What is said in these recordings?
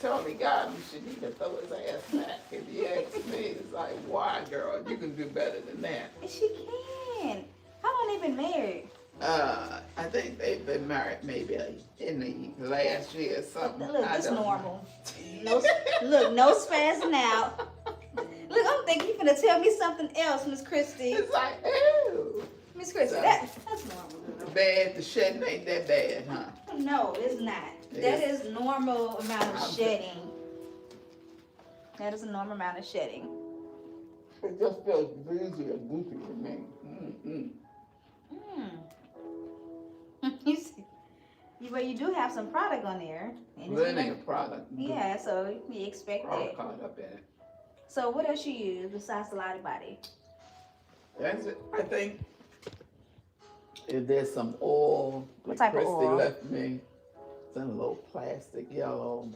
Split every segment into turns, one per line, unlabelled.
Tony God, she need to throw his ass back. If you ask me, it's like, why, girl? You can do better than that.
She can. How long they been married?
I think they've been married maybe in the last year or something.
Look,
I
it's
don't
normal. No, look, no spazzing out. Look, I'm thinking you're gonna tell me something else, Miss Christie.
It's like, ew.
Miss Christie,
So,
that's normal. Girl.
Bad, the shedding ain't that bad, huh?
No, it's not. That is normal amount of shedding. That is a normal amount of shedding.
It just feels breezy and goopy to me. Mm-mm.
You see, but you do have some product on there.
Plenty of product.
Yeah, so you expect that.
Caught up in it.
So what else you use besides the Lottie Body?
That's it. I think if there's some oil
What
that
type of
Christy
oil?
left me, it's in a little plastic yellow.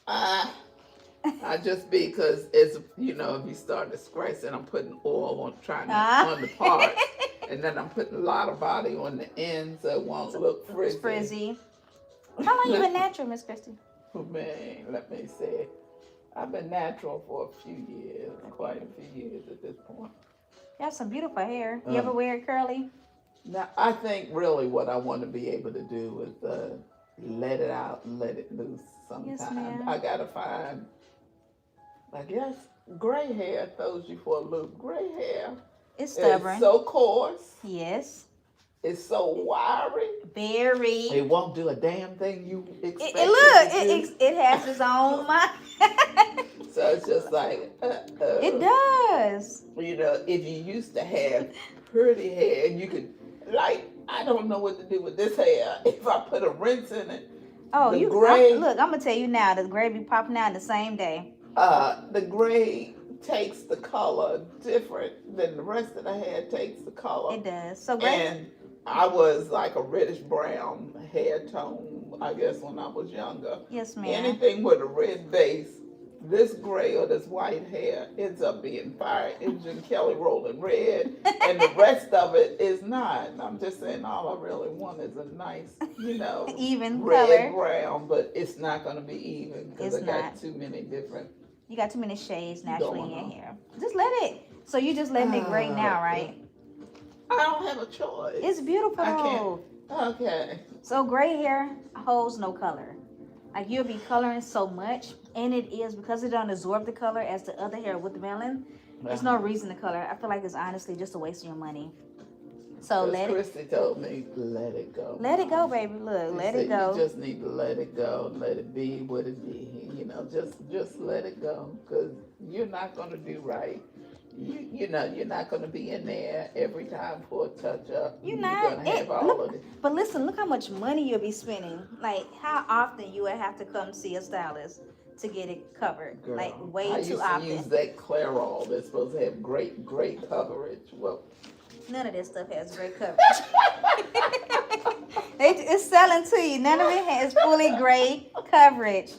I just because it's, you know, if you start to scratch it, I'm putting oil on on the parts, and then I'm putting a lot of body on the ends so it won't look frizzy.
Frizzy. How long you been natural, Miss Christie?
Oh, man, let me see. I've been natural for a few years, quite a few years at this point.
You have some beautiful hair. You ever wear it curly?
Now, I think really what I want to be able to do is let it out and let it loose sometimes.
Yes, ma'am.
I got to find, I guess, gray hair throws you for a loop. Gray hair
It's stubborn.
is so coarse.
Yes.
It's so wiry.
Very.
It won't do a damn thing you expect
It has its own mind.
So it's just like,
It does.
You know, if you used to have pretty hair and you could, like, I don't know what to do with this hair. If I put a rinse in it,
Oh,
the gray,
look, I'm going to tell you now, the gray be popping out in the same day.
the gray takes the color different than the rest of the hair takes the color.
It does. So gray.
And I was like a reddish brown hair tone, I guess, when I was younger.
Yes, ma'am.
Anything with a red base, this gray or this white hair ends up being fire engine Kelly rolling red, and the rest of it is not. And I'm just saying, all I really want is a nice, you know,
even
red
color.
brown, but it's not going to be even because I
It's
got
not.
too many different.
You got too many shades naturally in
Going
your
on.
hair. Just let it. So you just letting it gray now, right?
I don't have a choice.
It's beautiful
I
though.
can't. Okay.
So gray hair holds no color. Like you'll be coloring so much, and it is because it don't absorb the color as the other hair with the melon. There's no reason to color. I feel like it's honestly just a waste of your money. So let it.
Christy told me, let it go.
Let it go, baby. Look, let it go.
You just need to let it go. Let it be what it be. You know, just let it go, because you're not gonna do right. You know, you're not gonna be in there every time for a touch up.
You're
gonna have all of it.
But listen, look how much money you'll be spending. Like how often you would have to come see a stylist to get it covered.
Girl,
like way
I
too
used
often.
to use that Clairol. That's supposed to have great coverage. Well,
none of this stuff has great coverage. It's selling to you. None of it has fully gray coverage.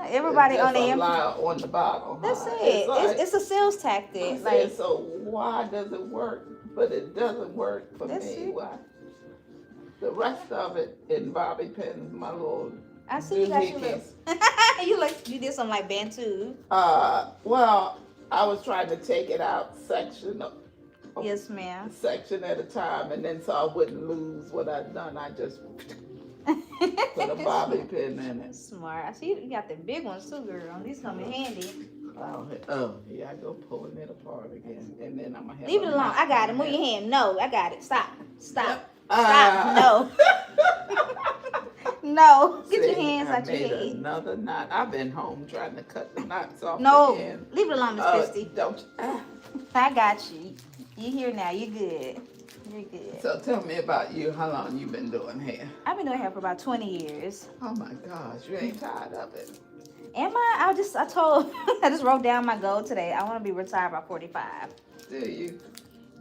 Everybody on the
on the bottom.
That's
huh?
it.
Like,
It's a sales tactic. Like
so why does it work? But it doesn't work for me.
it.
Why? The rest of it in bobby pins, my little
I see you got your
doohickeys.
you did something like Bantu.
Well, I was trying to take it out section
Yes, ma'am.
section at a time, and then so I wouldn't lose what I'd done. I just put a bobby pin in it.
Smart. I see you got the big ones too, girl. These come in handy.
Oh, yeah, I go pulling it apart again, and then I'm gonna have.
Leave it alone. I got it. Move your hand. No, I got it. Stop. Stop.
Stop.
No. No. Get your hands out your
made
head.
Another knot. I've been home trying to cut the knots off
No.
the end.
Leave it alone, Miss Christie.
Don't.
I got you. You here now. You good. You're good.
So tell me about you. How long you been doing hair?
I've been doing hair for about 20 years.
Oh my gosh, you ain't tired of it.
Am I? I just wrote down my goal today. I want to be retired by 45.
Do you?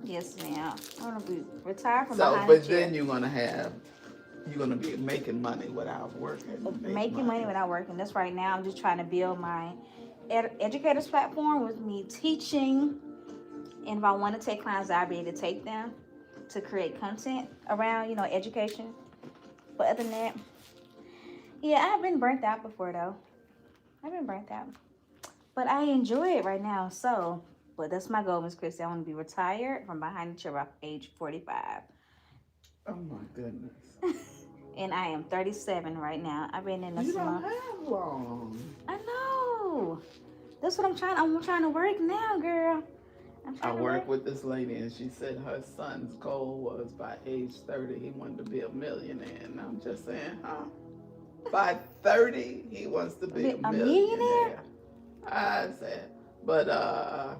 Yes, ma'am. I want to be retired from
So,
behind
but
the chair.
then you're gonna be making money without working.
Making money without working. That's right now. I'm just trying to build my educators platform with me teaching. And if I want to take clients, I'll be able to take them to create content around, education. But other than that, Yeah, I've been burnt out before though. I've been burnt out. But I enjoy it right now. So, but that's my goal, Miss Christie. I want to be retired from behind the chair by age 45.
Oh my goodness.
And I am 37 right now. I've been in the
You don't
salon.
have long.
I know. That's what I'm trying to work now, girl.
I work with this lady and she said her son's goal was by age 30 he wanted to be a millionaire. And I'm just saying, huh? By 30 he wants to be a millionaire. I said, but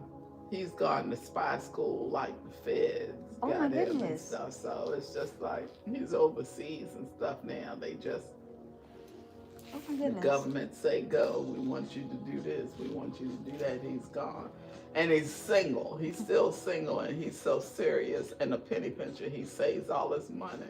he's gone to spy school like the feds
Oh
got
my
him and
goodness.
stuff. So it's just like he's overseas and stuff now. They just
Oh my
the
goodness.
government say go. We want you to do this. We want you to do that. He's gone. And he's single. He's still single and he's so serious. And a penny pincher, he saves all his money.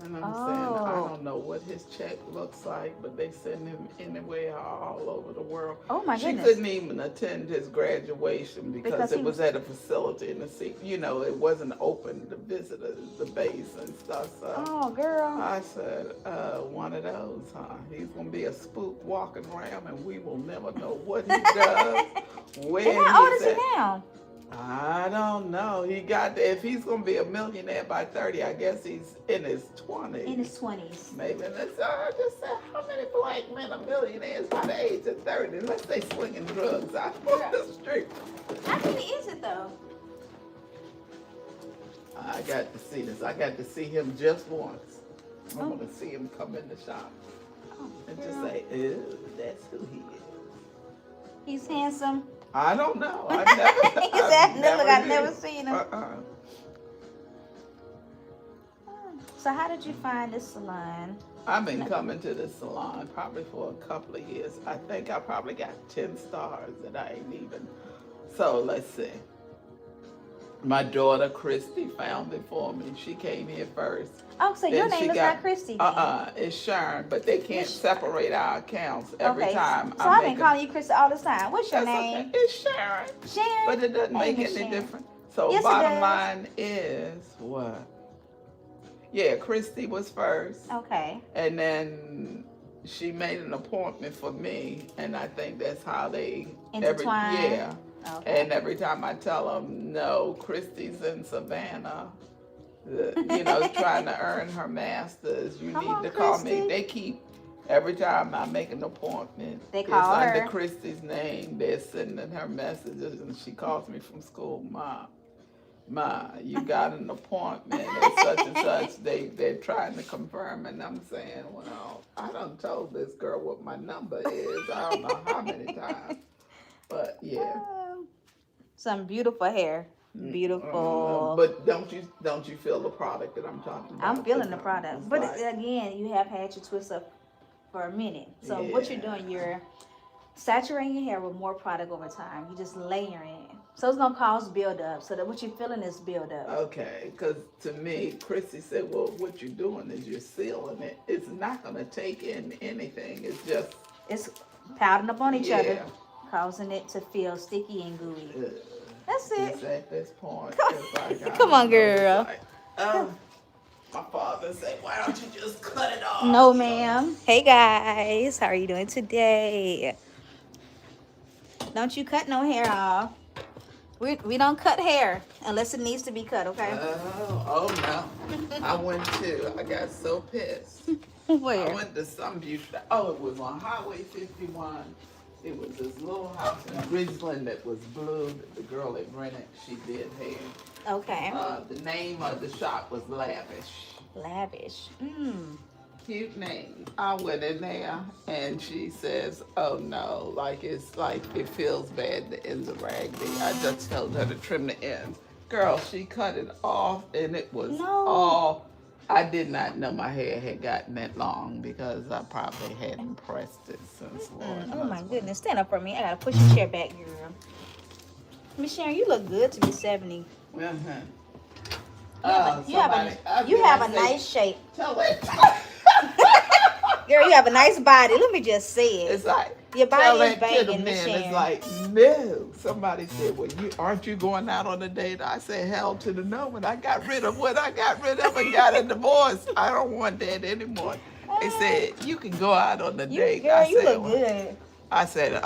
And I'm saying, I don't know what his check looks like, but they send him anywhere all over the world.
Oh my goodness.
She couldn't even attend his graduation because it was at a facility in the city. You know, it wasn't open to visitors, the base and stuff. So
Oh, girl.
I said, one of those, huh? He's going to be a spook walking around and we will never know what he does, where
And how old
he's
is he
at.
now?
I don't know. He got if he's gonna be a millionaire by 30, I guess he's in his 20s.
In his 20s.
Maybe. And that's, I just said, how many black men are millionaires by the age of 30? Unless they swinging drugs out on the street.
How many is it though?
I got to see this. I got to see him just once. I want to see him come in the shop and just say, ew, that's who he is.
He's handsome.
I don't know. I've never.
He said, I've
been.
never seen him.
Uh-uh.
So how did you find this salon?
I've been coming to the salon probably for a couple of years. I think I probably got 10 stars that I ain't even. So let's see. My daughter Christy found it for me. She came here first.
Oh, so your name is not Christy.
It's Sharon, but they can't separate our accounts every time.
So I've been calling you Christy all this time. What's your name?
Okay. It's Sharon.
Sharon.
But it doesn't make
Miss
any
Sharon.
difference. So
Yes, it
bottom
does.
line is what? Yeah, Christy was first.
Okay.
And then she made an appointment for me, and I think that's how they
Intertwine.
yeah.
Okay.
And every time I tell them no, Christy's in Savannah, you know, trying to earn her master's. You
Come
need
on,
to call me.
Christy.
They keep every time I make an appointment.
They call
it's
her.
under Christy's name. They're sending her messages, and she calls me from school, Ma, you got an appointment at such and such. They're trying to confirm, and I'm saying, well, I done told this girl what my number is. I don't know how many times, but yeah.
Some beautiful hair. Beautiful.
But don't you feel the product that I'm talking about?
I'm feeling the product.
It's
But
like-
again, you have had your twist up for a minute. So what you're doing, you're saturating your hair with more product over time. You're just layering it. So it's going to cause buildup. So that what you're feeling is buildup.
Okay, because to me, Chrissy said, well, what you're doing is you're sealing it. It's not going to take in anything. It's just...
It's piling up on each
Yeah.
other, causing it to feel sticky and gooey. That's it.
It's at this point.
Come
it's like, I
Come
don't
on,
know, it's
girl.
like, my father said, why don't you just cut it off?
No, ma'am. Hey, guys. How are you doing today? Don't you cut no hair off. We don't cut hair unless it needs to be cut, okay?
Oh no. I got so pissed.
Where?
I went to some beauty. Oh, it was on Highway 51. It was this little house in Ridgeland that was blue. That the girl that rented, she did hair.
Okay.
The name of the shop was Lavish.
Lavish.
Cute name. I went in there and she says, oh no, it feels bad, the ends are raggedy. I just told her to trim the ends. Girl, she cut it off and it was all, I did not know my hair had gotten that long because I probably hadn't pressed it since Lord
Oh my
knows
goodness. Stand up for me. I gotta push your chair back, girl. Miss Sharon, you look good to be 70.
when.
You have a nice shape.
Tell it.
Girl, you have a nice body. Let me just say it.
It's like,
Your
tell
body is
that kid
banging, Miss
man,
Sharon.
it's like, no. Somebody said, well, aren't you going out on a date? I said, hell to the no. When I got rid of what I got rid of and got a divorce, I don't want that anymore. They said, you can go out on the
You,
date.
girl,
I
you
said,
look
"Well,"
good.
I said,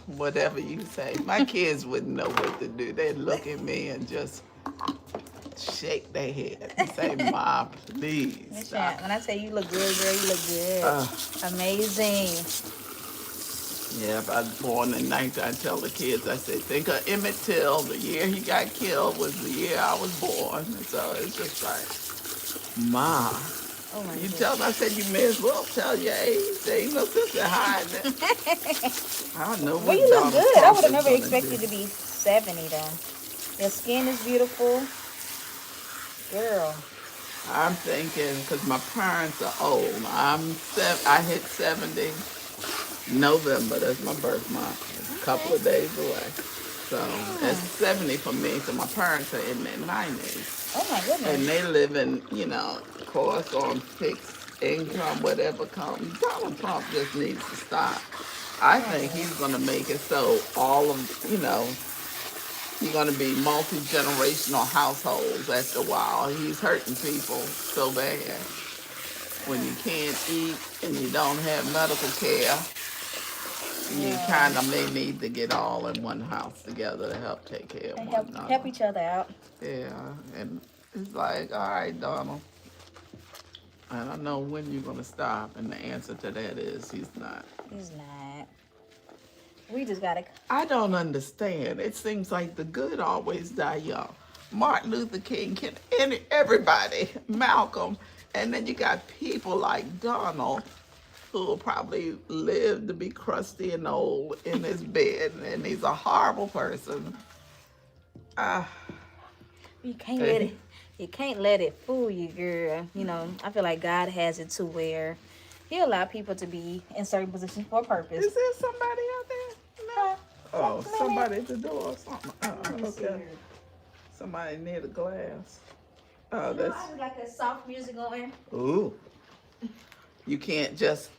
whatever you say. My kids wouldn't know what to do. They'd look at me and just shake their head and say, Ma, please
Miss
stop.
Sharon, when I say you look good, girl, you look good.
Uh,
Amazing.
yeah, if I was born in 19, I tell the kids, I say, think of Emmett Till. The year he got killed was the year I was born. And so it's just like, Ma,
Oh my
you
goodness.
tell them, I said, you may as well tell your age. There ain't no sense in hiding it. I don't know
Well,
what
you look
Donald
good. I
Trump
would have
is
never
gonna
expected
do.
you to be 70 though. Your skin is beautiful. Girl.
I'm thinking, because my parents are old. I hit 70 November. That's my birth month. It's a couple of days away. So that's 70 for me. So my parents are in their 90s.
Oh my goodness.
And they live in, of course, on fixed income, whatever comes. Donald Trump just needs to stop. I think he's going to make it so all of, you're going to be multi-generational households after a while. He's hurting people so bad. When you can't eat and you don't have medical care, you kind of may need to get all in one house together to help take care of
And
one another.
help each other out.
Yeah, and it's like, all right, Donald, I don't know when you're going to stop. And the answer to that is he's not.
He's not. We just gotta.
I don't understand. It seems like the good always die young. Martin Luther King, everybody, Malcolm, and then you got people like Donald, who will probably live to be crusty and old in his bed, and he's a horrible person.
You can't let it. You can't let it fool you, girl. I feel like God has it to where He allow people to be in certain positions for a purpose.
Is there somebody out there? No. Oh,
Maybe.
somebody at the door or something.
Let me see
Okay.
here.
Somebody near the glass. Oh,
I
that's.
would like a soft music going.
Ooh. You can't just.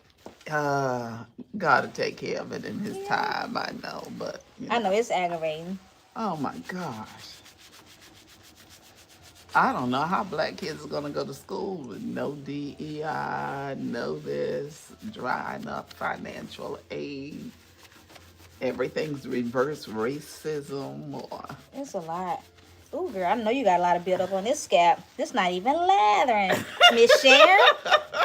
Gotta take care of it in his time. I know, but.
I know it's aggravating.
Oh my gosh. I don't know how black kids are gonna go to school with no DEI, no this, drying up financial aid. Everything's reverse racism or
It's a lot. Ooh, girl, I know you got a lot of build up on this scalp. This not even lathering, Miss Sharon.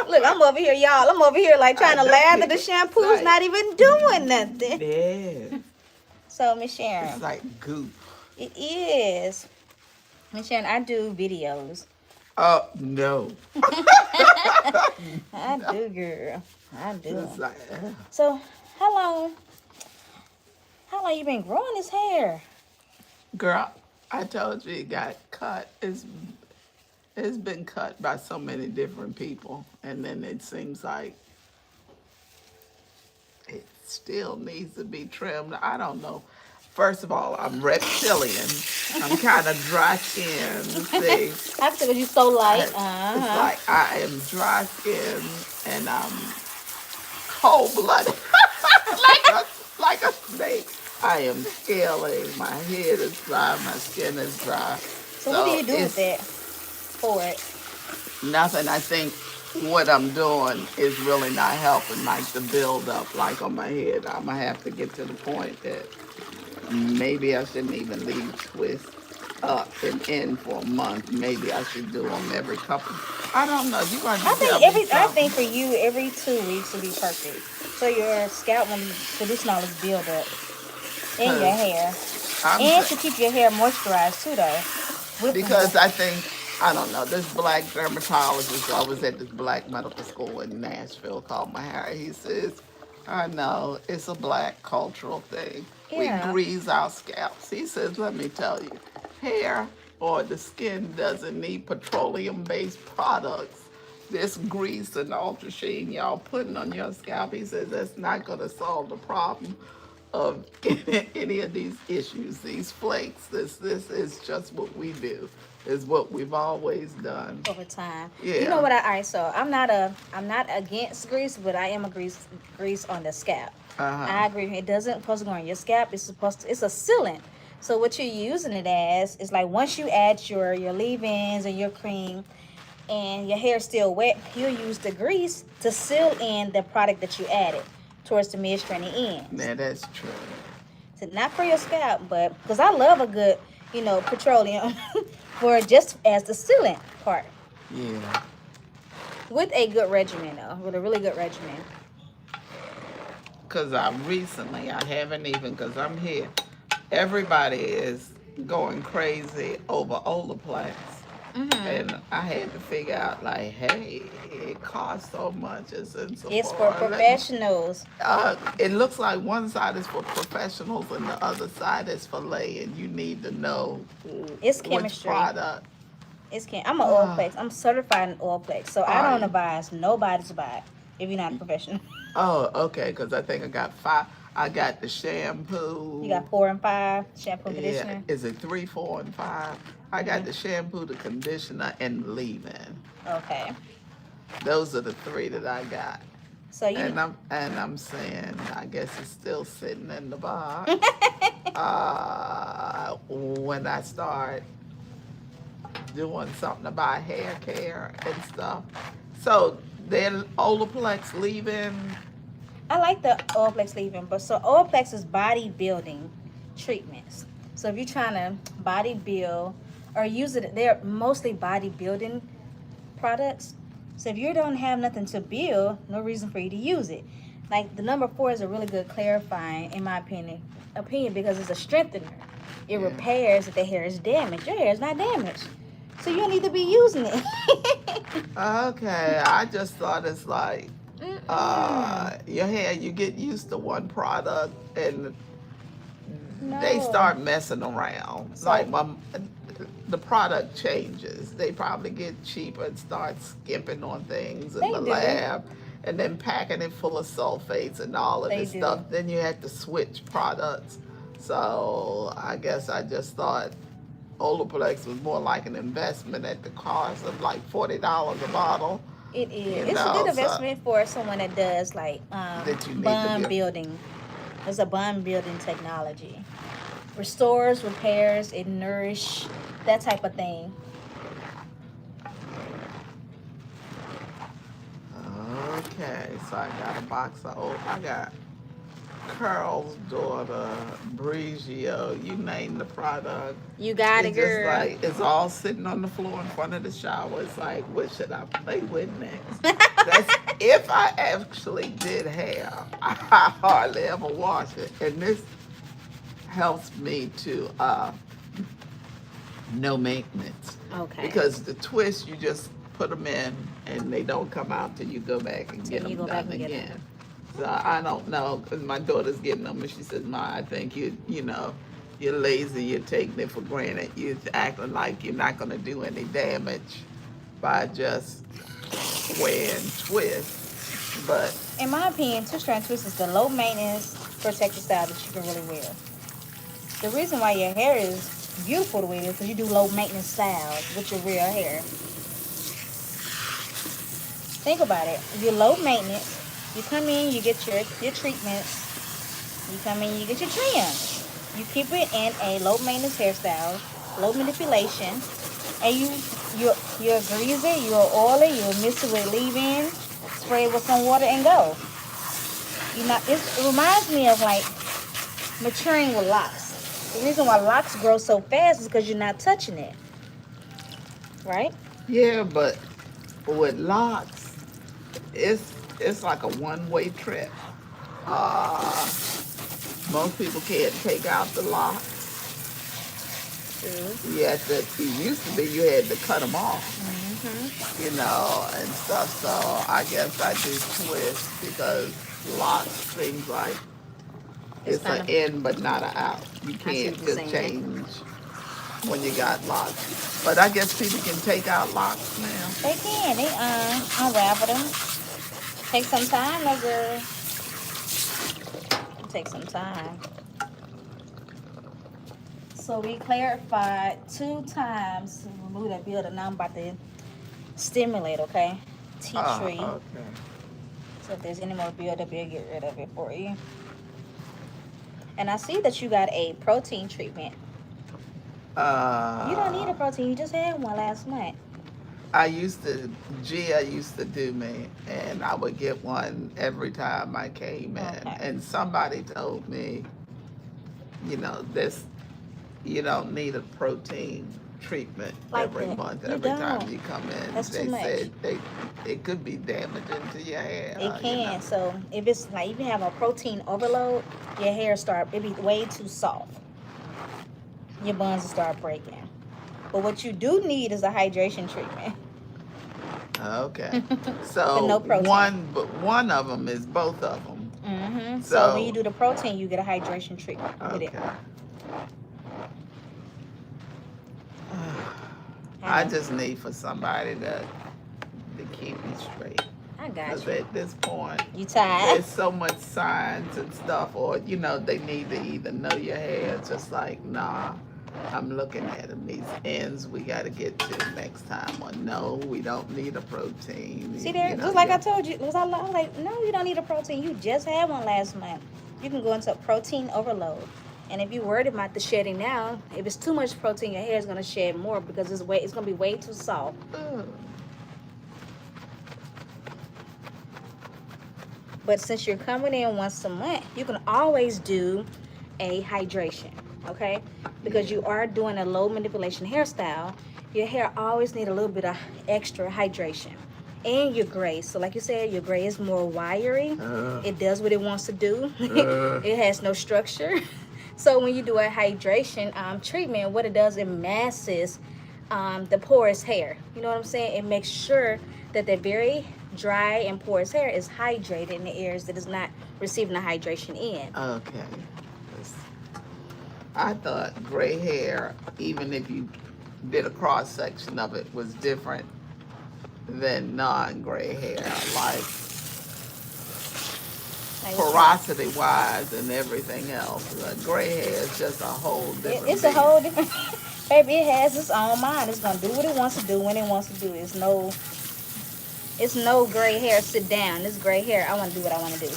Look, I'm over here, y'all. I'm over here like trying to lather. The shampoo's not even doing nothing.
yeah.
So, Miss Sharon,
It's like goop.
it is. Miss Sharon, I do videos.
Oh no.
I do, girl. I do.
It's like,
So, how long you been growing this hair?
girl, I told you it got cut. It's been cut by so many different people, and then it seems like it still needs to be trimmed. I don't know. First of all, I'm reptilian. I'm kind of dry skinned. See,
I feel you so light.
it's like I am dry skinned and I'm cold blooded, like a snake. I am scaly. My head is dry. My skin is dry.
So what do you do with that for it?
Nothing. I think what I'm doing is really not helping, like the build up, like on my head. I'm gonna have to get to the point that maybe I shouldn't even leave twists up and in for a month. Maybe I should do them every couple. I don't know. You want to
I think for you every 2 weeks would be perfect. So your scalp won't be producing all this buildup in your hair, and to keep your hair moisturized too, though.
Because I think, I don't know, this black dermatologist, I was at this black medical school in Nashville, called my hair. He says, I know, it's a black cultural thing.
Yeah.
We grease our scalps. He says, let me tell you, hair or the skin doesn't need petroleum-based products. This grease and ultra sheen y'all putting on your scalp, he says, that's not going to solve the problem of any of these issues, these flakes. This is just what we do. Is what we've always done
over time.
Yeah.
You know what? So I'm not against grease, but I am a grease on the scalp. I agree. It doesn't supposed to go on your scalp. It's a sealant. So what you're using it as is like once you add your leave-ins and your cream, and your hair is still wet, you'll use the grease to seal in the product that you added towards the mid-strand and ends.
Yeah, that's true.
So not for your scalp, but because I love a good, petroleum for just as the sealant part.
Yeah.
With a good regimen, though, with a really good regimen.
Because I haven't even, because I'm here. Everybody is going crazy over Olaplex. And I had to figure out, like, hey, it costs so much. It's in Sephora.
It's for professionals.
It looks like one side is for professionals and the other side is for lay, and you need to know
It's
which
chemistry.
product.
I'm an Olaplex. I'm certified in Olaplex, so I don't
Right.
advise nobody to buy it if you're not a professional.
Oh, okay, because I think I got 5. I got the shampoo.
You got 4 and 5 shampoo and
Yeah,
conditioner.
is it 3, 4, and 5? I got the shampoo, the conditioner, and the leave-in.
Okay.
Those are the 3 that I got.
So you.
And I'm saying, I guess it's still sitting in the box. When I start doing something about hair care and stuff. So then Olaplex leave-in.
I like the Olaplex leave-in, but so Olaplex is bodybuilding treatments. So if you're trying to body build or use it, they're mostly bodybuilding products. So if you don't have nothing to build, no reason for you to use it. Like the number 4 is a really good clarifying, in my opinion, because it's a strengthener. It repairs if the hair is damaged. Your hair is not damaged, so you don't need to be using it.
Okay, I just thought it's like your hair. You get used to one product and they start messing around.
So-
like the product changes. They probably get cheaper and start skimping on things in
They
the
do.
lab, and then packing it full of sulfates and all of
They
this
do.
stuff. Then you have to switch products. So I guess I just thought Olaplex was more like an investment at the cost of like $40 a bottle.
It is.
You
It's a
know,
good
so-
investment for someone that does like
That you need to
bond
be-
building. It's a bond building technology. Restores, repairs, it nourish, that type of thing.
Okay, so I got a box of I got Carl's daughter, Brigio. You name the product.
You got it,
It's just
girl.
like it's all sitting on the floor in front of the shower. It's like, what should I play with next? That's if I actually did hair. I hardly ever wash it, and this helps me to no maintenance.
Okay.
Because the twist, you just put them in, and they don't come out till you go back and get
you
them
go back
done
and get 'em.
again. So I don't know, because my daughter's getting them, and she says, "Ma, I think you're lazy. You're taking it for granted. You're acting like you're not going to do any damage by just wearing twists." But
In my opinion, two-strand twist is the low maintenance protective style that you can really wear. The reason why your hair is beautiful the way it is because you do low maintenance styles with your real hair. Think about it. If you're low maintenance, you come in, you get your treatments. You come in, you get your trims. You keep it in a low maintenance hairstyle, low manipulation, and you'll grease it, you'll oil it, you'll mix it with leave-in, spray it with some water, and go. It reminds me of like maturing with locks. The reason why locks grow so fast is because you're not touching it, right?
yeah, but with locks, it's like a one-way trip. Most people can't take out the locks.
True.
It used to be you had to cut them off, and stuff. So I guess I do twist because locks seems like it's an in but not an out. You can't
what you're
just
saying.
change when you got locks. But I guess people can take out locks now.
They can. They unravel them. Take some time, though, girl. Take some time. So we clarified 2 times to remove that builder. Now I'm about to stimulate, okay? Tea tree.
Okay.
So if there's any more buildup, we'll get rid of it for you. And I see that you got a protein treatment. You don't need a protein. You just had one last month.
Gia used to do me, and I would get one every time I came in.
Okay.
And somebody told me, this, you don't need a protein treatment
Like
every
that.
month,
You
every time
don't.
you come in.
That's too
They
much.
said it could be damaging to your hair.
It can. So if it's like if you have a protein overload, your hair it be way too soft. Your buns will start breaking. But what you do need is a hydration treatment.
Okay.
But
So
no protein.
one of them is both of them.
So when you do the protein, you get a hydration treatment with it.
Okay. I just need for somebody to keep me straight.
I got
Because
you.
at this point,
You tired?
there's so much signs and stuff, or they need to either know your hair. It's just like, nah, I'm looking at them. These ends we got to get to next time. Or no, we don't need a protein.
See there, just like I told you, was I like, no, you don't need a protein. You just had one last month. You can go into a protein overload. And if you're worried about the shedding now, if it's too much protein, your hair is gonna shed more because it's gonna be way too soft.
Ugh.
But since you're coming in once a month, you can always do a hydration, okay? Because you are doing a low manipulation hairstyle, your hair always need a little bit of extra hydration. And your gray, so like you said, your gray is more wiry. It does what it wants to do. It has no structure. So when you do a hydration treatment, what it does, it masses the porous hair. You know what I'm saying? It makes sure that the very dry and porous hair is hydrated in the areas that is not receiving the hydration in.
Okay. I thought gray hair, even if you did a cross section of it, was different than non-gray hair, like porosity wise and everything else. Gray hair is just a whole different
It's a whole different baby. It has its own mind. It's gonna do what it wants to do when it wants to do. It's no gray hair sit down. It's gray hair, I want to do what I want to do.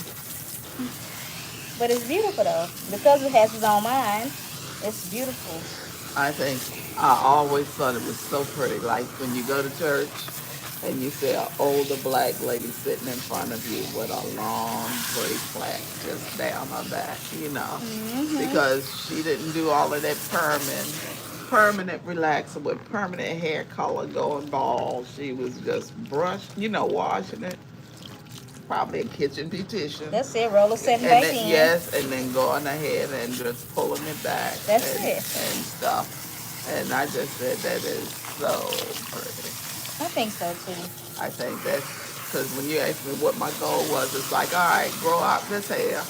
But it's beautiful though, because it has its own mind. It's beautiful.
I think I always thought it was so pretty, like when you go to church and you see an older black lady sitting in front of you with a long gray plait just down her back, because she didn't do all of that permanent relaxer with permanent hair color going bald. She was just washing it. Probably a kitchen beautician.
That's it, roll a 7
and
by 10.
Yes, and then going ahead and just pulling it back.
That's
and,
it.
And stuff. And I just said that is so pretty.
I think so too.
I think that's because when you asked me what my goal was, it's like, all right, grow out this hair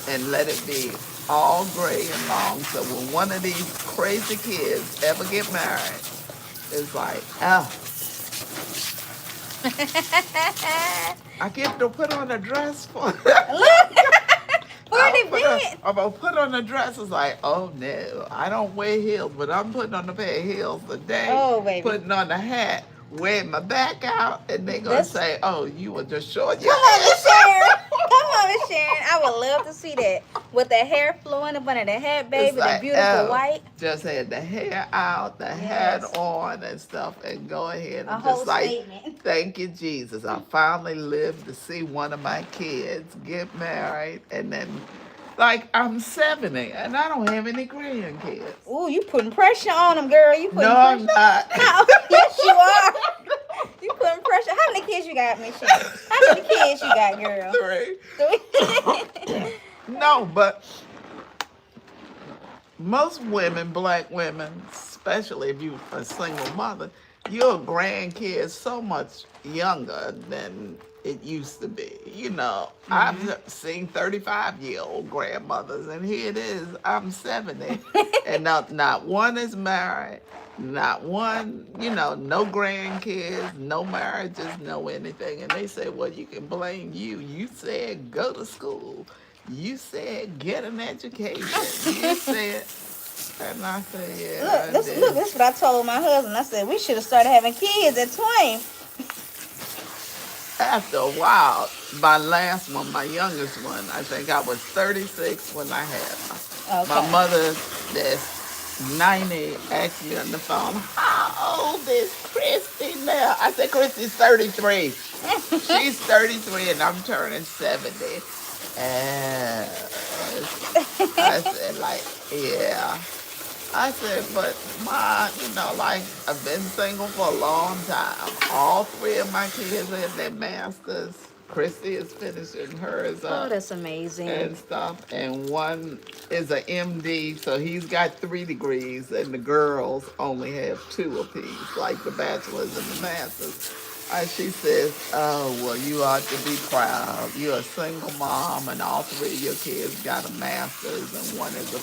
and let it be all gray and long. So when one of these crazy kids ever get married, it's like, oh. I get to put on a dress for I'm gonna put on a dress. It's like, oh no, I don't wear heels, but I'm putting on a pair of heels today.
Oh, baby.
Putting on a hat, wearing my back out, and they gonna say, oh, you were just showing your
Come on, Miss Sharon. Come on, Miss Sharon. I would love to see that. With the hair flowing up under the hat, baby,
like,
the beautiful white.
Just had the hair out, the hat on and stuff, and go ahead and just like,
statement.
Thank you, Jesus. I finally lived to see one of my kids get married, and then, like, I'm 70, and I don't have any grandkids.
Ooh, you putting pressure on them, girl. You putting
No,
pressure.
I'm not.
Yes, you are. You putting pressure. How many kids you got, Miss Sharon? How many kids you got, girl?
3. No, but most women, black women, especially if you're a single mother, your grandkids so much younger than it used to be. I've seen 35-year-old grandmothers, and here it is, I'm 70, and not one is married, not one, no grandkids, no marriages, no anything. And they say, well, you can blame you. You said go to school. You said get an education. You said... And I said, yeah.
Look, this is what I told my husband. I said, we should have started having kids at 20.
After a while, my last one, my youngest one, I think I was 36 when I had her.
Okay.
My mother, that's 90, asked me on the phone, how how old is Christy now? I said, Christy's 33. She's 33 and I'm turning 70. And I said, like, yeah. I said, but my, like, I've been single for a long time. All three of my kids have their masters. Christy is finishing hers
Oh,
up
that's amazing.
and stuff. And one is an MD, so he's got 3 degrees, and the girls only have 2 apiece, like the bachelors and the masters. She says, "Oh, well, you ought to be proud. You're a single mom, and all 3 of your kids got a master's, and one is a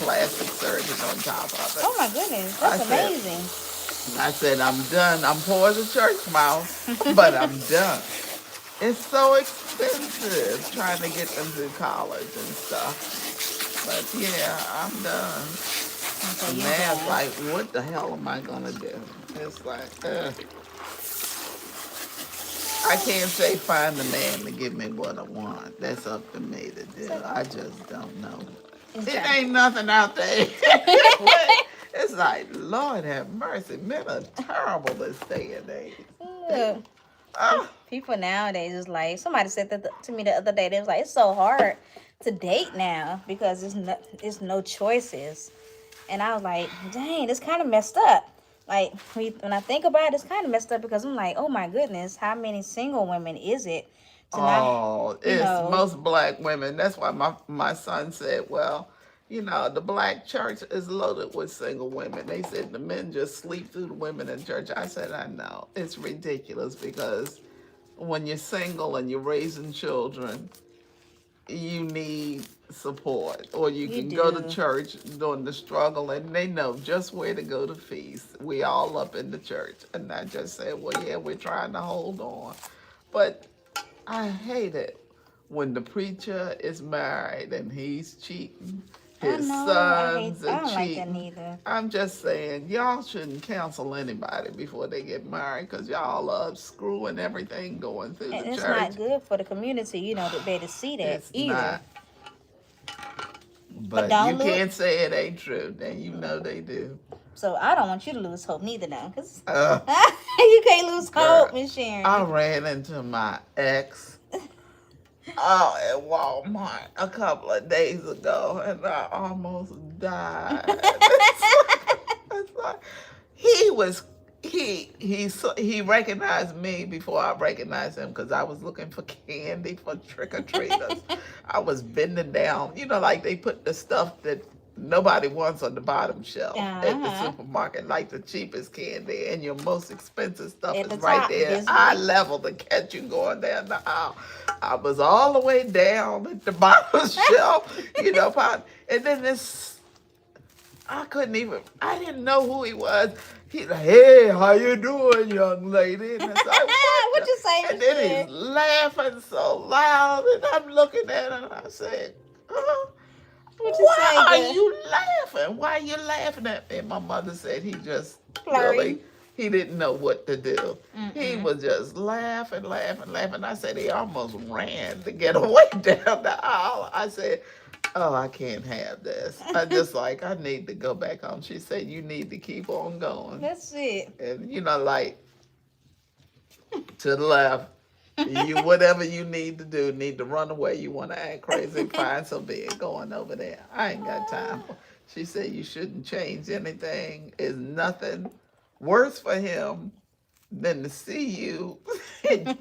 plastic surgeon on top of it."
Oh my goodness,
I
that's
said,
amazing.
I said, I'm done. I'm poor as a church mouse, but I'm done. It's so expensive trying to get them through college and stuff. But yeah, I'm done.
Okay,
And
you're
man's
done.
like, what the hell am I gonna do? It's like, I can't say find the man to give me what I want. That's up to me to do. I just don't know. It ain't nothing out there. It's like, Lord have mercy. Men are terrible this day and age.
Yeah.
Oh,
People nowadays is like, somebody said that to me the other day. They was like, it's so hard to date now because it's no choices. And I was like, dang, it's kind of messed up. Like, when I think about it, it's kind of messed up because I'm like, oh my goodness, how many single women is it to not,
it's most black women. That's why my son said, well, the black church is loaded with single women. They said the men just sleep through the women in church. I said, I know. It's ridiculous because when you're single and you're raising children, you need support, or you can go to church during the struggle and they know just where to go to feast. We all up in the church. And I just said, well, yeah, we're trying to hold on. But I hate it when the preacher is married and he's cheating. His sons
I
are
don't like that
cheating.
neither.
I'm just saying, y'all shouldn't counsel anybody before they get married because y'all are screwing everything going through
And
the
it's
church.
not good for the community, to be able to see that
It's
either.
not. But
don't
you
look.
can't say it ain't true. Then you know they do.
So I don't want you to lose hope neither now, because
Uh,
you can't lose
girl,
hope, Miss Sharon.
I ran into my ex at Walmart a couple of days ago, and I almost died. It's like, he was he recognized me before I recognized him because I was looking for candy for trick or treaters. I was bending down, like they put the stuff that nobody wants on the bottom shelf at the supermarket, like the cheapest candy, and your most expensive stuff
At
is
the
right
top,
there,
visibly.
eye level, to catch you going down the aisle. I was all the way down at the bottom shelf, and then I didn't know who he was. He's like, hey, how you doing, young lady? And it's like,
what you say?
And then he's laughing so loud, and I'm looking at him, and I said, why are you laughing? Why are you laughing at me? And my mother said he just he didn't know what to do. He was just laughing. I said he almost ran to get away down the aisle. I said, oh, I can't have this. I need to go back home. She said, you need to keep on going.
That's it.
And, to the left. Whatever you need to do, need to run away. You want to act crazy, find some bed going over there. I ain't got time. She said you shouldn't change anything. It's nothing worse for him than to see you and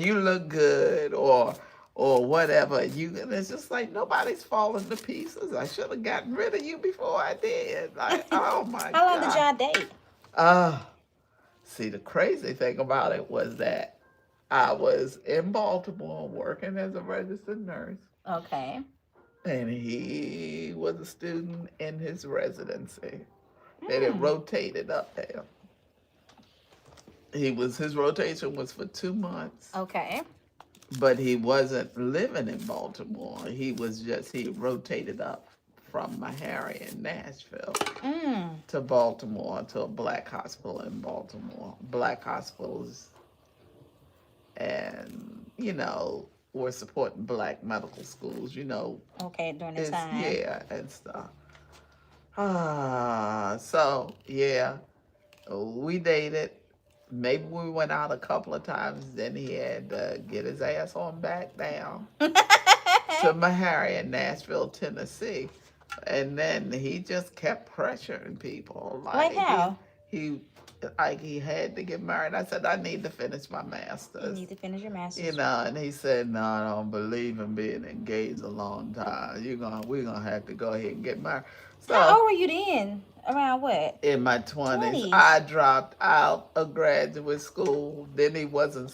you look good or whatever. It's just like nobody's falling to pieces. I should have gotten rid of you before I did. Like, oh my God.
How long did y'all date?
See, the crazy thing about it was that I was in Baltimore working as a registered nurse.
Okay.
And he was a student in his residency. And it rotated up there. His rotation was for 2 months.
Okay.
But he wasn't living in Baltimore. He rotated up from Meharry in Nashville to Baltimore, to a black hospital in Baltimore. Black hospitals, and we're supporting black medical schools,
Okay, during this time.
Yeah, and stuff. So, yeah. We dated. Maybe we went out a couple of times. Then he had to get his ass on back down to Meharry in Nashville, Tennessee. And then he just kept pressuring people.
Like how?
He like he had to get married. I said, I need to finish my
You
master's.
need to finish your master's.
You know, and he said, no, I don't believe in being engaged a long time. We're gonna have to go ahead and get married. So
How old were you then? Around what?
in my 20s,
20s.
I dropped out of graduate school. Then he wasn't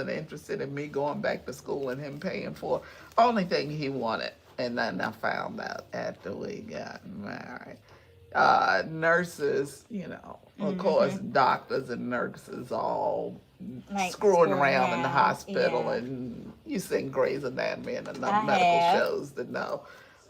interested in me going back to school and him paying for only thing he wanted. And then I found out after we got married. Nurses, of course, doctors and nurses all
Like
screwing around in the
around,
hospital,
yeah.
and you seen Grey's Anatomy and enough
I
medical
have.
shows to know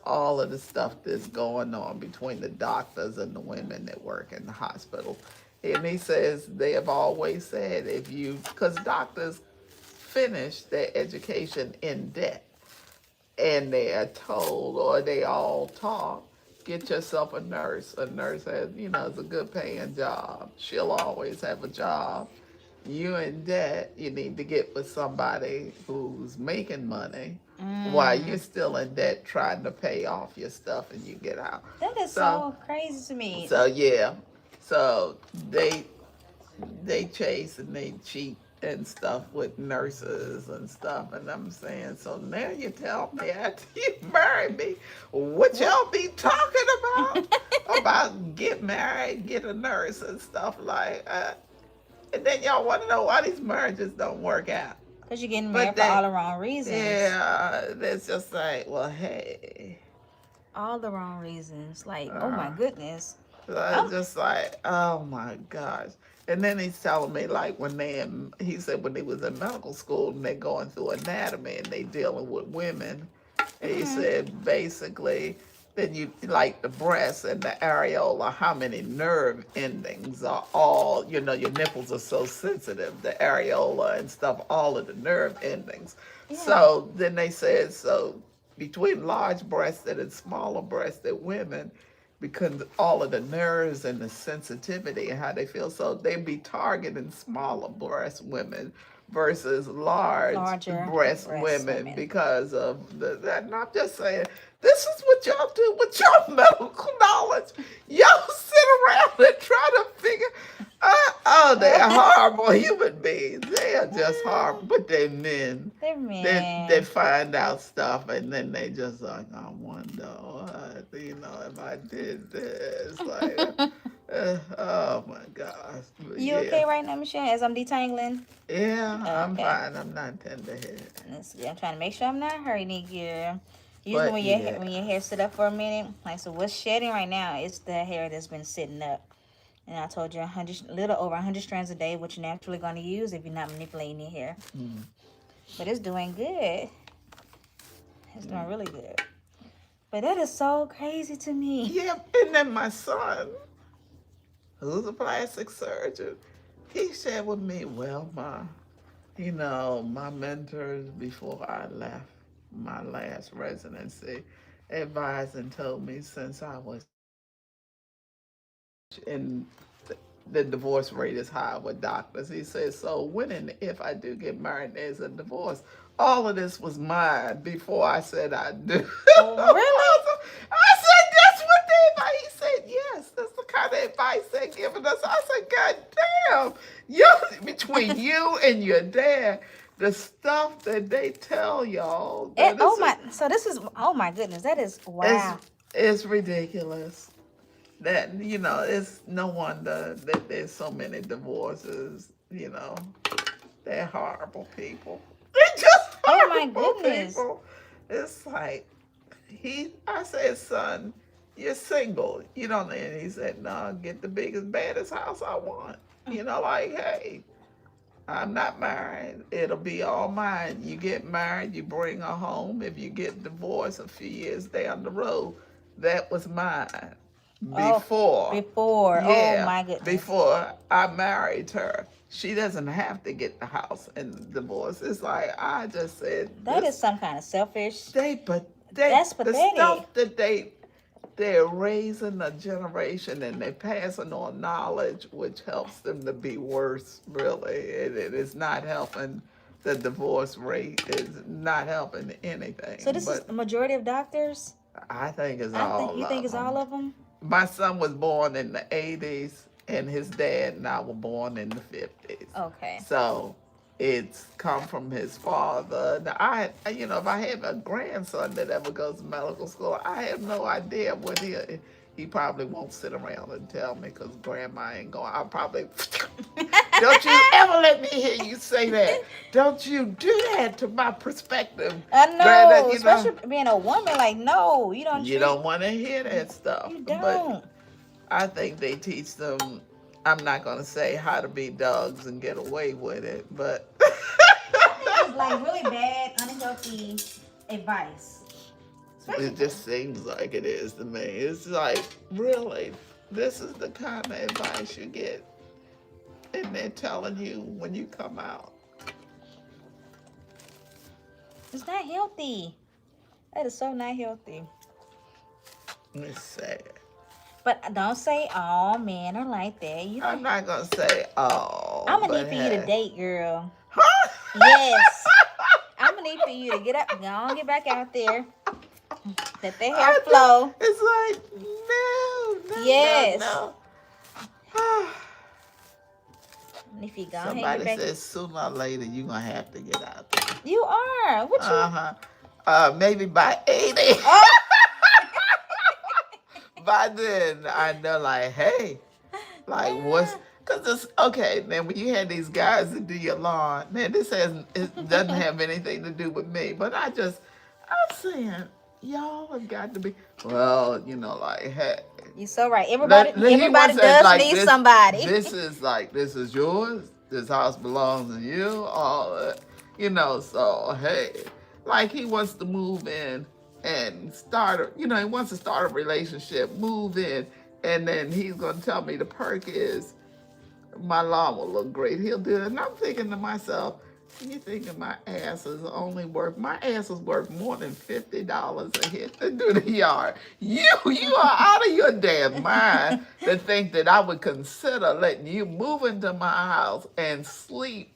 all of the stuff that's going on between the doctors and the women that work in the hospital. And he says they have always said because doctors finish their education in debt, and they are told, or they all talk, get yourself a nurse. A nurse has, is a good paying job. She'll always have a job. You in debt, you need to get with somebody who's making money while you're still in debt trying to pay off your stuff and you get out.
That is so crazy to me.
So yeah. So they chase and they cheat and stuff with nurses and stuff, and I'm saying, so now you tell me after you marry me, what y'all be talking about get married, get a nurse and stuff like that. And then y'all want to know why these marriages don't work out.
Because you're getting married for all the wrong reasons.
Yeah, it's just like, well, hey.
All the wrong reasons. Like, oh my goodness.
So it's just like, oh my gosh. And then he's telling me, like, he said when he was in medical school and they're going through anatomy and they dealing with women, and he said basically, then you, like the breast and the areola, how many nerve endings are all, your nipples are so sensitive, the areola and stuff, all of the nerve endings. Yeah. So then they said, so between large breasted and smaller breasted women, because all of the nerves and the sensitivity and how they feel. So they'd be targeting smaller breast women versus larger breast women because of that. And I'm just saying, this is what y'all do with your medical knowledge. Y'all sit around and try to figure they're horrible human beings. They are just horrible. But they're men.
They're men.
They find out stuff and then they just like, I wonder what, if I did this. Like, oh my gosh. But
you okay right now, Michelle, as I'm detangling?
Yeah, I'm fine. I'm not tenderhead.
I'm trying to make sure I'm not hurting you. Usually when your hair sit up for a minute, like, so what's shedding right now is the hair that's been sitting up. And I told you little over 100 strands a day, which you're naturally going to use if you're not manipulating your hair. But it's doing good. It's doing really good. But that is so crazy to me.
Yeah, and then my son, who's a plastic surgeon, he shared with me, well, my mentors before I left my last residency advised and told me since I was in the divorce rate is high with doctors. He said, so when and if I do get married, there's a divorce. All of this was mine before I said I do.
Oh, really?
I said, that's what the advice. He said, yes, that's the kind of advice they're giving us. I said, God damn, between you and your dad, the stuff that they tell y'all.
Oh my goodness, that is, wow.
It's ridiculous. That, it's no wonder that there's so many divorces, they're horrible people. They're just horrible people. It's like, I said, son, you're single. You don't, and he said, no, get the biggest, baddest house I want. Like, hey, I'm not married. It'll be all mine. You get married, you bring her home. If you get divorced a few years down the road, that was mine. Before.
Oh my goodness.
Before I married her. She doesn't have to get the house and divorce. It's like, I just said.
That is some kind of selfish.
That's pathetic. The stuff that they're raising a generation and they're passing on knowledge, which helps them to be worse, really. It is not helping. The divorce rate is not helping anything.
So this is
But
the majority of doctors?
I think it's
I think
all
you think
of
it's all
them.
of them?
My son was born in the 80s, and his dad and I were born in the 50s.
Okay.
So it's come from his father. Now, if I have a grandson that ever goes to medical school, I have no idea what he probably won't sit around and tell me because grandma ain't going. I'll probably, don't you ever let me hear you say that. Don't you do that to my perspective.
I know,
Granddad,
especially being a woman. Like, no, you don't.
you don't want to hear that stuff.
You
But
don't.
I think they teach them, I'm not going to say how to be dogs and get away with it, but.
It's like really bad, unhealthy advice.
It just seems like it is to me. It's like, really, this is the kind of advice you get. And they're telling you when you come out.
It's not healthy. That is so not healthy.
It's sad.
But don't say all men are like that.
I'm not going to say all.
I'm gonna
but
need for you to date, girl.
Huh?
Yes. I'm gonna need for you to get up, go on, get back out there. Let the hair flow.
It's like, no,
Yes.
no.
And if you go ahead and
Somebody
get back,
says sooner or later you're going to have to get out there.
you are. What you?
Maybe by 80.
Oh.
By then, I know, like, hey, like, what's, because it's, okay, man, when you had these guys that do your lawn, man, it doesn't have anything to do with me, but I'm saying, y'all have got to be, well, like, hey.
You're so right. Everybody does need somebody.
This is yours. This house belongs to you. All that, so, hey, like, he wants to move in and he wants to start a relationship, move in, and then he's going to tell me the perk is my lawn will look great. He'll do it. And I'm thinking to myself, you thinking my ass is worth more than $50 a hit to do the yard. You are out of your damn mind to think that I would consider letting you move into my house and sleep.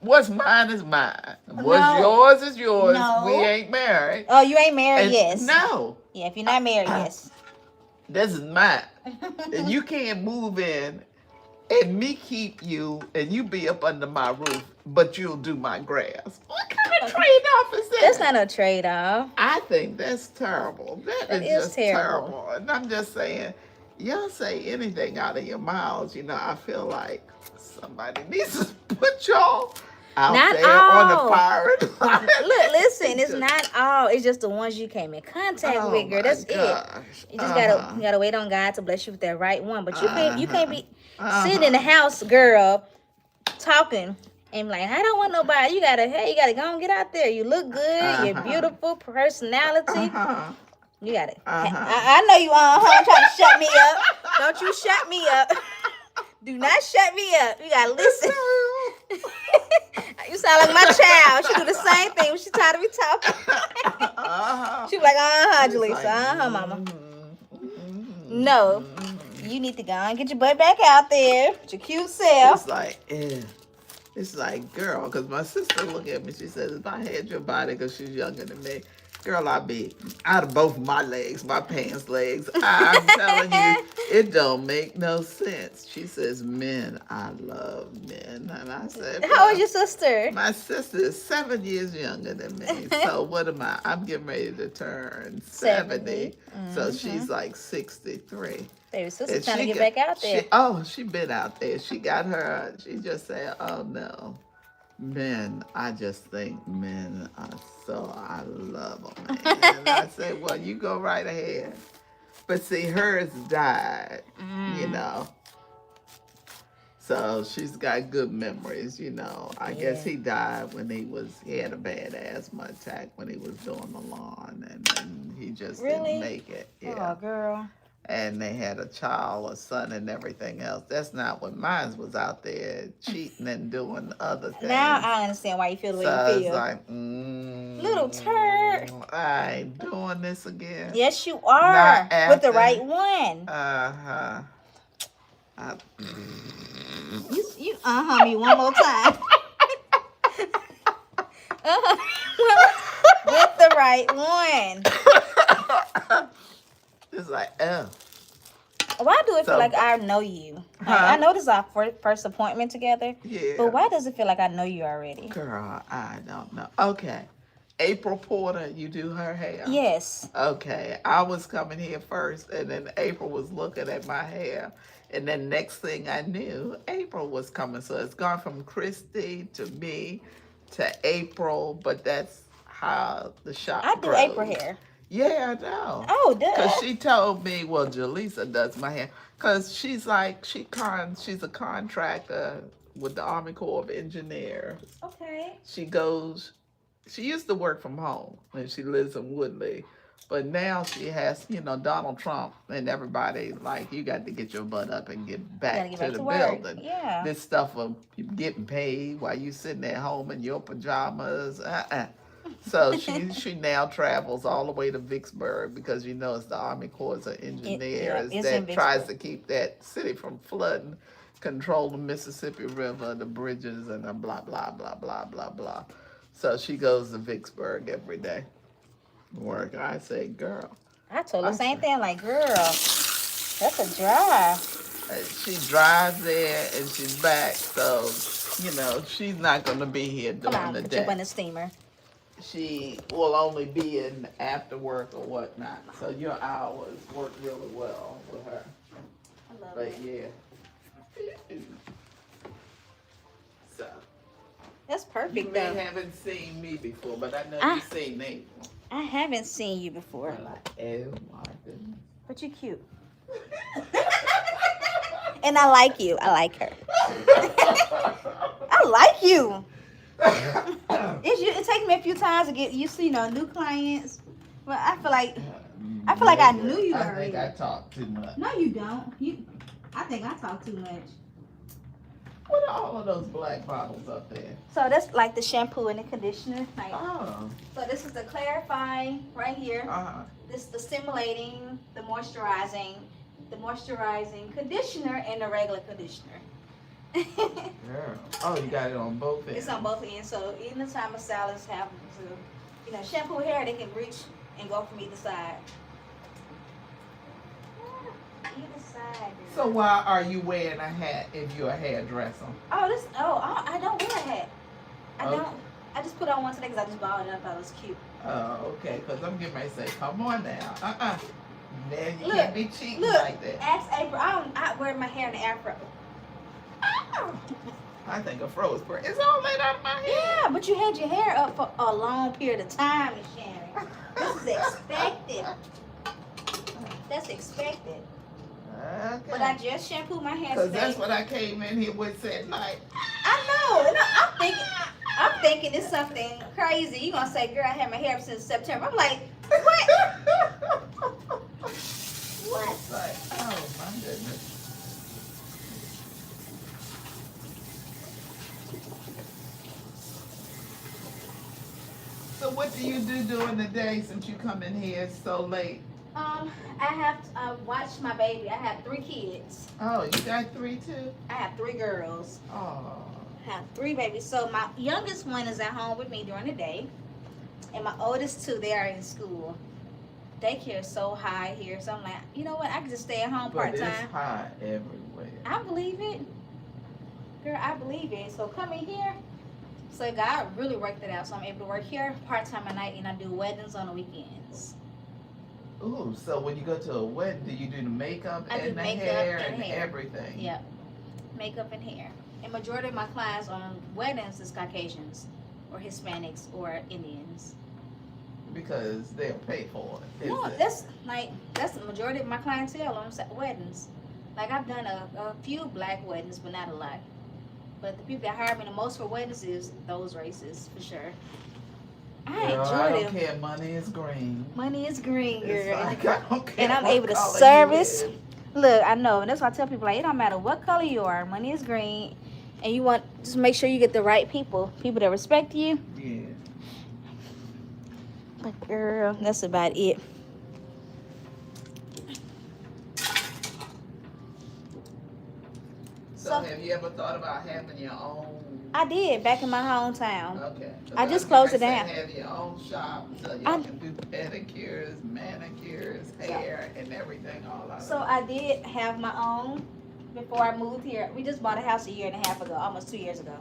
What's mine is mine. What's yours is yours.
No.
We ain't married.
Oh, you ain't married, yes.
No.
Yeah, if you're not married, yes.
This is mine. And you can't move in and me keep you and you be up under my roof, but you'll do my grass. What kind of trade-off is that?
That's not a trade-off.
I think that's terrible. That is just terrible. And I'm just saying, y'all say anything out of your mouths, I feel like somebody needs to put y'all out
Not
there
all.
on the firing line.
Look, listen, it's not all. It's just the ones you came in contact with, girl. That's it. You just gotta wait on God to bless you with that right one. But you can't be sitting in the house, girl, talking and like, I don't want nobody. You gotta go and get out there. You look good. You're beautiful, personality. You got it. I know you trying to shut me up. Don't you shut me up. Do not shut me up. You gotta listen. You sound like my child. She do the same thing when she tired of me talking. She be like, Jalisa, mama. No. You need to go and get your butt back out there with your cute self.
It's like, girl, because my sister look at me, she says, if I had your body, because she's younger than me, girl, I'd be out of both my legs, my pants legs. I'm telling you, it don't make no sense. She says, men, I love men. And I said,
how old is your sister?
My sister is 7 years younger than me. So what am I? I'm getting ready to turn 70. So she's like 63.
Baby sister's trying to get back out there.
She been out there. She got her, she just said, oh no. Men, I just think men are I love them. And I said, well, you go right ahead. But see, hers died, So she's got good memories, I guess he died when he had a bad asthma attack when he was doing the lawn, and he just didn't make it. Yeah.
Oh, girl.
And they had a son and everything else. That's not what mine was out there cheating and doing other things.
Now I understand why you feel the way you feel.
It's like,
little turd.
I ain't doing this again.
Yes, you are.
Not
With the
after.
right one.
Uh-huh.
You me one more time. With the right one.
It's like,
Why do it
So-
feel like I know you? Like,
Huh?
I know this is our first appointment together,
Yeah.
but why does it feel like I know you already?
Girl, I don't know. Okay. April Porter, you do her hair?
Yes.
Okay. I was coming here first, and then April was looking at my hair. And then next thing I knew, April was coming. So it's gone from Christy to me to April, but that's how the shop
I do
grows.
April hair.
Yeah, I know.
Oh,
Because
duh.
she told me, well, Jaleesa does my hair. Because she's like, she's a contractor with the Army Corps of Engineers.
Okay.
She used to work from home and she lives in Woodley. But now she has, Donald Trump and everybody, like, you got to get your butt up and get back to the
work.
building.
Yeah.
This stuff of you getting paid while you sitting at home in your pajamas. So she now travels all the way to Vicksburg because it's the Army Corps of Engineers
it's in
that tries
Vicksburg.
to keep that city from flooding, control the Mississippi River, the bridges, and the blah, blah, blah, blah, blah, blah. So she goes to Vicksburg every day. Work. I say, girl.
I told her the same thing. Like, girl, that's a drive.
She drives there and she's back. So, she's not going to be here
Come
during
on,
the
put
day.
your butt in the steamer.
She will only be in after work or whatnot. So your hours work really well with her.
I love
But
it.
yeah. So
That's
you
perfect,
may
though.
haven't seen me before, but I know
Ah.
you've seen me.
I haven't seen you before,
I'm like, oh my goodness.
but you're cute. And I like you. I like her. I like you. It takes me a few times to get used to, new clients. But I feel like I knew you
I
already.
think I talk too much.
No, you don't. I think I talk too much.
What are all of those black bottles up there?
So that's like the shampoo and the conditioner. Like,
Oh.
so this is the clarifying right here.
Uh-huh.
This is the stimulating, the moisturizing conditioner, and the regular conditioner.
Girl. Oh, you got it on both ends.
It's on both ends. So even the time stylists have to, shampoo hair, they can reach and go from either side. Either side.
So why are you wearing a hat if you're a hairdresser?
I don't wear a hat. I
Okay.
don't. I just put on one today because I just bought it and I thought it was cute.
Oh, okay. Because I'm getting ready to say, come on now. Man, you
Look,
can't be cheating
Look,
like that.
ask April. I wear my hair in the afro.
I think a fro is pretty. It's all laid out of my head.
Yeah, but you had your hair up for a long period of time, Miss Shannon. This is expected. That's expected.
Okay.
But I just shampooed my hair
Because
today.
that's what I came in here with said night.
I know. And I'm thinking it's something crazy. You gonna say, girl, I had my hair up since September. I'm like, what? What?
It's like, oh my goodness. So what do you do during the day since you come in here so late?
I have to watch my baby. I have 3 kids.
Oh, you got 3 too?
I have 3 girls.
Oh.
I have 3 babies. So my youngest one is at home with me during the day. And my oldest 2, they are in school. Daycare is so high here. So I'm like, you know what? I can just stay at home
But
part-time.
it's hot everywhere.
I believe it. Girl, I believe it. So coming here, so God really worked it out. So I'm able to work here part-time at night and I do weddings on the weekends.
Ooh, so when you go to a wedding, do you do the makeup
I do
and the
makeup
hair
and
and
hair.
everything?
Yep. Makeup and hair. And majority of my clients on weddings is Caucasians or Hispanics or Indians.
Because they'll pay for it.
No,
is it?
that's the majority of my clientele on weddings. Like I've done a few black weddings, but not a lot. But the people that hire me the most for weddings is those races for sure. I
Girl,
enjoy
I don't
them.
care. Money is green.
Money is green,
It's
girl.
like, I don't care
And I'm
what
able to
color you
service.
is.
Look, I know, and that's why I tell people like it don't matter what color you are, money is green, and you want just make sure you get the right people that respect you.
Yeah.
But girl, that's about it.
So have you ever thought about having your own?
I did back in my hometown.
Okay.
I just closed it down.
Have your own shop so y'all can do pedicures, manicures, hair, and everything all out.
So I did have my own before I moved here. We just bought a house a year and a half ago, almost 2 years ago,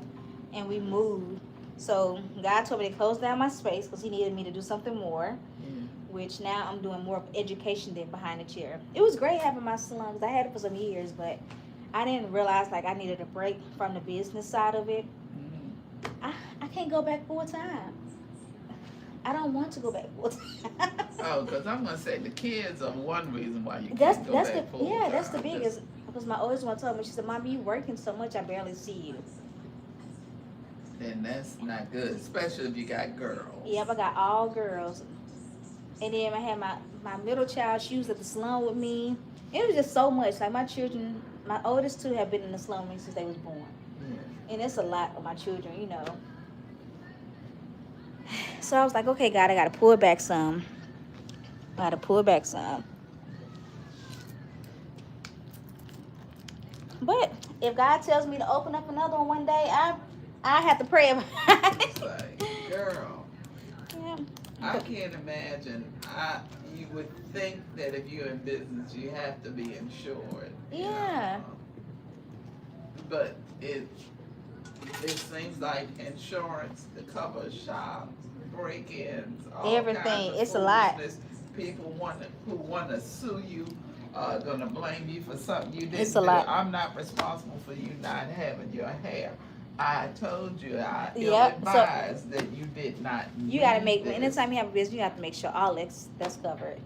and we moved. So God told me to close down my space because He needed me to do something more. Which now I'm doing more of education than behind the chair. It was great having my salon because I had it for some years, but I didn't realize like I needed a break from the business side of it. I can't go back full time. I don't want to go back full time.
Oh, because I'm gonna say the kids are one reason why you can't go back full time.
That's the biggest. Because my oldest one told me, she said, "Mommy, you working so much, I barely see you."
Then that's not good, especially if you got girls.
Yep, I got all girls. And then I had my middle child, she was at the salon with me. It was just so much. Like my children, my oldest two have been in the salon with me since they was born. And it's a lot of my children, you know. So I was like, okay, God, I got to pull it back some. But if God tells me to open up another one day, I have to pray about it.
It's like, girl,
Yeah.
I can't imagine. You would think that if you're in business, you have to be insured.
Yeah.
But it seems like insurance to cover shops, break-ins, all
Everything.
kinds of
It's a lot.
foolishness. People who want to sue you are gonna blame you for something you didn't
It's a
do.
lot.
I'm not responsible for you not having your hair. I told you, I
Yep, so-
ill-advised that you did not.
You got to
need
make,
this.
anytime you have a business, you have to make sure all that's covered.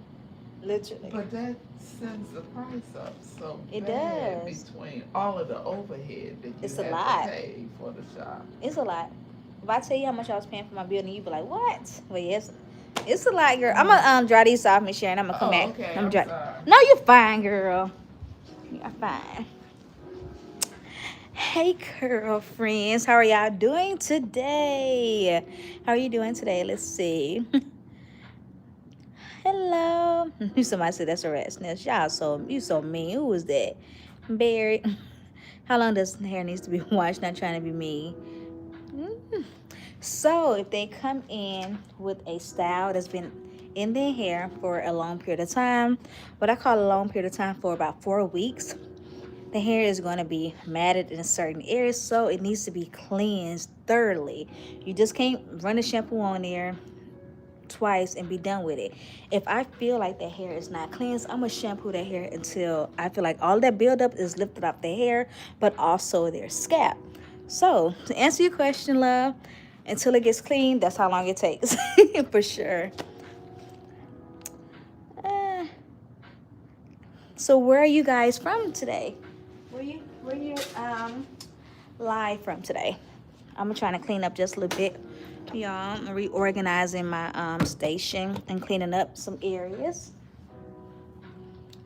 Literally.
But that sends the price up so
It
bad
does.
between all of the overhead that you
It's a
have
lot.
to pay for the shop.
It's a lot. If I tell you how much I was paying for my building, you'd be like, what? But yes, it's a lot, girl. I'm going to dry these off, Miss Sharon. I'm going to come back.
Okay,
I'm
I'm
dry.
sorry.
No, you're fine, girl. You're fine. Hey, girlfriends. How are y'all doing today? How are you doing today? Let's see. Hello. Somebody said that's a rat snitch. You so mean. Who was that? Barry. How long does hair needs to be washed? Not trying to be mean. So if they come in with a style that's been in their hair for a long period of time, what I call a long period of time, for about 4 weeks, the hair is going to be matted in certain areas, so it needs to be cleansed thoroughly. You just can't run the shampoo on there twice and be done with it. If I feel like the hair is not cleansed, I'm gonna shampoo the hair until I feel like all that buildup is lifted off the hair, but also their scalp. So to answer your question, love, until it gets clean, that's how long it takes. For sure. So where are you guys from today? Where you live from today? I'm trying to clean up just a little bit. Y'all, I'm reorganizing my station and cleaning up some areas.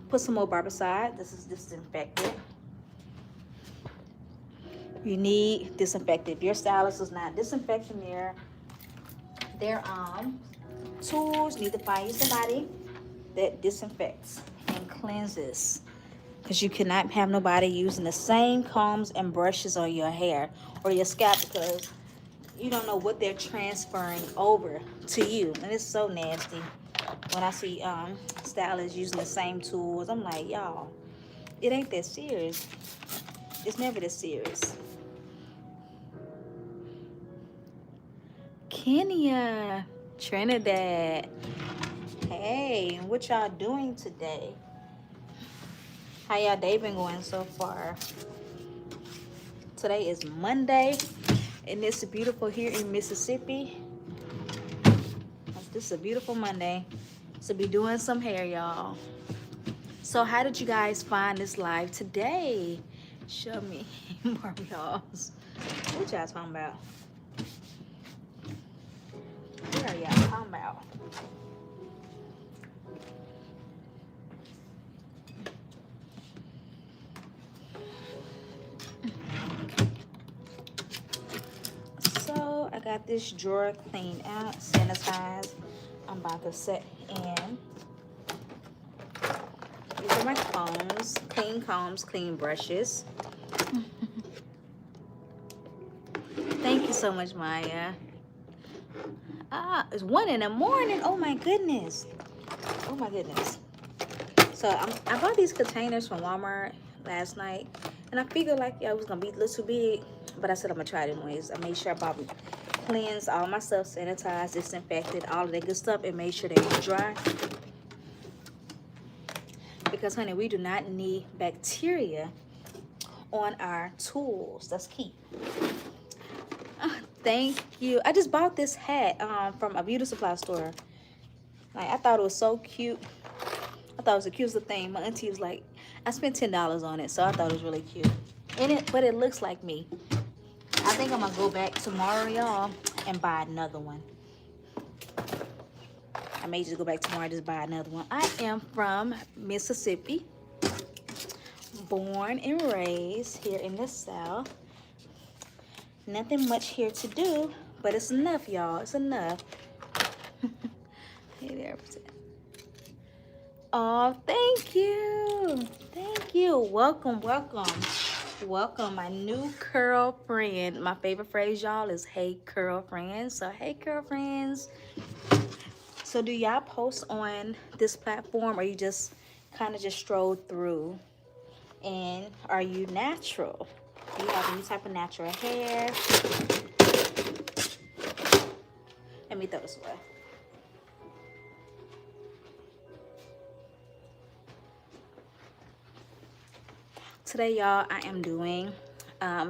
Put some more barbicide. This is disinfectant. You need disinfectant. If your stylist is not disinfecting their tools, you need to find you somebody that disinfects and cleanses. Because you cannot have nobody using the same combs and brushes on your hair or your scalp, because you don't know what they're transferring over to you. And it's so nasty when I see stylists using the same tools. I'm like, y'all, it ain't that serious. It's never that serious. Kenya, Trinidad. Hey, what y'all doing today? How y'all day been going so far? Today is Monday, and it's beautiful here in Mississippi. This is a beautiful Monday to be doing some hair, y'all. So how did you guys find this live today? Show me more of y'all's. What y'all talking about? What are y'all talking about? So I got this drawer cleaned out, sanitized. I'm I'm about to set in. These are my combs, clean brushes. Thank you so much, Maya. Ah, it's 1 in the morning. Oh my goodness. Oh my goodness. So I bought these containers from Walmart last night, and I figured like it was gonna be a little too big, but I said I'm gonna try it anyways. I made sure I bought cleansed all my stuff, sanitized, disinfected, all of that good stuff, and made sure they were dry. Because honey, we do not need bacteria on our tools. That's key. Thank you. I just bought this hat from a beauty supply store. Like, I thought it was so cute. I thought it was the cutest thing. My auntie was like, I spent $10 on it, so I thought it was really cute. But it looks like me. I think I'm gonna go back tomorrow, y'all, and buy another one. I may just go back tomorrow and just buy another one. I am from Mississippi, born and raised here in the South. Nothing much here to do, but it's enough, y'all. It's enough. Hey there. Oh, thank you. Thank you. Welcome, welcome. Welcome, my new curl friend. My favorite phrase, y'all, is hey, curl friends. So, hey, curl friends. So, do y'all post on this platform, or you just kind of just stroll through? And are you natural? Do you have any type of natural hair? Let me throw this away. Today, y'all, I am doing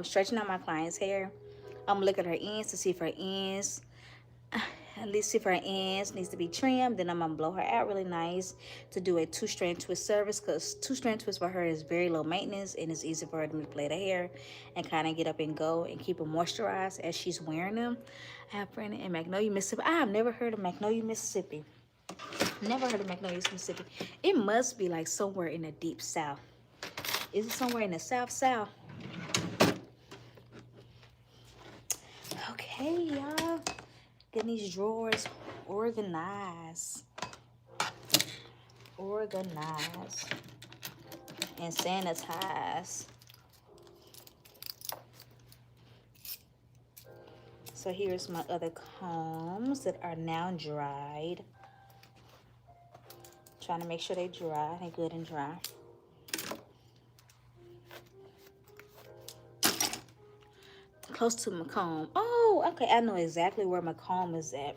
stretching out my client's hair. I'm looking at her ends to see if her ends, at least see if her ends needs to be trimmed. Then I'm gonna blow her out really nice to do a 2-strand twist service, because 2-strand twist for her is very low maintenance and it's easy for her to manipulate her hair and kind of get up and go and keep her moisturized as she's wearing them. I have friend in Magnolia, Mississippi. I have never heard of Magnolia, Mississippi. Never heard of Magnolia, Mississippi. It must be like somewhere in the deep South. Is it somewhere in the South? Okay, y'all. Getting these drawers organized. Organized. And sanitized. So here's my other combs that are now dried. Trying to make sure they dry. They're good and dry. Close to my comb. Oh, okay. I know exactly where my comb is at.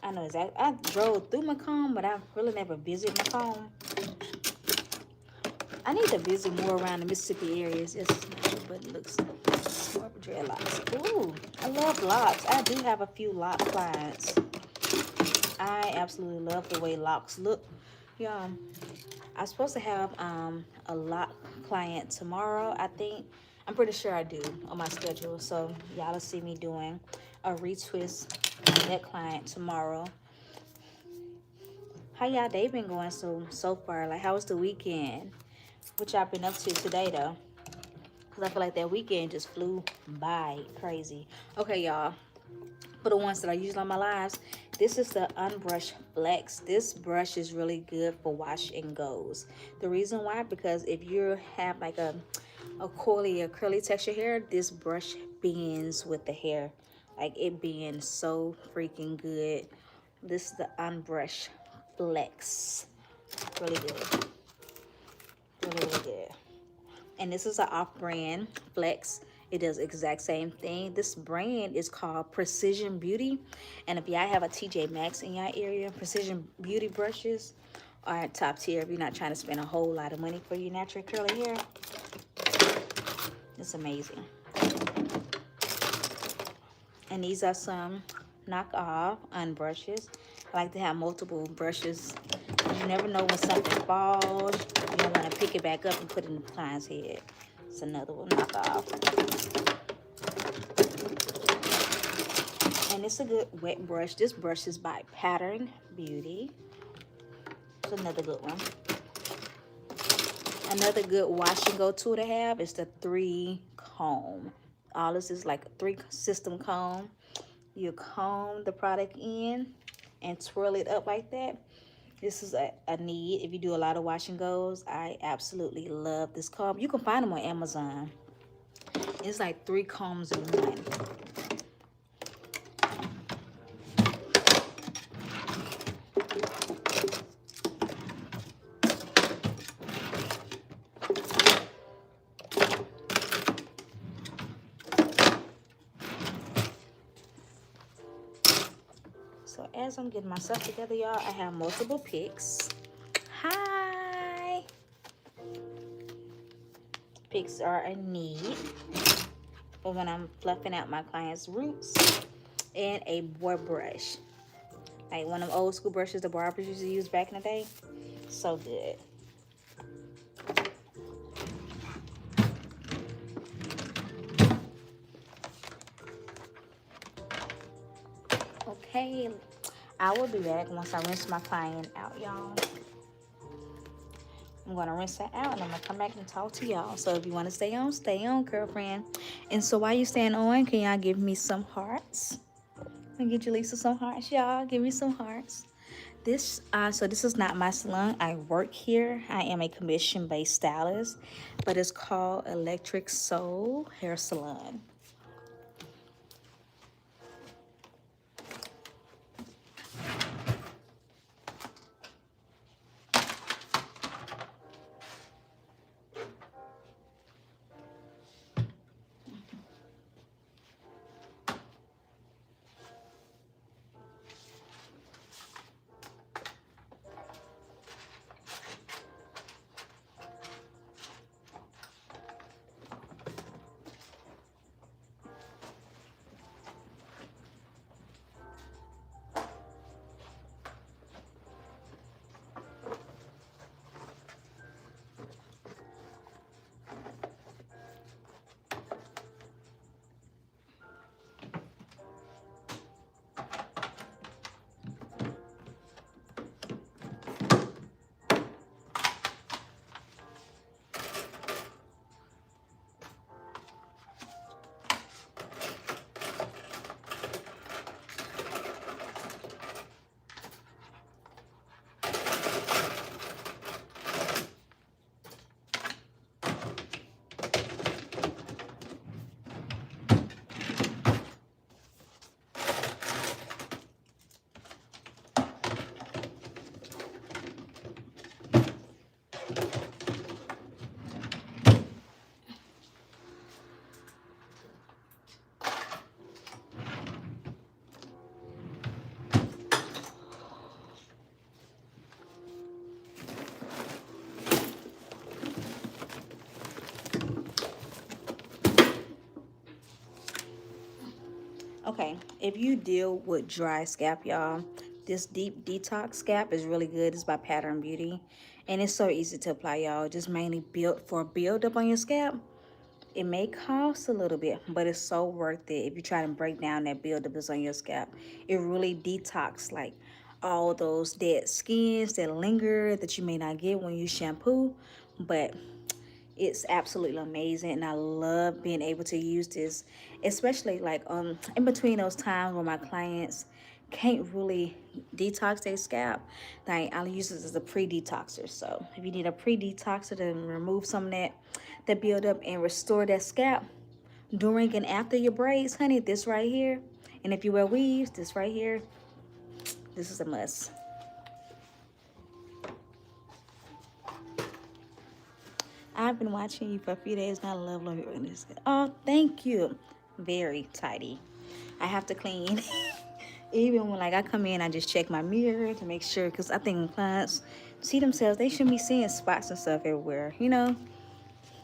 I know exactly. I drove through my comb, but I really never visited my comb. I need to visit more around the Mississippi areas. It's natural, but it looks more of dreadlocks. Ooh, I love locks. I do have a few lock clients. I absolutely love the way locks look. Yeah, I'm supposed to have a lock client tomorrow, I think. I'm pretty sure I do on my schedule. So y'all will see me doing a retwist on that client tomorrow. How y'all day been going so far? Like, how was the weekend? What y'all been up to today though? Because I feel like that weekend just flew by crazy. Okay, y'all. For the ones that I use on my lives, this is the Unbrush Flex. This brush is really good for wash and goes. The reason why, because if you have like a coily or curly texture hair, this brush bends with the hair. Like, it bends so freaking good. This is the Unbrush Flex. Really good. Really good. And this is an off-brand Flex. It does the exact same thing. This brand is called Precision Beauty. And if y'all have a TJ Maxx in your area, Precision Beauty brushes are top tier if you're not trying to spend a whole lot of money for your natural curly hair. It's amazing. And these are some knockoff unbrushes. I like to have multiple brushes. You never know when something falls. You don't want to pick it back up and put it in the client's head. It's another one, knockoff. And it's a good wet brush. This brush is by Pattern Beauty. It's another good one. Another good wash and go tool to have is the 3 comb. All this is like a 3 system comb. You comb the product in, and twirl it up like that. This is a need if you do a lot of wash and goes. I absolutely love this comb. You can find them on Amazon. It's like 3 combs in one. So as I'm getting myself together, y'all, I have multiple picks. Hi. Picks are a need for when I'm fluffing out my client's roots, and a boar brush. Like one of them old school brushes the barbers used to use back in the day. So good. Okay, I will be back once I rinse my client out, y'all. I'm gonna rinse her out and I'm gonna come back and talk to y'all. So if you wanna stay on, girlfriend. And so while you staying on, can y'all give me some hearts? And get Jaleesa some hearts, y'all. Give me some hearts. So this is not my salon. I work here. I am a commission-based stylist, but it's called Electric Soul Hair Salon. Okay, if you deal with dry scalp, y'all, this deep detox scalp is really good. It's by Pattern Beauty, and it's so easy to apply, y'all. Just mainly built for build up on your scalp. It may cost a little bit, but it's so worth it if you try to break down that buildup that's on your scalp. It really detox like all those dead skins that linger that you may not get when you shampoo, but it's absolutely amazing, and I love being able to use this, especially like in between those times when my clients can't really detox their scalp. Like I'll use this as a pre-detoxer. So if you need a pre-detoxer to remove some of that build up and restore that scalp during and after your braids, honey, this right here. And if you wear weaves, this right here, this is a must. I've been watching you for a few days and I love your this. Oh, thank you. Very tidy. I have to clean. Even when like I come in, I just check my mirror to make sure, because I think when clients see themselves, they shouldn't be seeing spots and stuff everywhere, you know?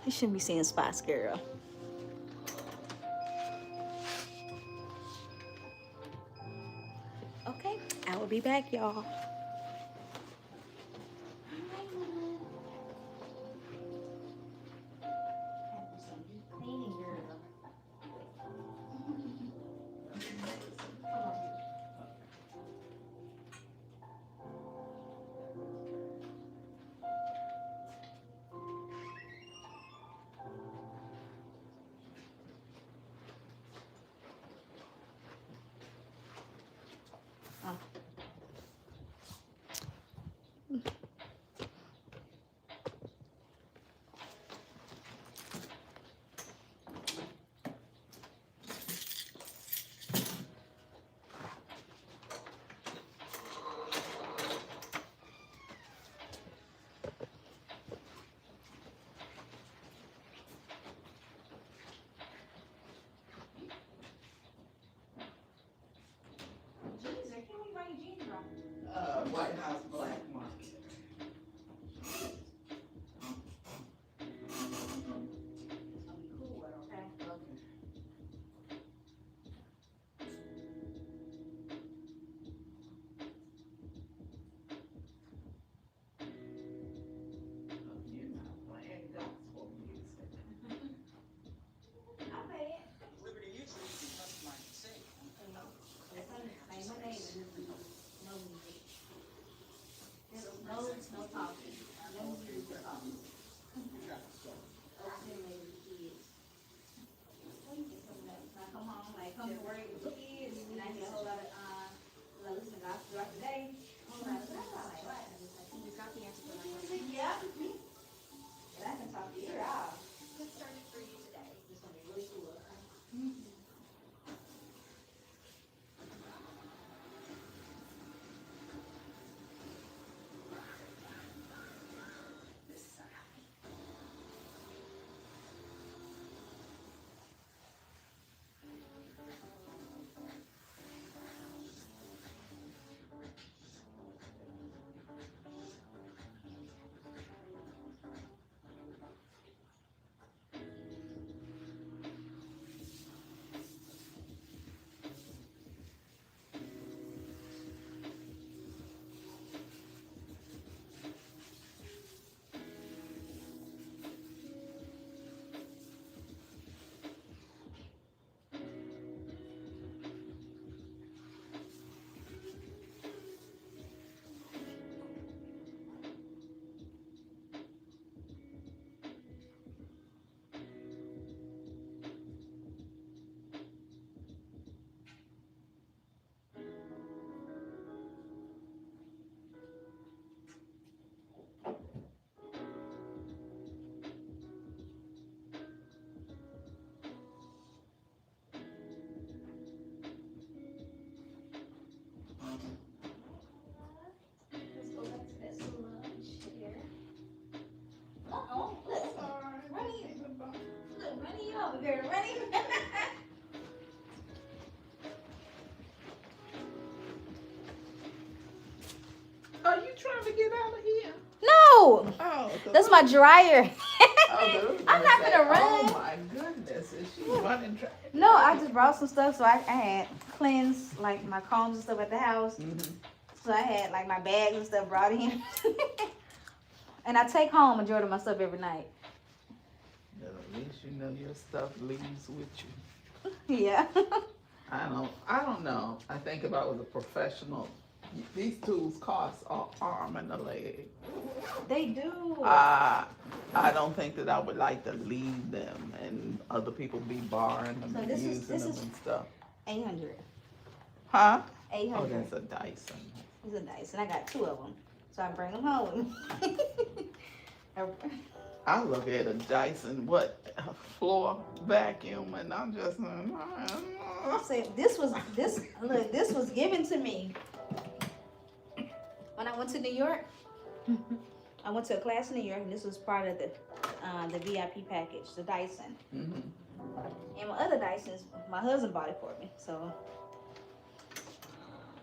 They shouldn't be seeing spots, girl. Okay, I will be back, y'all.
White House Black Market.
Cool, okay?
Okay. You're not playing gospel music.
I pay it.
Liberty Mutual, you can customize and save.
Like my name is no music. No talking. No music at all. I come home, like come to work with the kids, and I hear a whole lot of listen to gospel throughout the day. I'm like, what? Can you stop the answer for my yeah. And I can talk to you out. What started for you today? This one is really cool. Let's go back to that salon chair. Uh-oh, look, running. Look, running over, girl, running.
Are you trying to get out of here?
No,
Oh,
that's my dryer.
Oh,
I'm not gonna run.
Oh my goodness, is she running?
No, I just brought some stuff so I had cleansed like my combs and stuff at the house.
Mm-hmm.
So I had like my bags and stuff brought in. And I take home majority of my stuff every night.
At least you know your stuff leaves with you.
Yeah.
I don't know. I think if I was a professional, these tools cost an arm and a leg.
They do.
I don't think that I would like to leave them and other people be borrowing them
So
and
this is-
using
this
them
is-
and stuff.
800.
Huh? Oh,
800.
that's a Dyson.
It's a Dyson. I got 2 of them. So I bring them home with me.
I look at a Dyson, a floor vacuum, and I'm just,
I said, this was given to me when I went to New York. I went to a class in New York, and this was part of the VIP package, the Dyson.
Mhm.
And my other Dysons, my husband bought it for me. So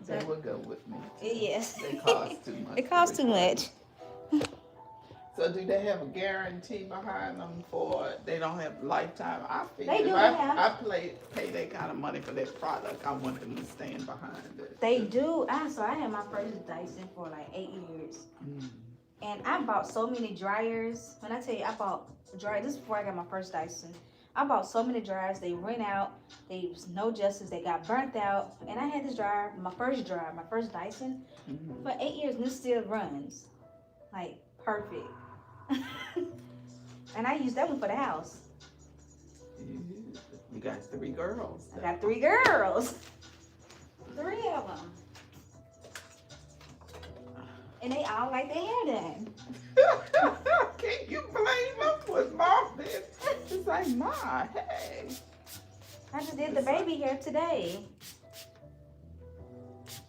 They would go with me. too.
yes,
They cost too much.
it costs too much.
So do they have a guarantee behind them for, they don't have lifetime? I figure
They do
if I
have.
pay that kind of money for their product, I want them to stand behind it.
They do. So I had my first Dyson for like 8 years.
Mm.
And I bought so many dryers. When I tell you, I bought dryers. This is before I got my first Dyson. I bought so many dryers. They ran out. They was no justice. They got burnt out. And I had this dryer, my first Dyson,
Mhm.
for 8 years, and it still runs. Like, perfect. And I used that one for the house.
You got 3 girls.
I got 3 girls. 3 of them. And they all like their hair done.
Can't you blame them with mom did? It's like, Ma, hey.
I just did the baby hair today.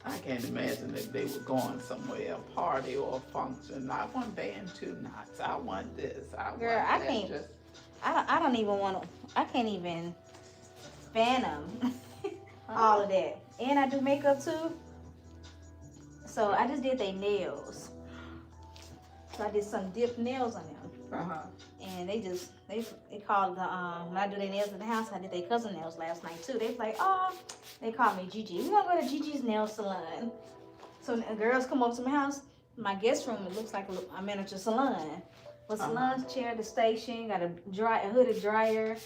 I can't imagine if they were going somewhere, a party or a function. I want band 2 knots. I want this.
Girl, I
that.
can't-
Just,
I don't even want to, I can't even fan them. All of that. And I do makeup too. So I just did their nails. So I did some dipped nails on them. And they called when I do their nails at the house, I did their cousin nails last night too. They was like, oh, they called me Gigi. We're gonna go to Gigi's nail salon. So the girls come over to my house. My guest room, it looks like a miniature salon. With salon chair, the station, got a hooded dryer.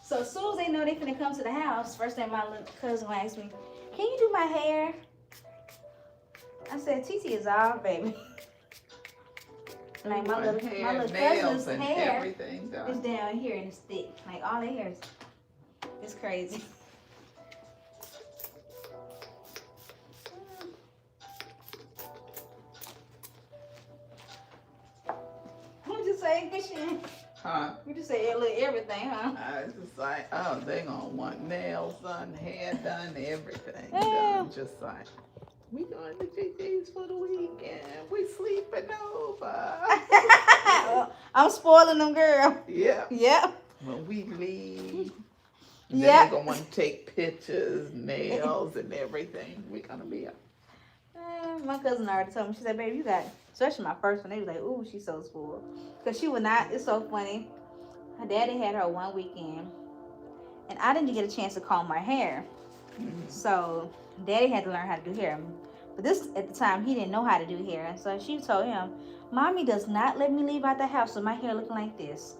So as soon as they know they finna come to the house, first thing my little cousin will ask me, can you do my hair? I said, TT is off, baby. Like my little cousin's hair is down here and it's thick. Like all their hair is crazy. What'd you say, Christian?
Huh?
You just say everything, huh?
I was just like, oh, they gonna want nails done, hair done, everything
Yeah.
done. Just like, we going to GG's for the weekend. We sleeping over.
I'm spoiling them, girl.
Yeah.
Yep.
When we leave,
Yeah.
then they're gonna want to take pictures, nails, and everything. We're gonna be up.
My cousin already told me. She said, "Baby, you got." Especially my first one. They was like, "Ooh, she's so spoiled," because she would not. It's so funny. Her daddy had her one weekend, and I didn't get a chance to comb my hair. So daddy had to learn how to do hair. But this at the time he didn't know how to do hair, and so she told him, "Mommy does not let me leave out the house with my hair looking like this."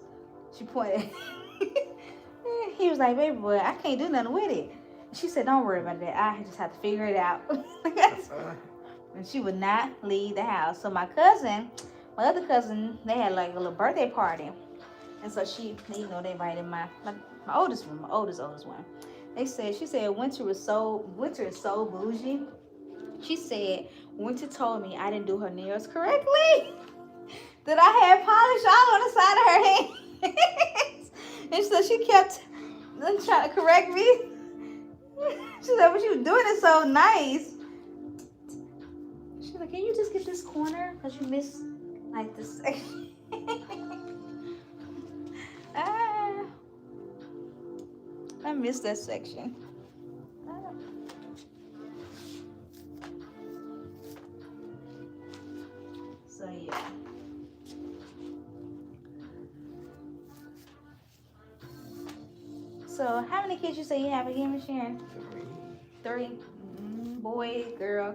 She pointed. He was like, "Baby boy, I can't do nothing with it." She said, "Don't worry about that. I just have to figure it out." And she would not leave the house. So my other cousin, they had like a little birthday party. And so they invited my oldest one, my oldest one. She said, winter is so bougie. She said, Winter told me I didn't do her nails correctly. That I had polish all on the side of her hands. And so she kept trying to correct me. She said, but you were doing it so nice. She's like, can you just get this corner? Because you missed like this section. I missed that section. So yeah. So how many kids you say you have again, Miss Sharon? 3. Boy, girl.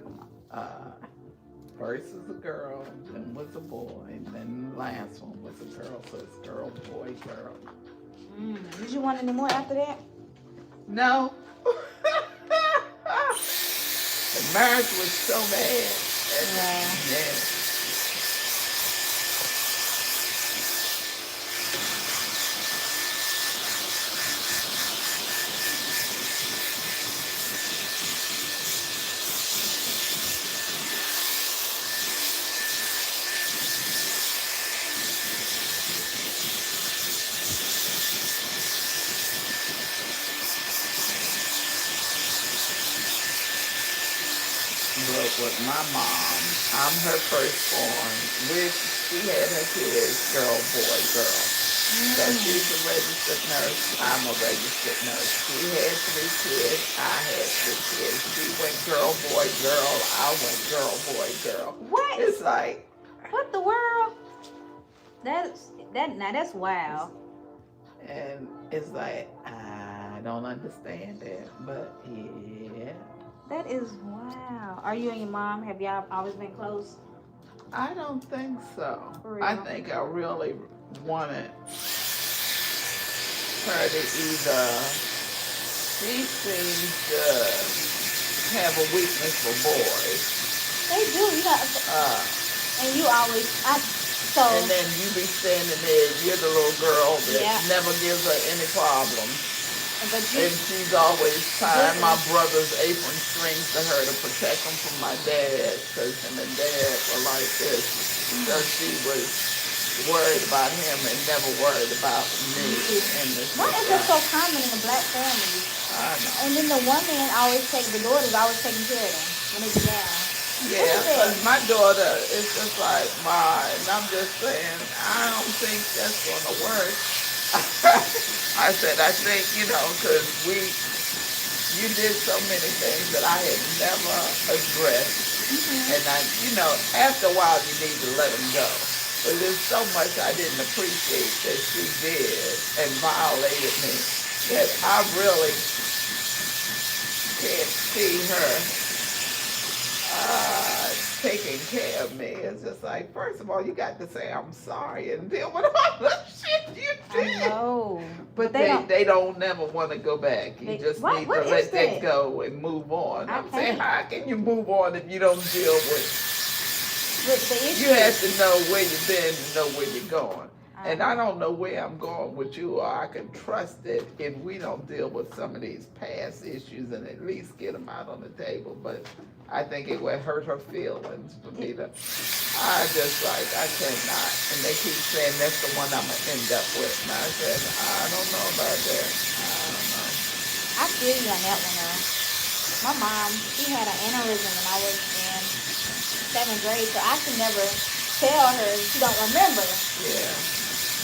First is a girl, then was a boy, and then the last one was a girl. So it's girl, boy, girl.
Did you want any more after that?
No. The marriage was so bad. Yeah. Look, with my mom, I'm her firstborn. She had her kids, girl, boy, girl. So she's a registered nurse. I'm a registered nurse. She had 3 kids. I had 3 kids. She went girl, boy, girl. I went girl, boy, girl.
What?
It's like,
what the world? That's wild.
and it's like, I don't understand it, but yeah.
That is wow. Are you and your mom, have y'all always been close?
I don't think so.
For real?
I think I really wanted her to she seems to have a weakness for boys.
They do, and you always,
and then you be standing there, you're the little girl that never gives her any problems.
But
and she's always tying my brother's apron strings to her to protect him from my dad, because him and dad were like this. So she was worried about him and never worried about me.
Why is that so common in a black family?
I know.
And then the woman the daughter's always taking care of them when they get down.
Yeah, because my daughter is just like, Ma, and I'm just saying, I don't think that's going to work. I said, I think, because you did so many things that I had never addressed. And after a while, you need to let them go. But there's so much I didn't appreciate that she did and violated me that I really can't see her taking care of me. It's just like, first of all, you got to say I'm sorry and deal with all the shit you did.
I know.
But they don't never want to go back. You just need to let that go and move on. I'm saying, how can you move on if you don't deal with
the issue?
You have to know where you've been and know where you're going. And I don't know where I'm going with you, or I can trust that if we don't deal with some of these past issues and at least get them out on the table. But I think it would hurt her feelings for me to, I cannot. And they keep saying that's the one I'm going to end up with. And I said, I don't know about that. I don't know.
I feel you on that one, though. My mom, she had an aneurysm when I was in 7th grade, so I could never tell her she don't remember.
Yeah.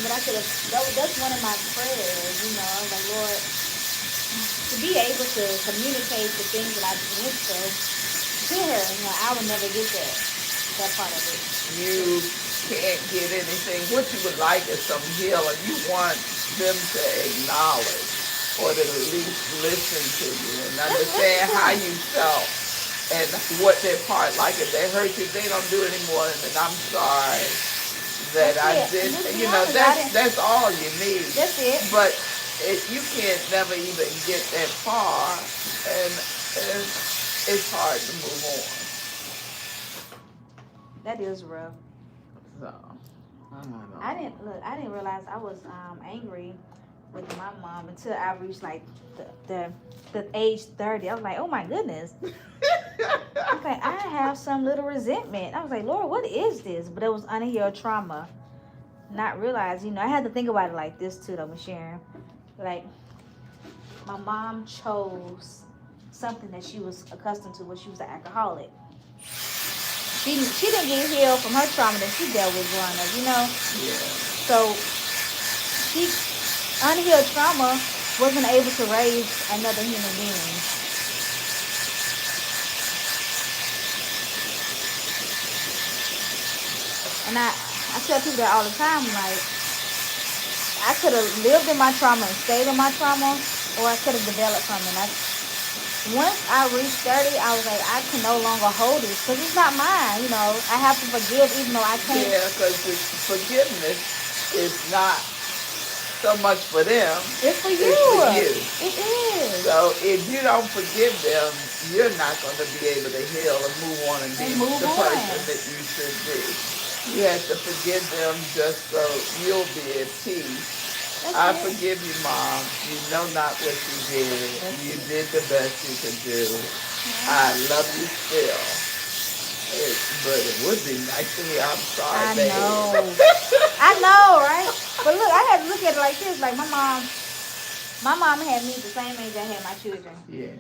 But I could have, that's one of my prayers, I was like, Lord, to be able to communicate the things that I went through to her, I would never get that part of it.
You can't get anything. What you would like is some healing. You want them to acknowledge or to at least listen to you and understand how you felt and what their part, like if they hurt you, they don't do it anymore, and I'm sorry that I did. That's all you need.
That's it.
But you can't never even get that far, and it's hard to move on.
That is rough.
So, I don't know.
I didn't realize I was angry with my mom until I reached like the age 30. I was like, oh my goodness. Okay, I have some little resentment. I was like, Lord, what is this? But it was unhealed trauma. Not realize, I had to think about it like this too, though, Miss Sharon. Like, my mom chose something that she was accustomed to when she was an alcoholic. She didn't get healed from her trauma that she dealt with growing up,
Yeah.
So, unhealed trauma wasn't able to raise another human being. And I tell people that all the time, like, I could have lived in my trauma and stayed in my trauma, or I could have developed from it. Once I reached 30, I was like, I can no longer hold it, because it's not mine, I have to forgive even though I can't.
Yeah, because forgiveness is not so much for them.
It's for you.
It's for you.
It is.
So if you don't forgive them, you're not going to be able to heal and move on and be the person that you should be. You have to forgive them just so you'll be at peace. I forgive you, Mom. You know not what you did. You did the best you could do. I love you still. But it would be nice to hear I'm sorry, baby.
I know, right? But look, I had to look at it like this. Like my mom had me the same age I had my children.
Yeah.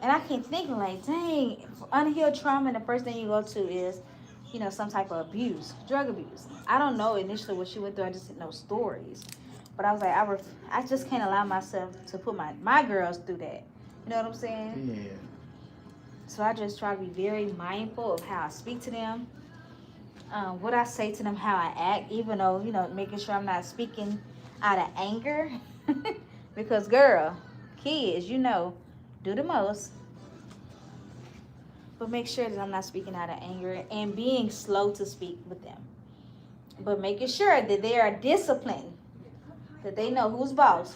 And I keep thinking like, dang, unhealed trauma, and the first thing you go to is, some type of abuse, drug abuse. I don't know initially what she went through. I just didn't know stories. But I was like, I just can't allow myself to put my girls through that. You know what I'm saying?
Yeah.
So I just try to be very mindful of how I speak to them, what I say to them, how I act, even though, making sure I'm not speaking out of anger. Because, girl, kids, do the most. But make sure that I'm not speaking out of anger and being slow to speak with them. But making sure that they are disciplined, that they know who's boss.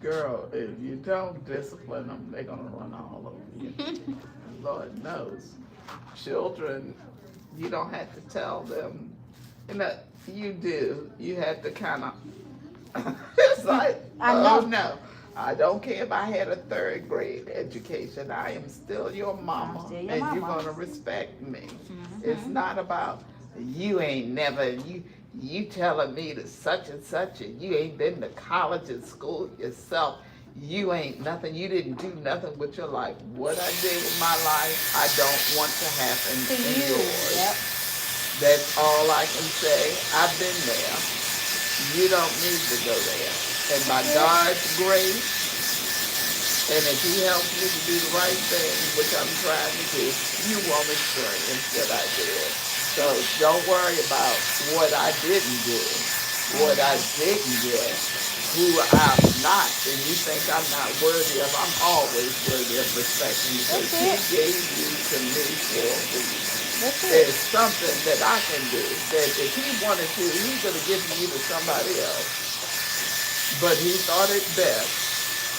Girl, if you don't discipline them, they're going to run all over you. Lord knows. Children, you don't have to tell them. You do. You have to kind of, it's like, oh no. I don't care if I had a 3rd grade education. I am still your mama, and you're going to respect me. Mm-hmm. It's not about you ain't never, you telling me to such and such, and you ain't been to college and school yourself. You ain't nothing. You didn't do nothing with your life. What I did with my life, I don't want to happen in yours. Yep. That's all I can say. I've been there. You don't need to go there. And by God's grace, And if he helps you to do the right thing, which I'm trying to do, you won't experience what I did. So don't worry about what I didn't do, what I didn't get, who I'm not, and you think I'm not worthy of. I'm always worthy of respect because
That's
he
it.
gave you to me for a reason.
That's it.
There's something that I can do that if he wanted to, he could have given you to somebody else. But he thought it best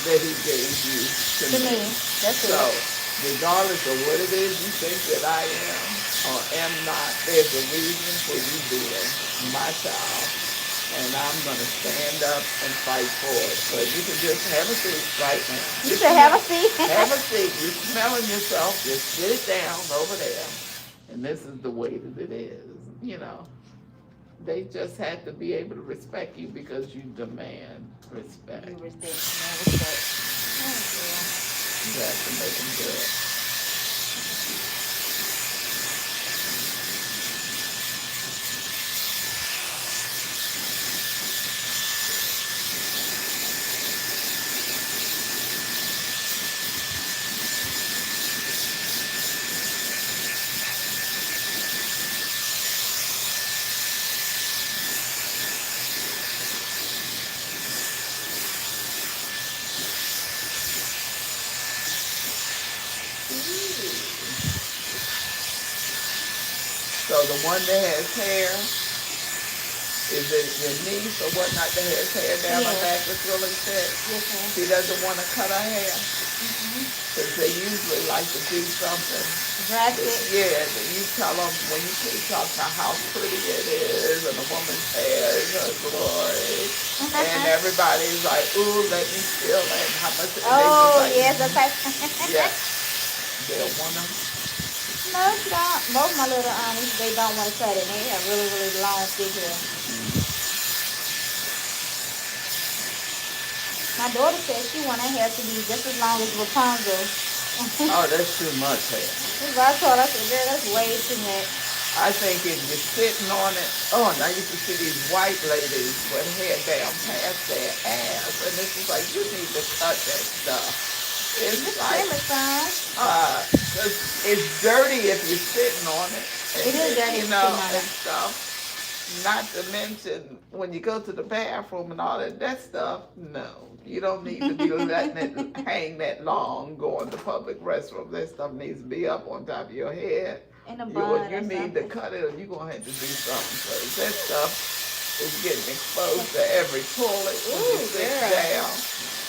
that he gave you to
To me.
me.
That's
So,
it.
regardless of what it is you think that I am or am not, there's a reason for you being my child. And I'm going to stand up and fight for it. But you can just have a seat right now.
You should have a seat.
Have a seat. You're smelling yourself. Just sit it down over there. And this is the way that it is. You know, they just have to be able to respect you because you demand respect.
You respect. No respect.
You have to make them do it. So the one that has hair, is it your niece or whatnot that has hair down her
Yeah.
back that's really thick?
Yes, ma'am.
She doesn't want to cut her hair
Mm-hmm.
because they usually like to do something.
Drastic.
Yeah, that you tell them when you talk about how pretty it is and a woman's hair is her glory. And everybody's like, ooh, let me feel it. How much? And
Oh,
they
yes,
just
that's
like, yeah, they'll want to.
No, she don't. Both my little aunties, they don't want to cut it. They have really, really long, thick hair. My daughter said she want her hair to be just as long as Rapunzel.
Oh, that's too much hair.
So I told her, I said, girl, that's way too much.
I think if you're sitting on it, oh, and I used to see these white ladies with hair down past their ass, and this is like, you need to cut that stuff. It's
Just
like,
trim it, son.
it's dirty if you're sitting on it.
It is dirty
you
if
know,
you're sitting on
and
it.
stuff. Not to mention, when you go to the bathroom and all that stuff, no. You don't need to be letting it hang that long going to public restrooms. That stuff needs to be up on top of your head.
In a
You,
bun
you
or
need to
something.
cut it or you're going to have to do something first. That stuff is getting exposed to every toilet when you
Ooh,
sit
girl.
down,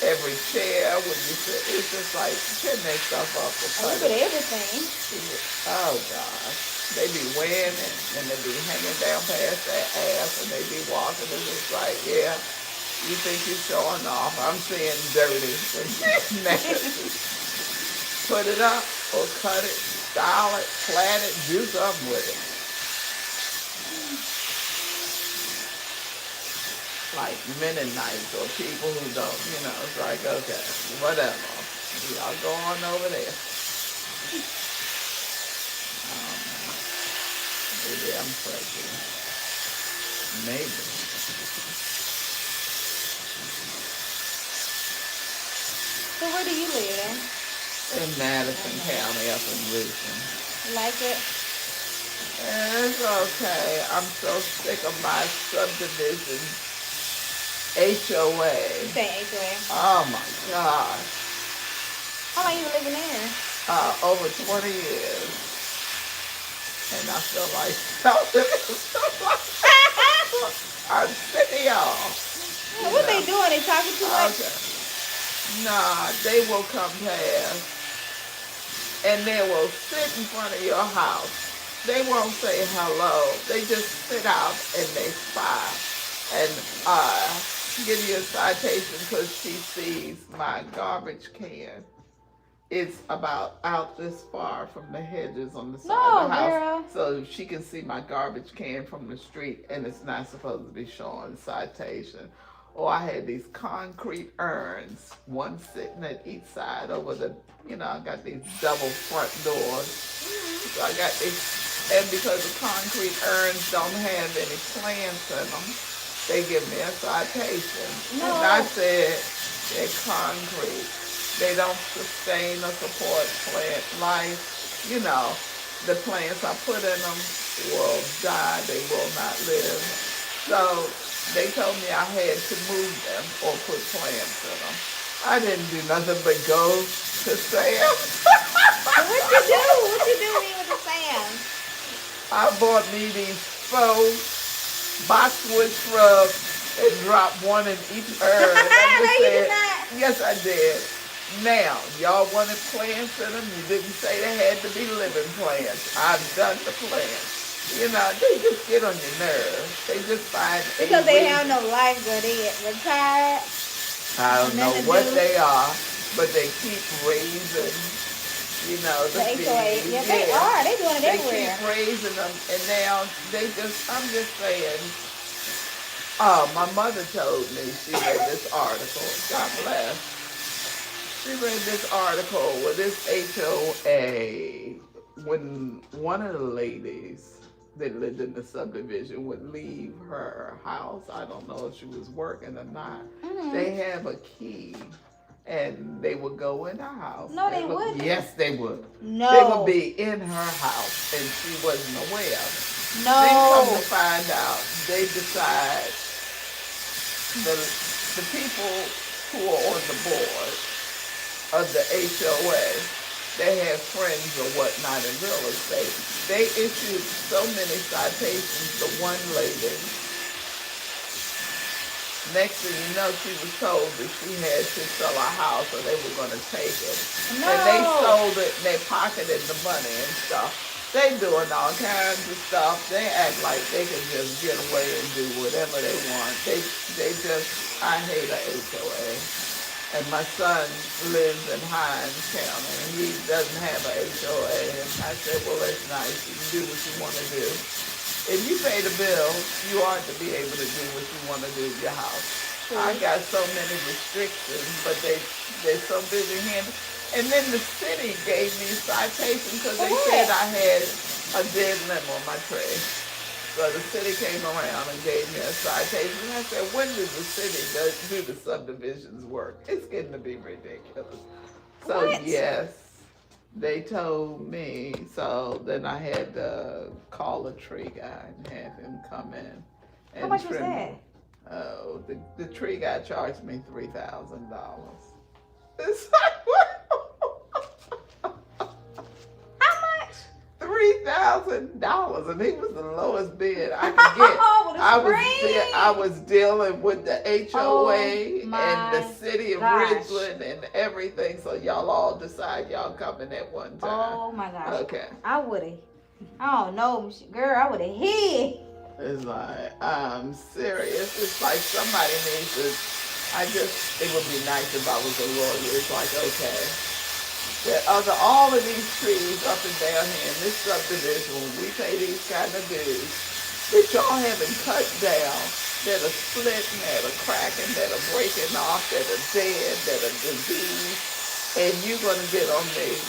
every chair when you sit. It's just like, turn that stuff up and
I
cut
look at
it.
everything.
Oh, gosh. They be wearing it and they be hanging down past their ass and they be walking and it's like, yeah, you think you're showing off. I'm seeing dirty and nasty. Put it up or cut it, style it, plait it, do something with it. Like Mennonites or people who don't, it's like, okay, whatever. Y'all go on over there. Maybe I'm pregnant. Maybe.
So where do you live?
In Madison County up in Richmond.
You like it?
It's okay. I'm so sick of my subdivision HOA.
You say HOA.
Oh my gosh.
How long you been living there?
Over 20 years. And I feel like I'm sick of y'all.
What they doing? They talking too much?
Okay. Nah, they will come past and they will sit in front of your house. They won't say hello. They just sit out and they spy and give you a citation because she sees my garbage can. It's about out this far from the hedges on the side of the house.
Girl.
So she can see my garbage can from the street and it's not supposed to be showing citation. Or I had these concrete urns, one sitting at each side over the, I got these double front doors. So I got these, and because the concrete urns don't have any plants in them, they give me a citation.
No.
And I said, they're concrete. They don't sustain or support plant life. You know, the plants I put in them will die. They will not live. So they told me I had to move them or put plants in them. I didn't do nothing but go to Sam's.
What you do? What you do with the Sam's?
I bought me these faux boxwood shrubs and dropped one in each herb. And I
No,
just
you
said,
did not.
yes, I did. Now, y'all wanted plants in them. You didn't say they had to be living plants. I've done the plants. You know, they just get on your nerves. They just find
Because
a
they
reason.
have no life, girl. They retired.
I don't know
nothing to
what
do.
they are, but they keep raising, you know, the
The HOA.
bees.
Yeah, they are. They doing it
They
everywhere.
keep raising them, and now they just, I'm just saying, oh, my mother told me, she read this article, God bless. She read this article with this HOA, when one of the ladies that lived in the subdivision would leave her house. I don't know if she was working or not.
Mhm.
They have a key, and they would go in her house.
No, they wouldn't.
Yes, they would.
No.
They would be in her house, and she wasn't aware of it.
No.
Then come to find out, they decide the people who are on the board of the HOA, they have friends or whatnot in real estate. They issued so many citations to one lady. Next thing you know, she was told that she had to sell her house or they were going to take it.
No.
And they sold it and they pocketed the money and stuff. They doing all kinds of stuff. They act like they can just get away and do whatever they want. They just, I hate a HOA. And my son lives in Hines County, and he doesn't have a HOA. And I said, well, that's nice. You can do what you want to do. If you pay the bill, you ought to be able to do what you want to do with your house.
Sure.
I got so many restrictions, but they're so busy handling. And then the city gave me a citation because
For
they
what?
said I had a dead limb on my tree. So the city came around and gave me a citation. And I said, when does the city do the subdivisions work? It's getting to be ridiculous. So
What?
yes, they told me. So then I had to call a tree guy and have him come in. And
How much was
trim
that?
them. Oh, the tree guy charged me $3,000. It's like, what?
How much?
$3,000, and he was the lowest bid I could get.
Oh, the spring.
I was dealing with the HOA
Oh, my
and the city of
gosh.
Ridgeland and everything. So y'all all decide y'all coming at one time.
Oh my gosh.
Okay,
I would've. I don't know, girl. I would've hid.
it's like I'm serious. It's like somebody needs to. It would be nice if I was a lawyer. It's like, okay. All of these trees up and down here in this subdivision, when we pay these kind of dues, that y'all haven't cut down, that are splitting, that are cracking, that are breaking off, that are dead, that are diseased, and you're going to get on me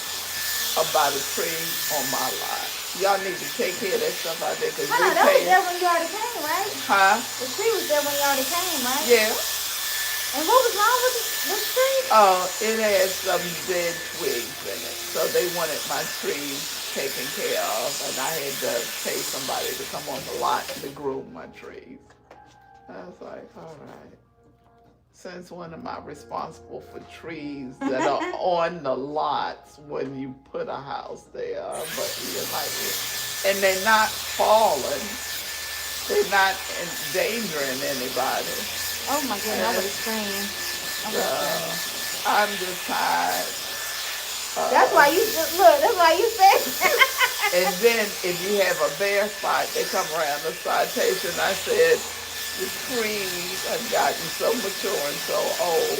about a tree on my lot. Y'all need to take care of that stuff out there because
Huh,
we
that was
pay.
there when you already came, right?
Huh?
The tree was there when you already came, right?
Yeah.
And what was wrong with the tree?
Oh, it had some dead twigs in it. So they wanted my trees taken care of, and I had to pay somebody to come on the lot to groom my trees. I was like, all right. Since when am I responsible for trees that are on the lots when you put a house there? But you're like, and they're not falling. They're not endangering anybody.
Oh my goodness, I would've screamed. I would've screamed.
I'm just tired.
That's why you look. That's why you said.
And then if you have a bare spot, they come around the citation. I said, the trees have gotten so mature and so old.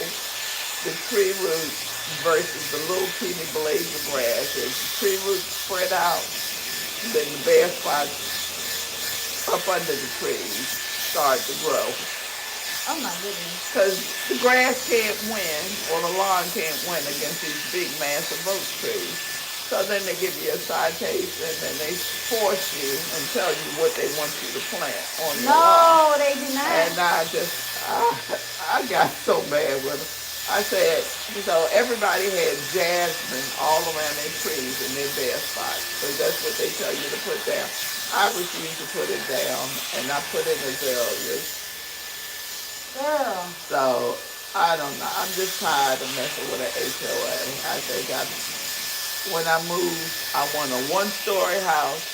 The tree roots versus the little teeny blades of grass. As the tree roots spread out, then the bare spots up under the trees start to grow.
Oh my goodness.
Because the grass can't win, or the lawn can't win against these big, massive oak trees. So then they give you a citation and they force you and tell you what they want you to plant on your lawn.
No, they do not.
And I got so mad with them. I said, so everybody had jasmine all around their trees in their bare spots. So that's what they tell you to put down. I refuse to put it down, and I put in azaleas.
Girl.
So I don't know. I'm just tired of messing with an HOA. I think when I move, I want a one-story house,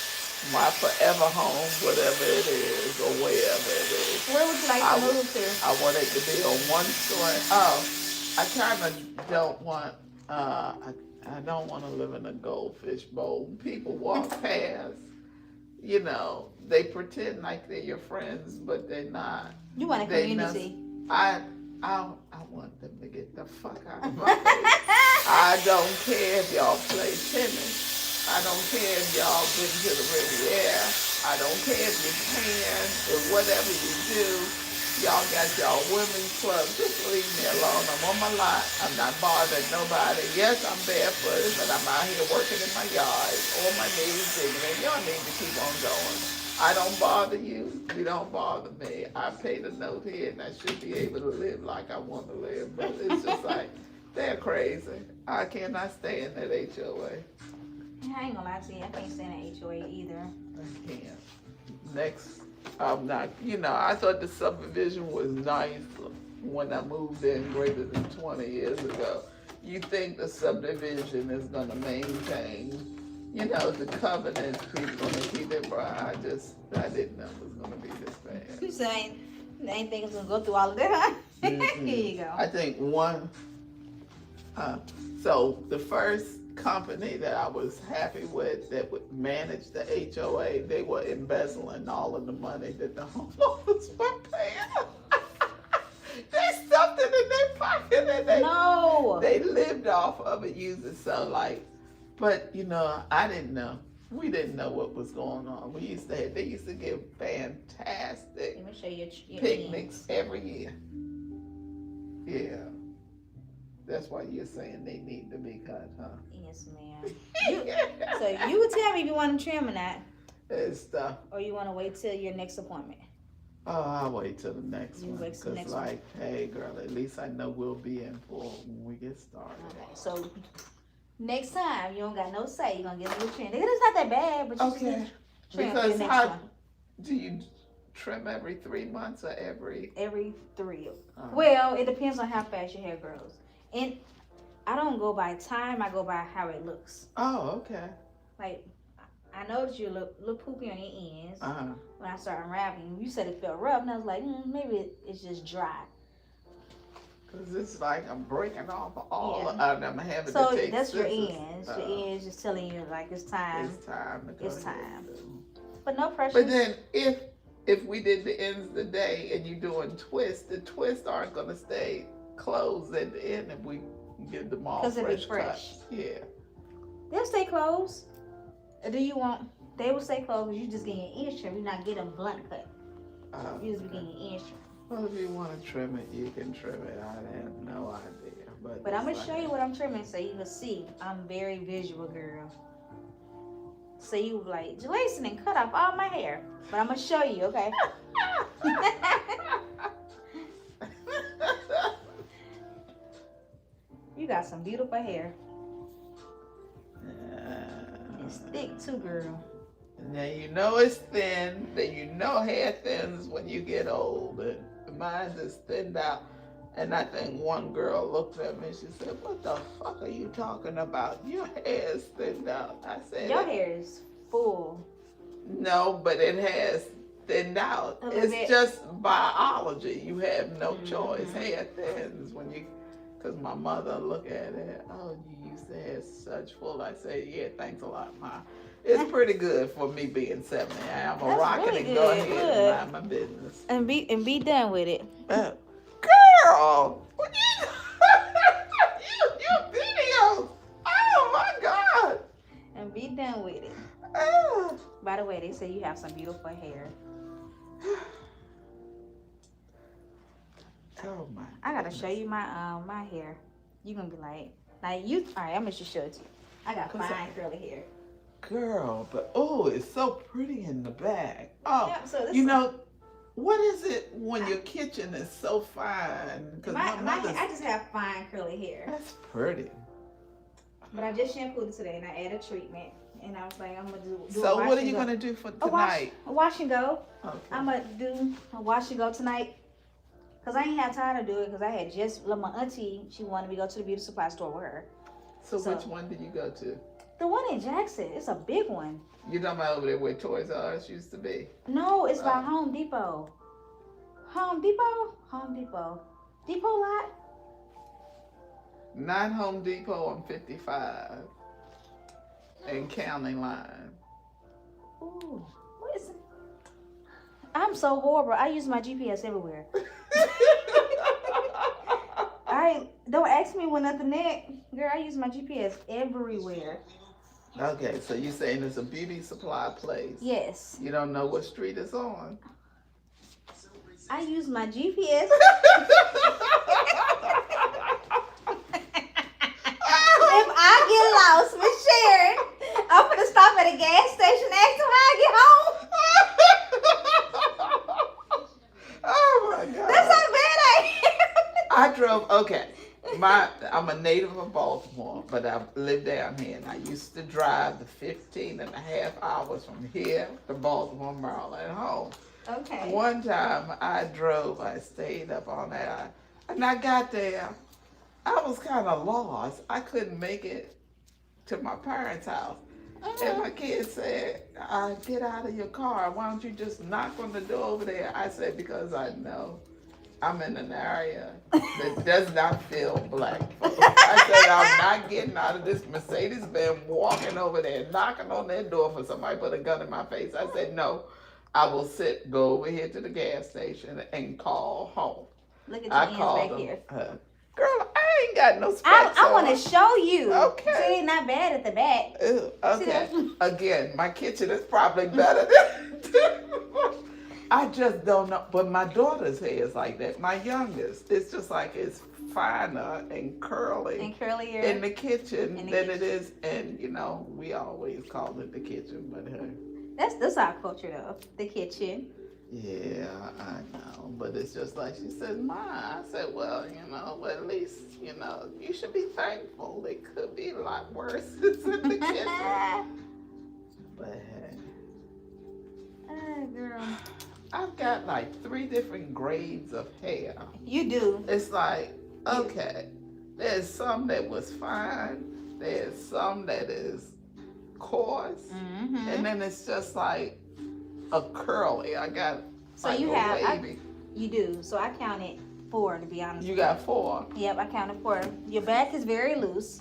my forever home, whatever it is, or wherever it is.
Where would you like to move to?
I want it to be a one-story. Oh, I kind of don't want. I don't want to live in a goldfish bowl. People walk past. You know, they pretend like they're your friends, but they're not.
You want a community.
I want them to get the fuck out of my face. I don't care if y'all play tennis. I don't care if y'all been to the Riviera. I don't care if you can, or whatever you do. Y'all got y'all women's club. Just leave me alone. I'm on my lot. I'm not bothering nobody. Yes, I'm barefooted, but I'm out here working in my yard, on my knees digging, and y'all need to keep on going. I don't bother you. You don't bother me. I paid a note here, and I should be able to live like I want to live. But it's just like, they're crazy. I cannot stay in that HOA.
I ain't gonna lie to you. I can't stand an HOA either.
I can't. Next, I'm not. You know, I thought the subdivision was nice when I moved in greater than 20 years ago. You think the subdivision is gonna maintain, you know, the covenants, people gonna keep it, bro. I didn't know it was gonna be this bad.
You saying I ain't think it's gonna go through all of that, huh?
Mm-hmm.
Here you go.
I think so the first company that I was happy with that would manage the HOA, they were embezzling all of the money that the homeowners were paying. They stuffed it in their pocket and they lived off of it using but you know, I didn't know. We didn't know what was going on. They used to give fantastic
Let me show you your
picnics every year. Yeah. That's why you're saying they need to be cut, huh?
Yes, ma'am. So you would tell me if you want to trim or not.
It's stuff.
Or you want to wait till your next appointment.
Oh, I'll wait till the next one.
Wait till the next
one. Hey, girl, at least I know we'll be in full when we get started.
Okay, so next time you don't got no say. You're gonna get a little trim. It's not that bad, but you just need to trim for the
Because
next one.
do you trim every 3 months or every?
Every 3. Well, it depends on how fast your hair grows. And I don't go by time, I go by how it looks.
Oh, okay.
Like, I noticed you look poopy on your ends when I started unraveling. You said it felt rough, and I was like, maybe it's just dry.
Because it's like I'm breaking off all of I'm having
so
to take
that's
scissors.
Your ends. Your ends just telling you, like, it's time.
It's time to go
It's time.
ahead.
But no pressure.
But then if we did the ends today and you're doing twists, the twists aren't going to stay closed at the end if we give them all fresh cuts. Yeah.
They'll stay closed. Or do you want, they will stay closed because you just getting your ends trimmed. You're not getting blunt cut. You just be getting your ends trimmed.
Well, if you want to trim it, you can trim it. I have no idea.
But I'm going to show you what I'm trimming so you can see. I'm very visual, girl. So you like, Jalason and cut off all my hair. But I'm going to show you, okay? You got some beautiful hair. It's thick too, girl.
Now you know it's thin. Then you know hair thins when you get old. And mine is thinned out. And I think one girl looked at me and she said, "What the fuck are you talking about? Your hair is thinned out." I said,
your hair is full.
No, but it has thinned out. It's just biology. You have no choice. Hair thins when you, because my mother looked at it. "Oh, you used to have such full." I say, "Yeah, thanks a lot, Ma." It's pretty good for me being 70. I'm a rocket really and go ahead and mind my business.
And be done with it.
Girl, what you videos. Oh my God.
And be done with it. By the way, they say you have some beautiful hair.
Oh my.
I gotta show you my my hair. You gonna be like, you. All right, I'm gonna just show it to you. I got fine curly hair.
Girl, but oh, it's so pretty in the back. Oh,
yeah, so
you know, What is it when your kitchen is so fine? Because my mother's,
I just have fine curly hair.
that's pretty.
But I just shampooed it today and I added treatment. And I was like, I'm gonna do
So
a wash
what are
and
you
go.
gonna do for
A wash,
tonight?
a wash and go.
Okay.
I'm gonna do a wash and go tonight. Cause I ain't had time to do it because I had just my auntie, she wanted me to go to the beauty supply store with her.
So
So-
which one did you go to?
The one in Jackson, it's a big one.
You talking about over there where Toys R Us used to be?
No, it's by Home Depot. Home Depot? Home Depot. Depot lot?
Not Home Depot on 55 and County Line.
Ooh, what is it? I'm so horrible. I use my GPS everywhere. Don't ask me when nothing there. Girl, I use my GPS everywhere.
Okay, so you saying it's a beauty supply place?
Yes.
You don't know what street it's on?
I use my GPS. If I get lost, Miss Sharon, I'm gonna stop at a gas station and ask them how I get home.
Oh my God.
That's how bad I am.
I drove, okay. I'm a native of Baltimore, but I lived down here, and I used to drive the 15 and a half hours from here to Baltimore, Maryland, home.
Okay.
One time I stayed up all night, and I got there. I was kind of lost. I couldn't make it to my parents' house. And my kid said, get out of your car. Why don't you just knock on the door over there? I said, because I know I'm in an area that does not feel black. I said, I'm not getting out of this Mercedes-Benz, walking over there, knocking on their door for somebody to put a gun in my face. I said, no, I will go over here to the gas station and call home.
Look at your
I
hands
called
back
them.
here.
Girl, I ain't got no specs
I want to
on.
show you.
Okay.
See, they not bad at the back.
Ew, okay.
See
Again, my kitchen is probably better than I just don't know. But my daughter's hair is like that. My youngest, it's just like it's finer and curly
And curlier.
in the kitchen
In the
than
kitchen.
it is. And, you know, we always call it the kitchen, but
That's our culture though. The kitchen.
yeah, I know. But it's just like she said, Ma. I said, well, you know, well, at least, you know, you should be thankful. It could be a lot worse in the kitchen. But hey.
Oh, girl.
I've got like 3 different grades of hair.
You do.
It's like, okay, there's some that was fine, there's some that is coarse,
Mm-hmm.
and then it's just like a curly. I got
So
like
you
a
have,
wavy.
you do. So I counted 4 to be honest.
You
with
got 4.
Yep, I counted 4. Your back is very loose.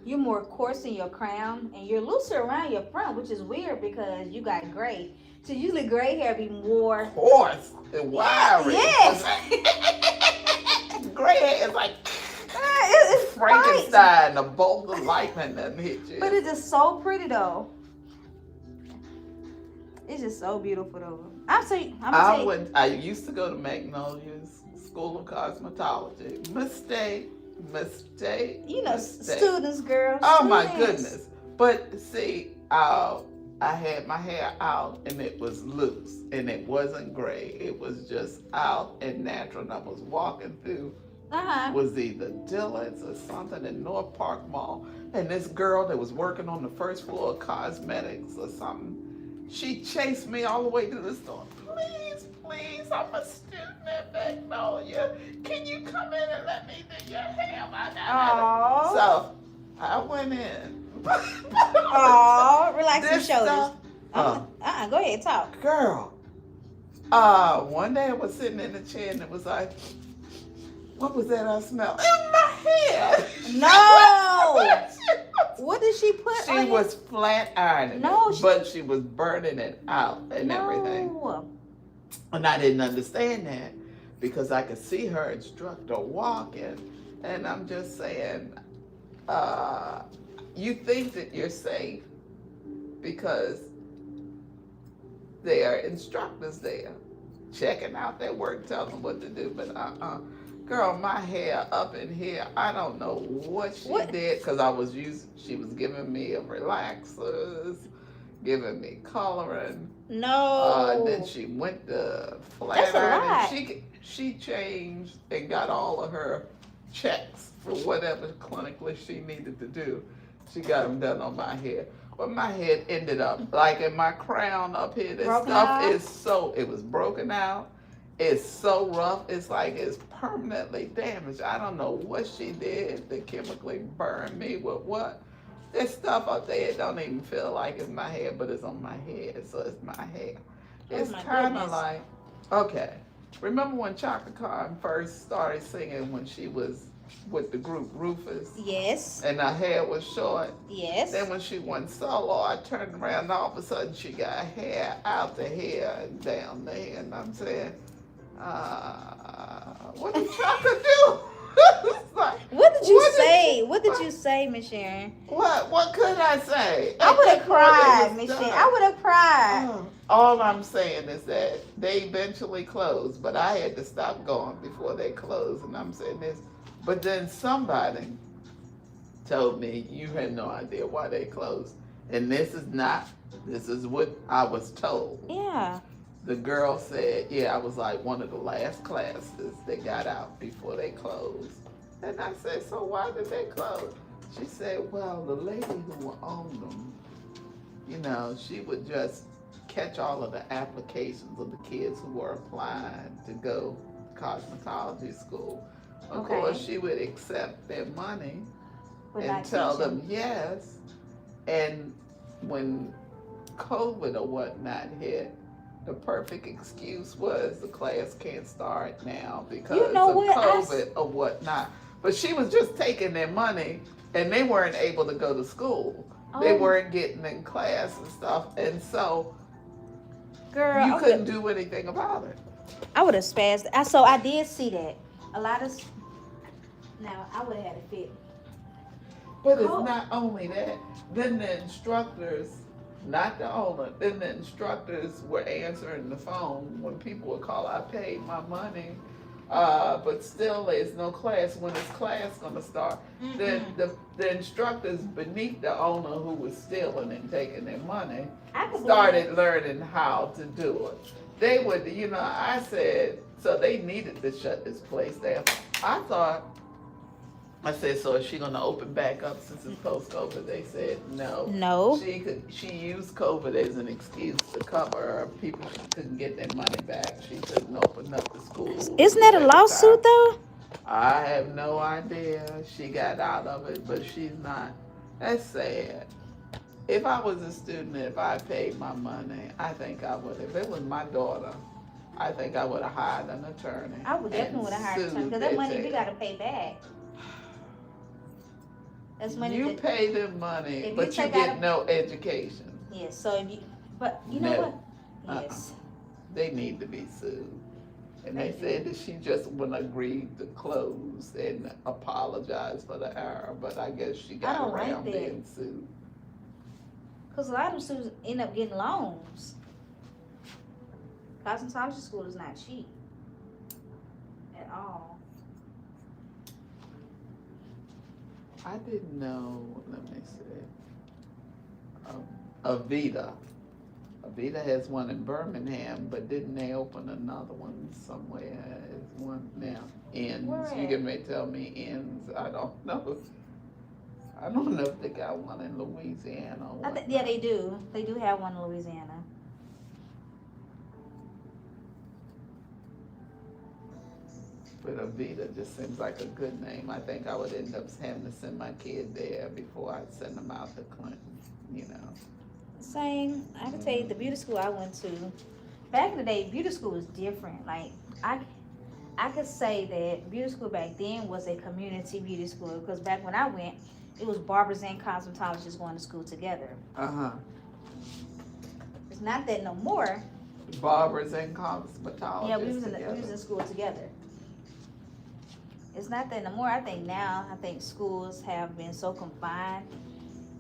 You're more coarse in your crown, and you're looser around your front, which is weird because you got gray. So usually gray hair be more.
Coarse and wiry.
Yes.
Gray hair is like
It's
Frankenstein, a bolt of lightning that hit you.
But it's just so pretty though. It's just so beautiful though. I'm
I used to go to Magnolia's School of Cosmetology. Mistake.
You know,
mistake.
students, girls.
Oh my
students.
goodness. But see, I had my hair out and it was loose and it wasn't gray. It was just out and natural. And I was walking through, was either Dillard's or something in North Park Mall. And this girl that was working on the first floor of cosmetics or something, she chased me all the way to the store. Please, I'm a student at Magnolia. Can you come in and let me do your hair?
Aww.
So I went in.
Oh, relax your
This
shoulders.
stuff-
Go ahead, talk.
Girl, one day I was sitting in the chair and it was like, what was that I smelled? In my hair.
No. What did she put
She
on
was flat ironing
No,
it, but she was burning it out and everything.
No.
And I didn't understand that because I could see her instructor walking. And I'm just saying, you think that you're safe because there are instructors there checking out their work, telling them what to do. But girl, my hair up in here, I don't know what she did because she was giving me a relaxers, giving me coloring.
No.
Then she went to
That's
flat
a
iron,
lot.
and she changed and got all of her checks for whatever clinically she needed to do. She got them done on my head. But my head ended up like in my crown up here. This
Broken
stuff
off?
is so, it was broken out. It's so rough. It's like it's permanently damaged. I don't know what she did to chemically burn me with what. This stuff up there, it don't even feel like it's my hair, but it's on my head, so it's my hair.
Oh
It's
my
kind
goodness.
of like, okay. Remember when Chaka Khan first started singing when she was with the group Rufus,
Yes.
and her hair was short?
Yes.
Then when she went solo, I turned around and all of a sudden she got hair out the hair and down there, and I'm saying, what did Chaka do? It's like,
What did you
what did
say?
she-
What did you say, Miss Sharon?
What could I say?
I would have
At that point,
cried,
it was
Miss
done.
Sharon. I would have cried.
All I'm saying is that they eventually closed, but I had to stop going before they closed. And I'm saying this, but then somebody told me you had no idea why they closed, and this is what I was told.
Yeah.
The girl said, yeah, I was like one of the last classes that got out before they closed. And I said, so why did they close? She said, well, the lady who owned them, you know, she would just catch all of the applications of the kids who were applying to go to cosmetology school. Of
Okay.
course, she would accept their money
But
and
not
tell
teaching.
them yes. And when COVID or whatnot hit, the perfect excuse was the class can't start now because
You know
of
what?
COVID or whatnot. But she was just taking their money, and they weren't able to go to school. They
Oh.
weren't getting in class and stuff, and so
Girl,
you couldn't do anything about it.
I would have spazzed. So I did see that. A lot of. Now I would have had a fit.
But it's
Oh.
not only that. Then the instructors, not the owner, then the instructors were answering the phone when people would call. I paid my money, but still there's no class. When is class gonna start? Then the instructors beneath the owner who was stealing and taking their money
I could
started learning how to do it. They would, you know, I said, so they needed to shut this place down. I said, so is she gonna open back up since it's post-COVID? They said no.
No.
She used COVID as an excuse to cover her. People couldn't get their money back. She couldn't open up the school.
Isn't that a lawsuit though?
I have no idea. She got out of it, but she's not. That's sad. If I was a student, if I paid my money, I think I would. If it was my daughter, I think I would have hired an attorney.
I would definitely would have hired a because that money we gotta pay back. That's money.
You
that,
pay them money,
if you
but you
take
get
out a-
no education.
Yes. So if you, but you know
No.
what? Yes.
They need to be sued. And they said that she just wouldn't agree to close and apologize for the error, but I guess she got
don't like
around
that.
being sued.
Because a lot of students end up getting loans. Cosmetology school is not cheap at all.
I didn't know, let me see. Avita. Avita has one in Birmingham, but didn't they open another one somewhere? Is one now? Ends.
Where
You
at?
can may tell me ends. I don't know. I don't know if they got one in Louisiana or what.
Yeah, they do. They do have one in Louisiana.
But Avita just seems like a good name. I think I would end up having to send my kid there before I send them out to Clinton, you know.
Same. I can tell you the beauty school I went to. Back in the day, beauty school was different. Like I could say that beauty school back then was a community beauty school because back when I went, it was barbers and cosmetologists going to school together.
Uh-huh.
It's not that no more.
Barbers and cosmetologists
Yeah, we was
together.
in school together. It's not that no more. I think schools have been so confined.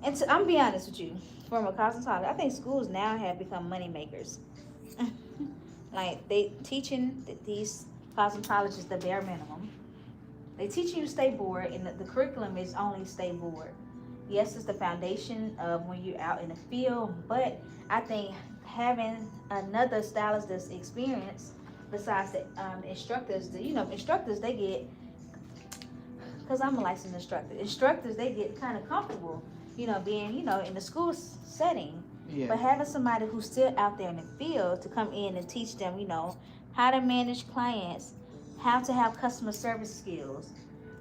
And I'm be honest with you, from a cosmetologist, I think schools now have become money makers. Like they teaching these cosmetologists the bare minimum. They teaching you to stay bored, and the curriculum is only stay bored. Yes, it's the foundation of when you're out in the field, but I think having another stylist that's experienced besides the instructors, instructors they get, because I'm a licensed instructor, instructors they get kind of comfortable, being, in the school setting.
Yeah.
But having somebody who's still out there in the field to come in and teach them, how to manage clients, how to have customer service skills,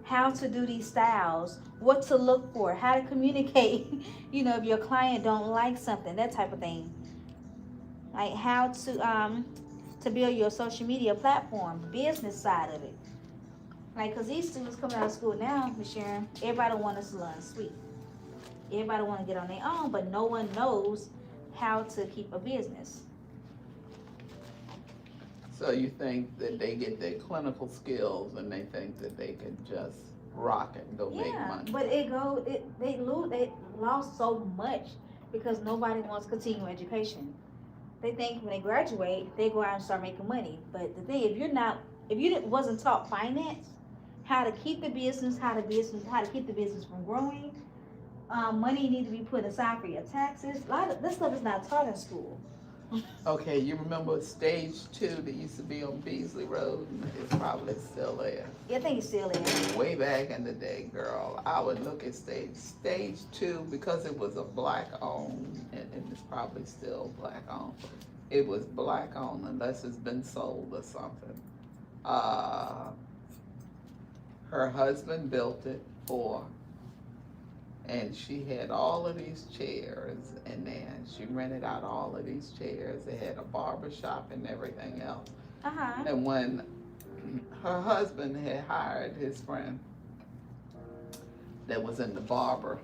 how to do these styles, what to look for, how to communicate, if your client don't like something, that type of thing. Like how to build your social media platform, business side of it. Like, cause these students coming out of school now, Miss Sharon, everybody want a salon suite. Everybody want to get on their own, but no one knows how to keep a business.
So you think that they get their clinical skills and they think that they can just rock it and go make
Yeah,
money?
but they lost so much because nobody wants continuing education. They think when they graduate, they go out and start making money. But the thing, if you wasn't taught finance, how to keep the business, how to keep the business from growing, money need to be put aside for your taxes. A lot of this stuff is not taught in school.
Okay, you remember Stage 2 that used to be on Beasley Road? It's probably still there.
Yeah, I think it's still in.
Way back in the day, girl, I would look at Stage 2 because it was a black owned, and it's probably still black owned. It was black owned unless it's been sold or something. Her husband built it for, and she had all of these chairs, and then she rented out all of these chairs. They had a barber shop and everything else.
Uh-huh.
And when her husband had hired his friend that was in the barber,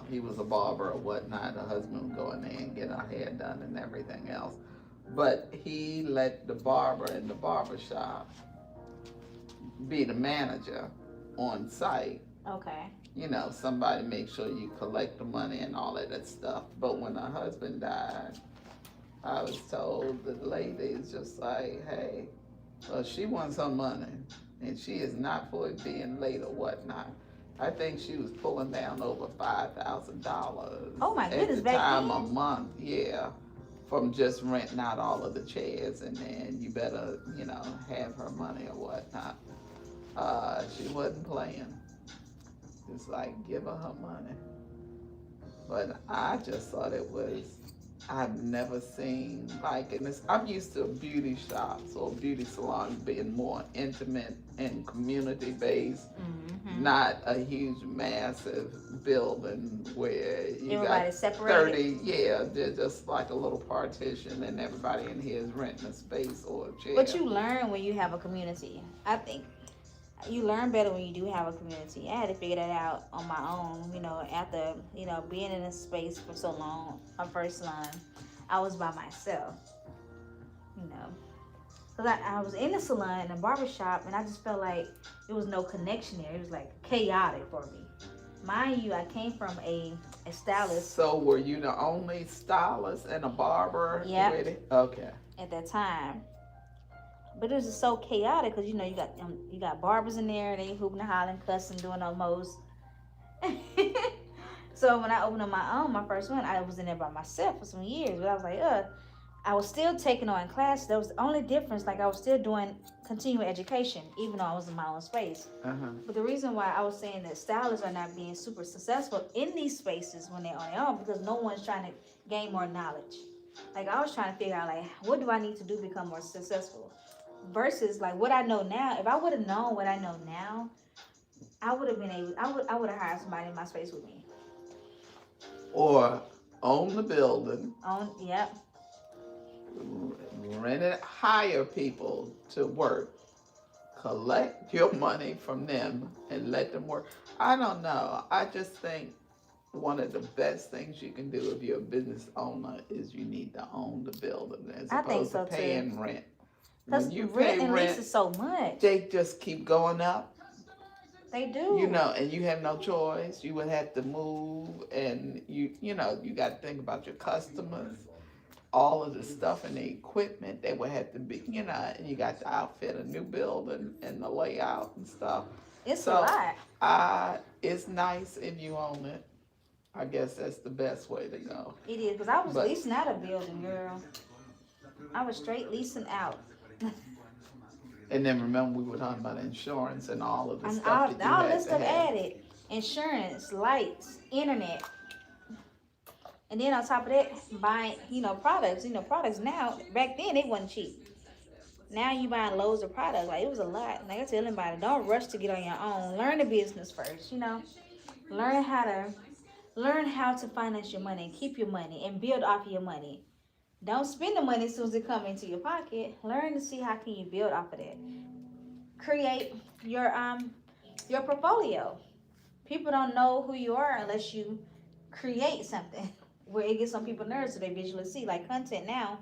he was a barber or whatnot, the husband would go in there and get her hair done and everything else. But he let the barber in the barber shop be the manager on site.
Okay.
Somebody make sure you collect the money and all of that stuff. But when her husband died, I was told the lady is just like, hey, well, she wants her money, and she is not for it being late or whatnot. I think she was pulling down over $5,000.
Oh my goodness,
at the
back
time
then?
a month, yeah, from just renting out all of the chairs, and then you better, have her money or whatnot. She wasn't playing. It's like, give her money. But I just thought it was, I've never seen, like, I'm used to beauty shops or beauty salons being more intimate and community based,
Mm-hmm.
not a huge, massive building where you
Everybody's
got
separated.
30, yeah, they're just like a little partition and everybody in here is renting a space or a chair.
But you learn when you have a community. I think you learn better when you do have a community. I had to figure that out on my own, after, being in a space for so long. My first salon, I was by myself, Because I was in the salon, in a barber shop, and I just felt like there was no connection there. It was like chaotic for me. Mind you, I came from a stylist.
So were you the only stylist and a barber?
Yep.
with it? Okay.
At that time. But it was just so chaotic because you got barbers in there, they hooping and hollering, cussing, doing the most. So when I opened up my first one, I was in there by myself for some years. But I was like, I was still taking on classes. That was the only difference. Like I was still doing continuing education, even though I was in my own space.
Uh-huh.
But the reason why I was saying that stylists are not being super successful in these spaces when they're on their own, because no one's trying to gain more knowledge. Like I was trying to figure out, like, what do I need to do to become more successful? Versus like what I know now. If I would have known what I know now, I would have been able. I would have hired somebody in my space with me.
Or own the building,
Yep.
rent it, hire people to work, collect your money from them, and let them work. I don't know. I just think one of the best things you can do if you're a business owner is you need to own the building as
I think
opposed
so,
to paying rent.
Because
When you pay
rent and lease is so much.
they just keep going up.
They do.
And you have no choice. You would have to move, and you got to think about your customers, all of the stuff and the equipment that would have to be, and you got to outfit a new building and the layout and stuff.
It's
So,
a lot.
It's nice if you own it. I guess that's the best way to go.
It is, because I was
But-
leasing out a building, girl. I was straight leasing out.
And then remember, we were talking about insurance and all of the
And
stuff that you
all
had
this
to
stuff
have.
added. Insurance, lights, internet. And then on top of that, buying, products. Products now, back then they wasn't cheap. Now you buying loads of products. Like, it was a lot. Like I tell anybody, don't rush to get on your own. Learn the business first, Learn how to finance your money, keep your money, and build off of your money. Don't spend the money as soon as it comes into your pocket. Learn to see how can you build off of that. Create your portfolio. People don't know who you are unless you create something where it gets some people nervous so they visually see. Like content now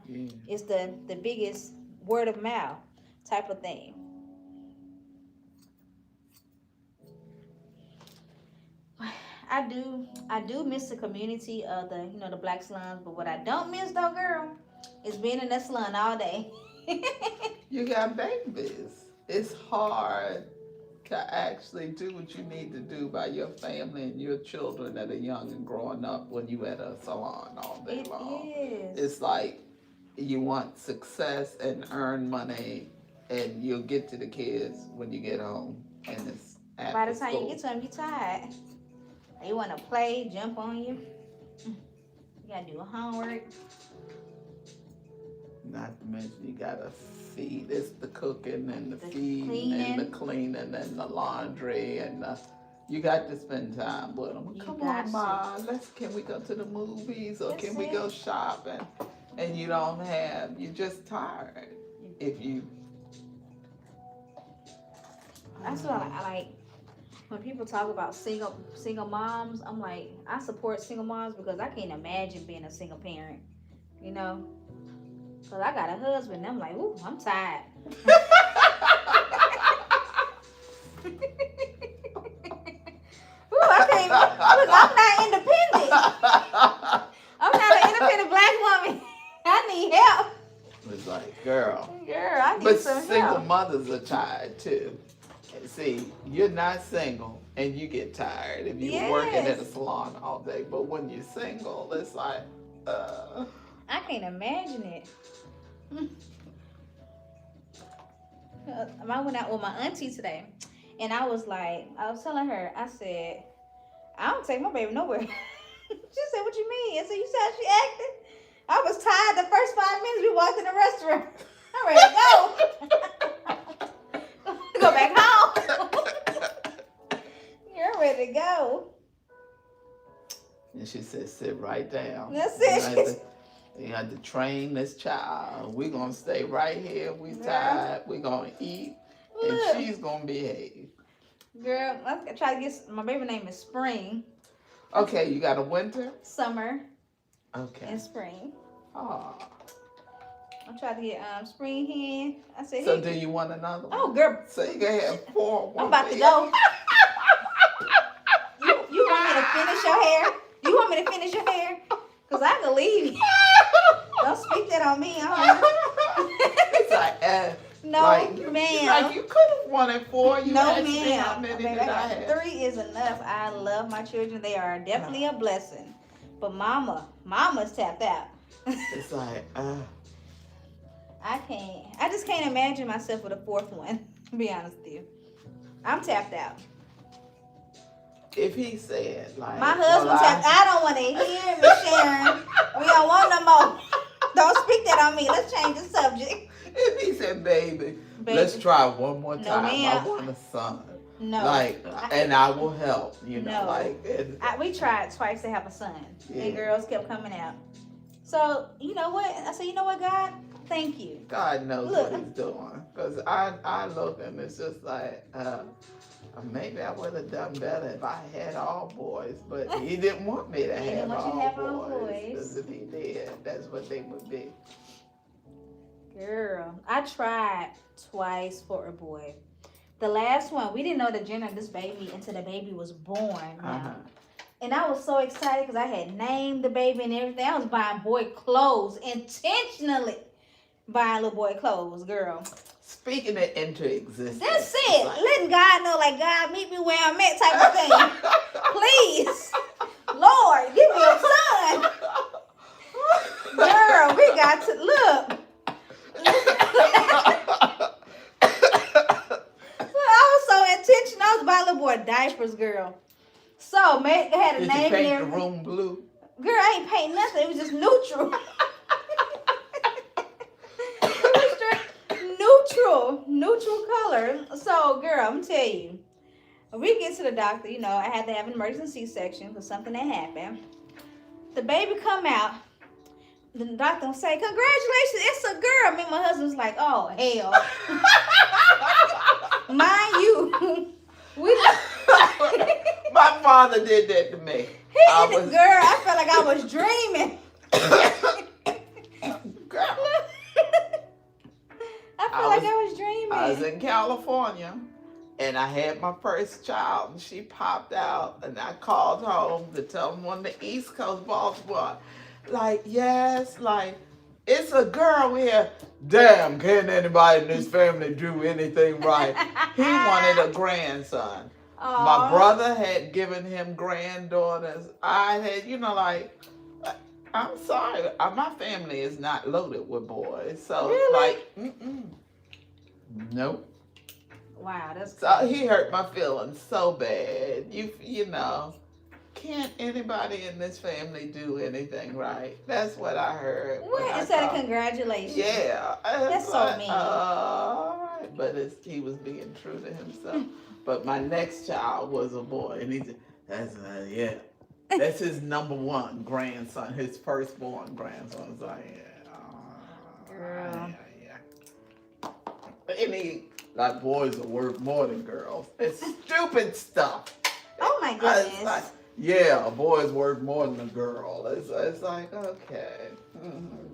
is the biggest word of mouth type of thing. I do miss the community of the black salons, but what I don't miss though, girl, is being in that salon all day.
You got babies. It's hard to actually do what you need to do by your family and your children that are young and growing up when you at a salon all day long.
Is.
It's like you want success and earn money, and you'll get to the kids when you get home, and it's after
By the time
school.
you get to them, you're tired. They want to play, jump on you. You gotta do homework.
Not to mention you gotta feed. It's the cooking and the
The
feeding and the cleaning and the laundry and you got to spend time with them.
You
Come
got
on, Ma. Can we go to the movies or
That's
can we
it.
go shopping? And you don't have. You're just tired. If you.
That's what I like. When people talk about single moms, I'm like, I support single moms because I can't imagine being a single parent. Because I got a husband, and I'm like, ooh, I'm tired. Ooh, I can't. Look, I'm not independent. I'm not an independent black woman. I need help.
It's like, girl.
Girl, I need
But
some
single
help.
mothers are tired too. See, you're not single and you get tired if you're working at a
Yes.
salon all day. But when you're single, it's like,
I can't imagine it. I went out with my auntie today, and I was telling her, I said, I don't take my baby nowhere. She said, what you mean? I said, you said how she acting? I was tired the first 5 minutes we walked in the restaurant. I'm ready to go. Go back home. You're ready to go.
and she said, sit right down.
That's
You
it.
had to train this child. We're going to stay right here. We tired. We're going to eat. And
Look.
she's going to behave.
Girl, I try to get, my baby name is Spring,
Okay, you got a winter?
Summer,
Okay.
and Spring.
Oh.
I'm trying to get Spring hen. I said,
So
hey.
do you want another one?
Oh, girl,
So you can have 4.
I'm about to go. You want me to finish your hair? You want me to finish your hair? Because I can leave you. Don't speak that on me.
It's like,
No,
like,
ma'am.
Like you could have wanted 4. You
No,
asked me how
ma'am.
many
Baby,
did I have?
3 is enough. I love my children. They are definitely a blessing. But mama's tapped out.
It's like,
I just can't imagine myself with a 4th one, to be honest with you. I'm tapped out.
if he said, like,
My husband tapped I don't want to hear it, Miss Sharon. We don't want no more. Don't speak that on me. Let's change the subject.
If he said, baby,
Baby.
let's try one more
No,
time.
ma'am.
I want a son.
No.
Like, and I will help,
No.
like. And,
We tried twice to have a son.
Yeah.
And girls kept coming out. So, you know what? I said, you know what, God? Thank you.
God knows
Look.
what he's doing. Because I look and it's just like, maybe I would have done better if I had all boys. But he didn't want me to
He didn't
have
want you to have all
all boys.
boys.
Because if he did, that's what they would be.
Girl, I tried twice for a boy. The last one, we didn't know the gender of this baby until the baby was born. Now.
Uh-huh.
And I was so excited because I had named the baby and everything. I was buying boy clothes, intentionally buying little boy clothes, girl.
Speaking it into existence.
That's
it's
it.
like-
Letting God know, like, God, meet me where I'm at type of thing. Please. Lord, give me a son. Girl, we got to look. I was so intentional. I was buying little boy diapers, girl. So, they had a
Did
name
you
and
paint the
everything.
room blue?
Girl, I ain't painting nothing. It was just neutral. It was straight neutral color. So, girl, I'm tell you, when we get to the doctor, you know, I had to have an emergency C-section for something that happened. The baby come out. The doctor will say, "Congratulations, it's a girl." Me and my husband's like, "Oh hell." Mind you, we.
My father did that to me.
Girl, I felt like I was dreaming.
Girl,
I felt like I was dreaming.
I was in California, and I had my first child, and she popped out, and I called home to tell them on the East Coast, Baltimore, like, yes, like, it's a girl here. Damn, can't anybody in this family do anything right? He wanted a grandson.
Aww.
My brother had given him granddaughters. I had, you know, like, I'm sorry, my family is not loaded with boys. So,
Really?
like, nope.
Wow, that's
So he hurt my feelings so bad. You know, can't anybody in this family do anything right? That's what I heard.
What? Instead of congratulations.
Yeah.
That's so mean.
All right. But he was being true to himself. But my next child was a boy. And he said, that's his number one grandson, his firstborn grandson. It's like,
Girl.
yeah. Like boys are worth more than girls. It's stupid stuff.
Oh my goodness.
Like, yeah, a boy's worth more than a girl. It's like, okay.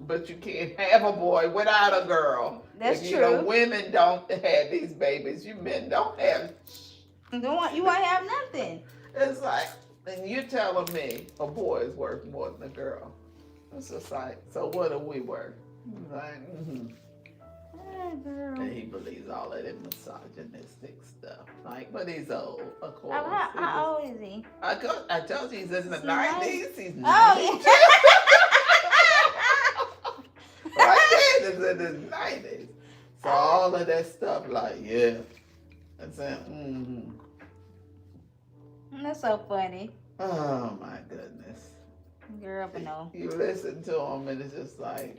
But you can't have a boy without a girl.
That's
if,
true.
You know, women don't have these babies. You men don't have.
You won't have nothing.
It's like, and you're telling me a boy is worth more than a girl. It's just like, so what are we worth? Like,
Girl.
And he believes all of that misogynistic stuff. Like, but he's old, of course.
How old is he?
I told you he's in the 90s. He's 90.
Oh, yeah.
Right there, he's in his 90s. So all of that stuff, like, yeah. I said,
That's so funny.
Oh, my goodness.
Girl, but no.
You listen to him, and it's just like,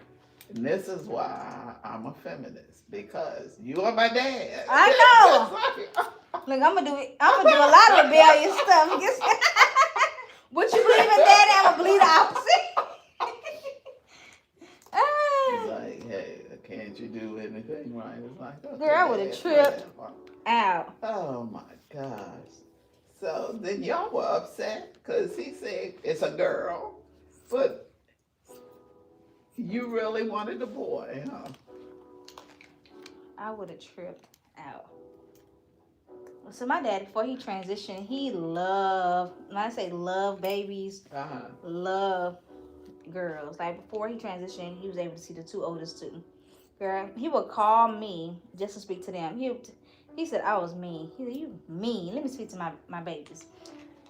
and this is why I'm a feminist, because you are my dad.
I know. Look, I'm gonna do a lot of rebellious stuff. What you believe in, Daddy? I'm gonna believe the opposite.
He's like, hey, can't you do anything right? It's like, okay,
Girl, I would have tripped out.
Oh my gosh. So then y'all were upset because he said it's a girl, but you really wanted a boy, huh?
I would have tripped out. So my dad, before he transitioned, he loved, when I say love babies, love girls. Like before he transitioned, he was able to see the two oldest two. Girl, he would call me just to speak to them. He said I was mean. He said, you mean. Let me speak to my babies.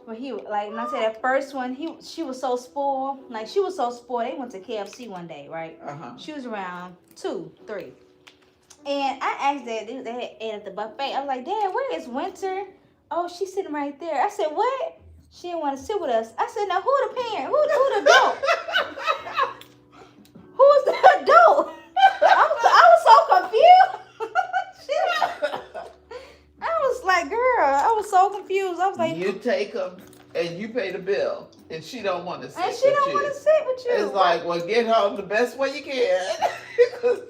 But he, like, when I said that first one, she was so spoiled. Like, she was so spoiled. They went to KFC one day, right? She was around 2, 3. And I asked Dad, they had ate at the buffet. I was like, Dad, where is Winter? Oh, she's sitting right there. I said, what? She didn't want to sit with us. I said, now, who the parent? Who the adult? Who's the adult? I was so confused. I was like, girl, I was so confused. I was like,
you take them and you pay the bill, and she don't want to sit.
And she don't want to sit with you.
It's like, well, get home the best way you can. Because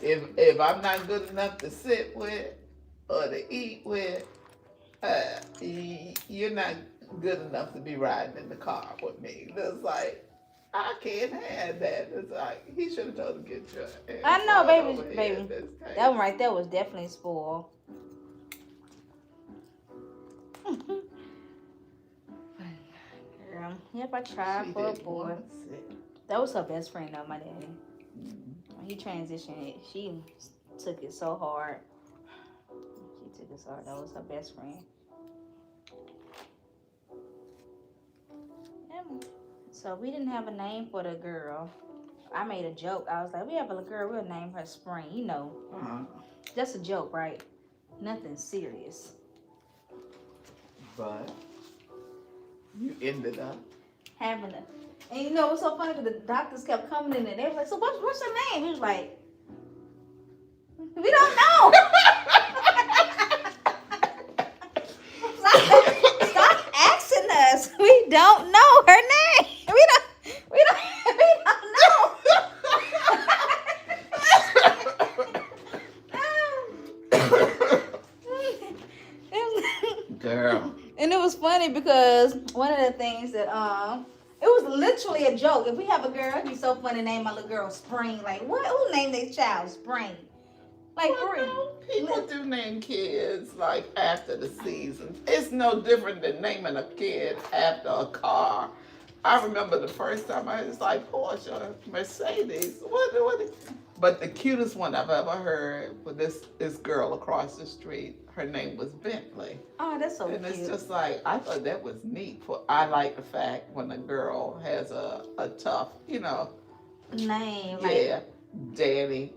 if I'm not good enough to sit with or to eat with, you're not good enough to be riding in the car with me. It's like, I can't have that. It's like, he should have told her to get your ass.
I know,
baby.
That one right there was definitely spoiled. Girl, yep, I tried for a boy. That was her best friend, though, my daddy. When he transitioned, she took it so hard. She took it so hard. That was her best friend. So we didn't have a name for the girl. I made a joke. I was like, we have a girl, we'll name her Spring. You know, just a joke, right? Nothing serious.
But you ended up.
Having a, and you know what's so funny? Because the doctors kept coming in and they were like, so what's her name? He was like, we don't know. Stop asking us. We don't know her name. We don't know.
Girl.
And it was funny because one of the things that it was literally a joke. If we have a girl, it'd be so funny to name my little girl Spring. Like, what? Who named their child Spring? Like,
Well, people do name kids like after the season. It's no different than naming a kid after a car. I remember the first time I was like Porsche, Mercedes. What? But the cutest one I've ever heard was this girl across the street. Her name was Bentley.
Oh, that's so
and
cute.
it's just like, I thought that was neat. I like the fact when a girl has a tough,
Name.
yeah, Danny.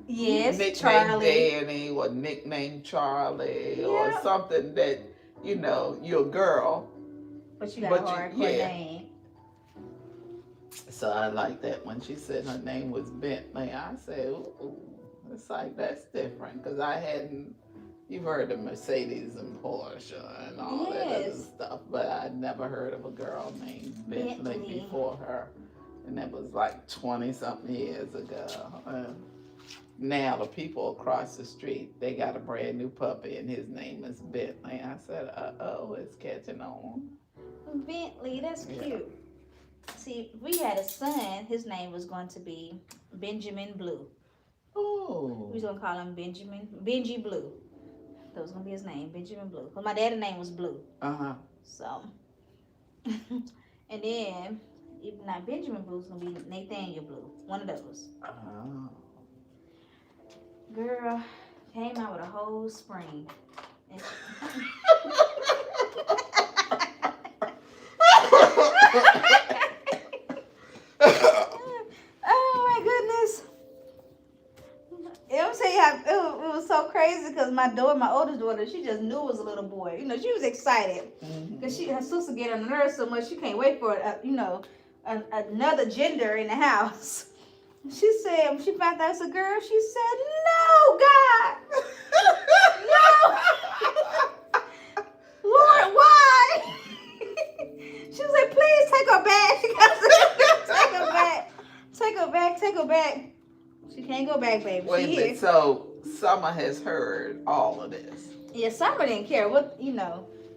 Yes,
Nickname
Charlie.
Danny or nickname Charlie or
Yeah.
something that, you're a girl.
But you got
But
a hardcore
yeah.
name.
So I like that when she said her name was Bentley. I said, ooh, it's like, that's different. Because you've heard of Mercedes and Porsche and all that other
Yes.
stuff, but I'd never heard of a girl named Bentley
Bentley.
before her. And that was like 20-something years ago. Now the people across the street, they got a brand new puppy and his name is Bentley. I said, uh-oh, it's catching on.
Bentley, that's
Yeah.
cute. See, if we had a son, his name was going to be Benjamin Blue.
Oh.
We was going to call him Benji Blue. That was going to be his name, Benjamin Blue. Because my dad's name was Blue.
Uh-huh.
So, and then, if not Benjamin Blue, it's going to be Nathaniel Blue. One of those.
Oh.
Girl, came out with a whole spring. And oh my goodness. I'm saying it was so crazy because my oldest daughter, she just knew it was a little boy. She was excited because her sister get on the nerves so much she can't wait for another gender in the house. She said when she found out it's a girl, she said, "No, God, no, Lord, why?" She was like, "Please take her back." She goes, "Take her back, take her back, take her back." She can't go back, baby.
Wait a
She
minute,
here.
so Summer has heard all of this.
Yeah, Summer didn't care.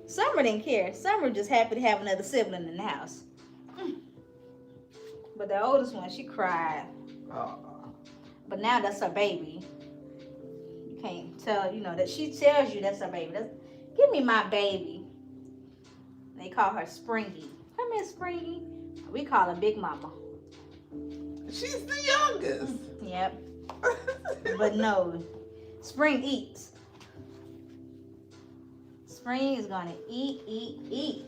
Summer didn't care. Summer just happy to have another sibling in the house. But the oldest one, she cried. But now that's her baby. You can't tell, that she tells you that's her baby. Give me my baby. They call her Springy. Come here, Springy. We call her Big Mama.
She's the youngest.
Yep. But no, Spring eats. Spring is gonna eat.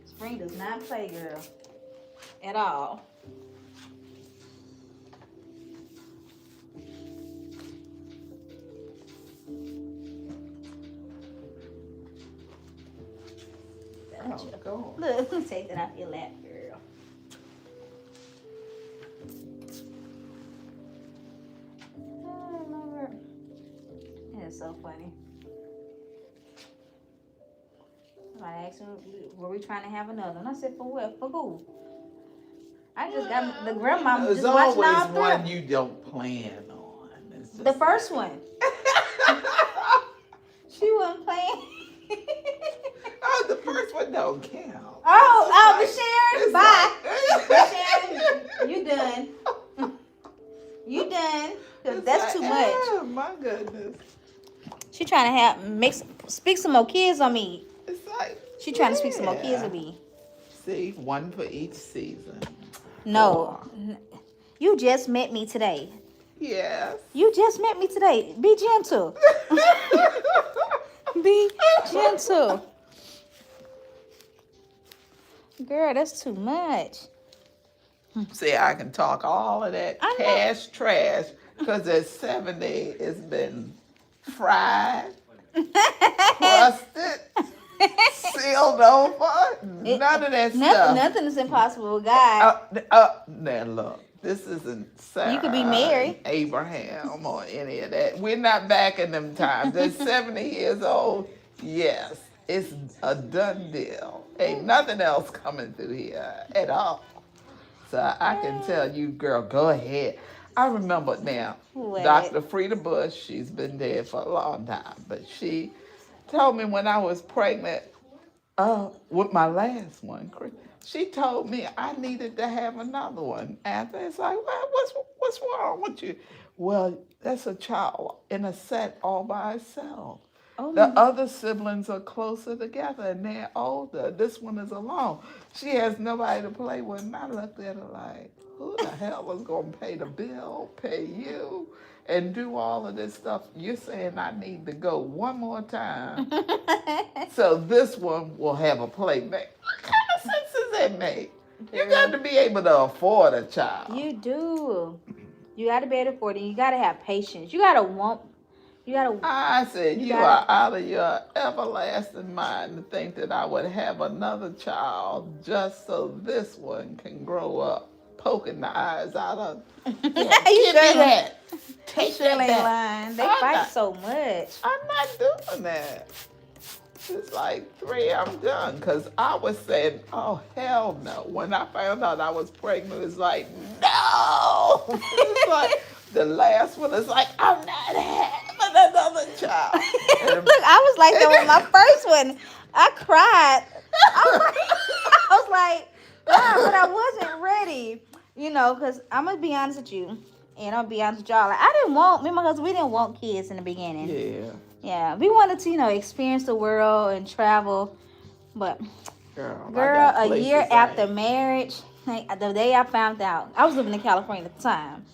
Spring does not play, girl, at all.
Oh, go on.
Look, take that off your lap, girl. Oh, Lord. That is so funny. Somebody asked me, were we trying to have another? And I said, for what? For who? I just got the grandma
There's
just watching all
always one
three.
you don't plan on. It's just
The first one. She wasn't playing.
Oh, the first one don't count.
Oh,
It's
Miss Sharon, bye. Miss Sharon, you done. You done. Because that's too much.
Oh, my goodness.
She trying to speak some more kids on me.
It's like,
She trying to speak some more kids on me.
See, one for each season.
No. You just met me today.
Yes.
You just met me today. Be gentle. Be gentle. Girl, that's too much.
See, I can talk all of that
I know.
cash trash because at 70, it's been fried, crusted, sealed over. None of that stuff.
Nothing is impossible with God.
Now look, this isn't Sarah,
You could be married.
Abraham, or any of that. We're not back in them times. At 70 years old, yes, it's a done deal. Ain't nothing else coming through here at all. So I can tell you, girl, go ahead. I remember now,
What?
Dr. Frida Bush, she's been dead for a long time, but she told me when I was pregnant with my last one, she told me I needed to have another one. And it's like, well, what's wrong with you? Well, that's a child in a set all by itself.
Oh
The
my
other siblings are closer together and they're older. This one is alone. She has nobody to play with. And I looked at her like, who the hell is going to pay the bill, pay you, and do all of this stuff? You're saying I need to go one more time so this one will have a playmate. What kind of sense does that make? You got to be able to afford a child.
You do. You got to be able to afford it. You got to have patience. You got to want. You got to.
I said, you are out of your everlasting mind to think that I would have another child just so this one can grow up poking the eyes out of.
You
Give me that. Take
Shirley
that back.
lying. They
I'm
fight
not-
so much.
I'm not doing that. It's like 3, I'm done. Because I was saying, oh, hell no. When I found out I was pregnant, it's like, no. It's like, the last one is like, I'm not having another child. And
Look, I was like that with my first one. I cried. I was like, God, but I wasn't ready. You know, because I'm going to be honest with you. And I'll be honest with y'all. Like, me and my husband, we didn't want kids in the beginning.
yeah.
Yeah, we wanted to, experience the world and travel. But,
Girl, I
girl,
got
a
places
year
I
after
ain't-
marriage, like, the day I found out, I was living in California at the time.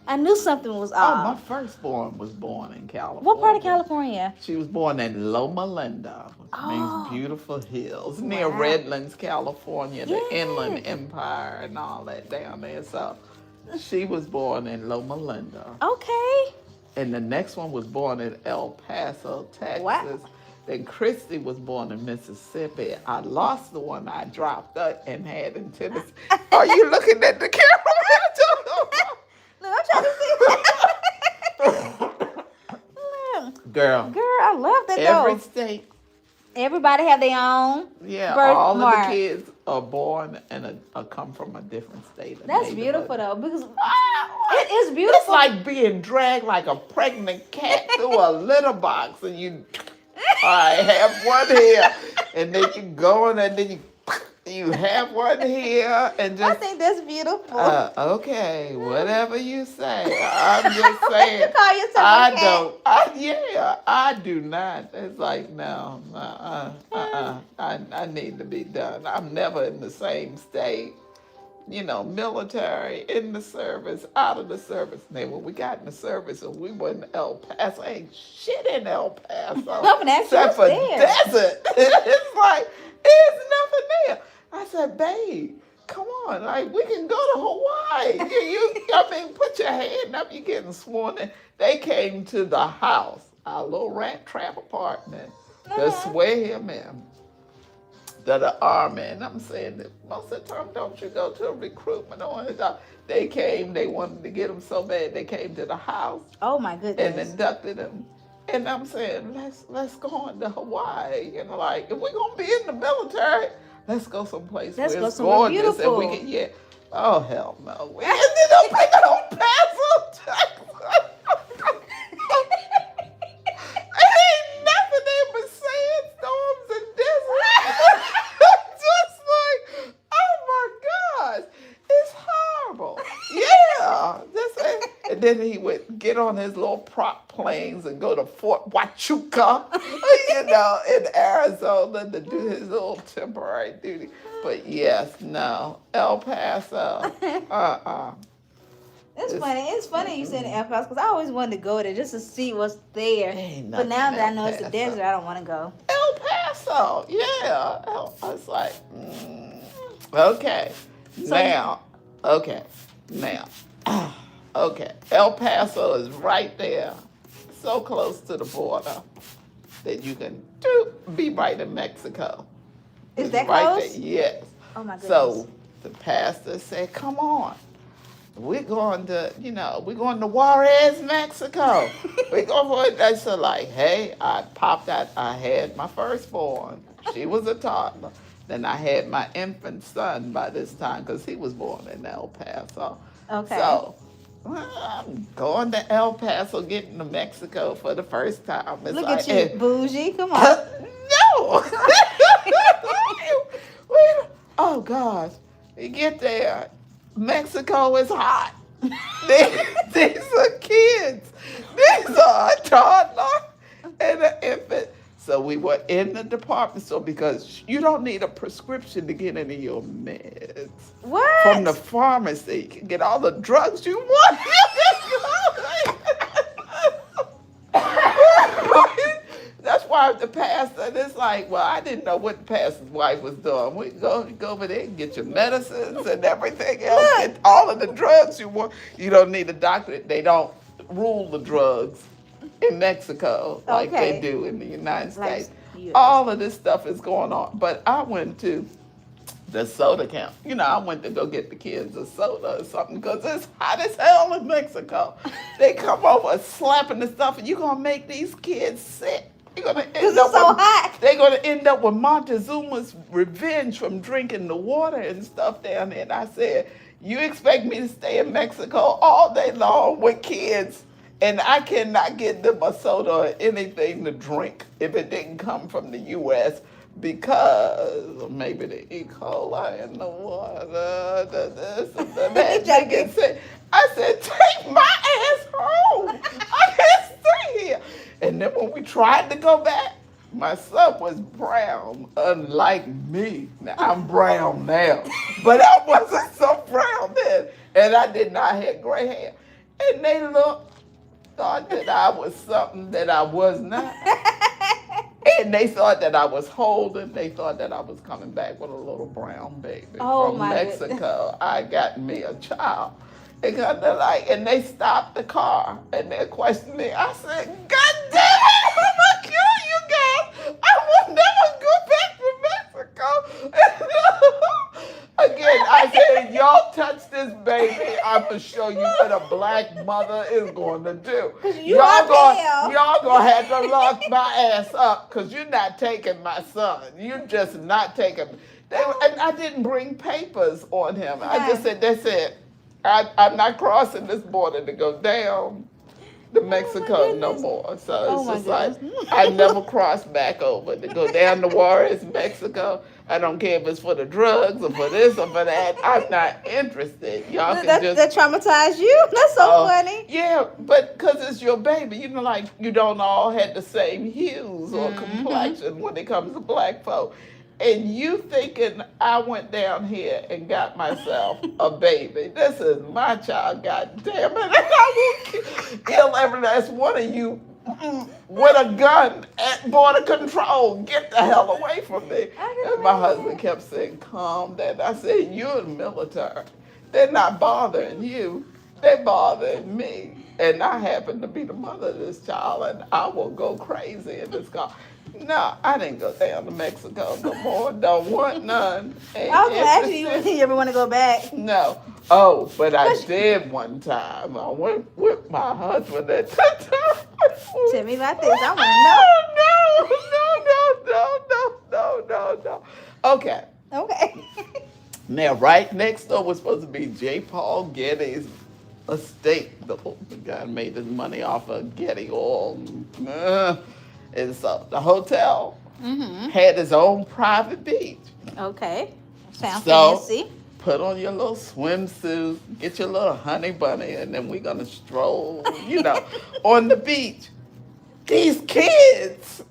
I knew something was
Oh, my
off.
firstborn was born in California.
What part of California?
She was born in Loma Linda, which
Oh.
means beautiful hills, near
Wow.
Redlands, California, the
Yes.
Inland Empire and all that down there. So she was born in Loma Linda.
Okay.
And the next one was born in El Paso, Texas.
Wow.
Then Christy was born in Mississippi. I lost the one I dropped and had in Tennessee. Are you looking at the camera?
Look, I'm trying to see. Look.
Girl,
Girl, I love that
every
though.
state,
Everybody have their own.
yeah,
Birthmark.
all of the kids are born and come from a different state. a
That's
neighborhood.
beautiful though, because
Ah,
it is beautiful.
It's like being dragged like a pregnant cat through a litter box, and you, I have one here, and then you go in, and then you have one here, and
I
just.
think that's beautiful.
Okay, whatever you say. I'm just saying.
You call yourself a
I
cat?
don't. I do not. It's like no. I need to be done. I'm never in the same state. Military, in the service, out of the service. Then when we got in the service and we were in El Paso, ain't shit in El Paso.
Nothing actually
except for
there.
desert. It's like, there's nothing there. I said, babe, come on, like we can go to Hawaii. Put your hand up, you're getting sworn in. They came to the house, our little rat trap apartment, to swear him in. To the army, and I'm saying that most of the time, don't you go to a recruitment or anything? They came, they wanted to get him so bad, they came to the house
Oh my
and
goodness.
inducted him. And I'm saying, let's go on to Hawaii. Like if we're gonna be in the military, let's go someplace
Let's
where
go
it's
somewhere
gorgeous and we
beautiful.
can Oh hell no. We ended up in El Paso, Texas. Ain't nothing there but sandstorms and desert. Just like, oh my gosh, it's horrible. Yeah. And then he would get on his little prop planes and go to Fort Huachuca, in Arizona to do his little temporary duty. But yes, no, El Paso,
It's funny. It's funny you said El Paso because I always wanted to go there just to see what's there.
Ain't
But now
nothing
that I
El
know it's the
Paso.
desert, I don't want to go.
El Paso, yeah. I was like, okay.
So-
Now, okay. Now, okay. El Paso is right there, so close to the border that you can be right in Mexico.
Is
It's
that
right
close?
there, yes.
Oh my goodness.
So the pastor said, come on. We're going to, we're going to Juarez, Mexico. We're going for it. I said, like, hey, I popped out. I had my firstborn. She was a toddler. Then I had my infant son by this time because he was born in El Paso.
Okay.
So I'm going to El Paso, getting to Mexico for the first time. It's
Look
like,
at you, bougie. Come on.
no. Oh gosh, you get there, Mexico is hot. These are kids. These are a toddler and an infant. So we were in the department store because you don't need a prescription to get any of your meds.
What?
From the pharmacy, you can get all the drugs you want. That's why the pastor, it's like, well, I didn't know what the pastor's wife was doing. We go over there and get your medicines and everything else, get all of the drugs you want. You don't need a doctor. They don't rule the drugs in Mexico like
Okay.
they do in the United
Like,
States.
yeah.
All of this stuff is going on. But I went to the soda camp. I went to go get the kids a soda or something because it's hot as hell in Mexico. They come over slapping the stuff, and you're going to make these kids sick. You're gonna end
Because
up
it's so
with,
hot.
They're going to end up with Montezuma's revenge from drinking the water and stuff down there. And I said, you expect me to stay in Mexico all day long with kids, and I cannot get them a soda or anything to drink if it didn't come from the U.S., because maybe the E. coli in the water, the this, and the that. They get sick. I said, take my ass home. I can't stay here. And then when we tried to go back, my son was brown, unlike me. Now, I'm brown now, but I wasn't so brown then. And I did not have gray hair. And they thought that I was something that I was not. And they thought that I was holding. They thought that I was coming back with a little brown baby
Oh,
from
my
Mexico. I got me a child. And they stopped the car and they're questioning me. I said, God damn it, I'm gonna kill you guys. I will never go back to Mexico. Again, I said, y'all touch this baby, I'm gonna show you what a black mother is going to do. Y'all gonna have to lock my ass up because you're not taking my son. You're just not taking. And I didn't bring papers on him. I just said, that's it. I'm not crossing this border to go down to Mexico no more. So it's just like, I never crossed back over to go down to Juarez, Mexico. I don't care if it's for the drugs or for this or for that. I'm not interested. Y'all can
That traumatized you? That's so funny.
Yeah, but because it's your baby, like you don't all have the same hues or complexion when it comes to black folk. And you thinking I went down here and got myself a baby. This is my child, God damn it. And I will kill every last one of you with a gun at border control. Get the hell away from me. And my husband kept saying, calm down. I said, you're in the military. They're not bothering you. They're bothering me. And I happen to be the mother of this child, and I will go crazy in this car. No, I didn't go down to Mexico no more. Don't want none.
I was asking you if you ever want to go back.
No. Oh, but I did one time. I went with my husband at the time.
Tell me about this. I want
No. Okay.
to know. Okay.
Now, right next door was supposed to be J. Paul Getty's estate. The guy made his money off of Getty oil. And so the hotel had its own private beach.
Okay. Sounds
So,
fancy.
Put on your little swimsuit, get your little honey bunny, and then we're gonna stroll, on the beach. These kids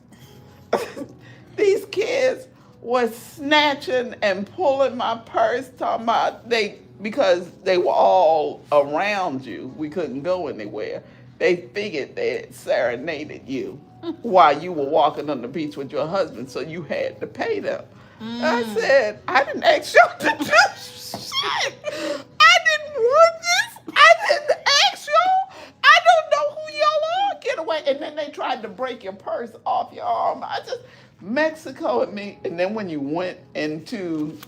were snatching and pulling my purse, talking about they because they were all around you. We couldn't go anywhere. They figured they had serenaded you while you were walking on the beach with your husband, so you had to pay them. I said, I didn't ask y'all to do shit. I didn't want this. I didn't ask y'all. I don't know who y'all are. Get away. And then they tried to break your purse off your arm. Mexico and me. And then when you went into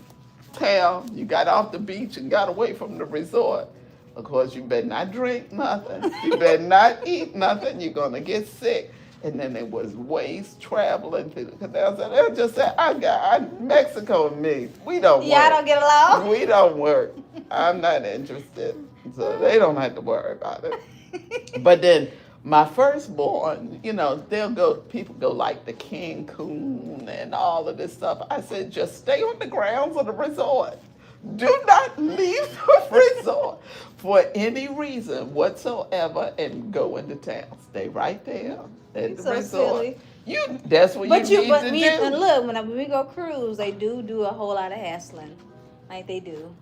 town, you got off the beach and got away from the resort. Of course, you better not drink nothing. You better not eat nothing. You're going to get sick. And then there was waste traveling through the canals. And they just said, Mexico and me, we don't work.
Y'all don't get along?
We don't work. I'm not interested. So they don't have to worry about it. But then my firstborn, people go like to Cancun and all of this stuff. I said, just stay on the grounds of the resort. Do not leave the resort for any reason whatsoever and go into town. Stay right there at the
So
resort.
silly.
That's what you need to do.
And look, when we go cruise, they do a whole lot of hassling. Like they do.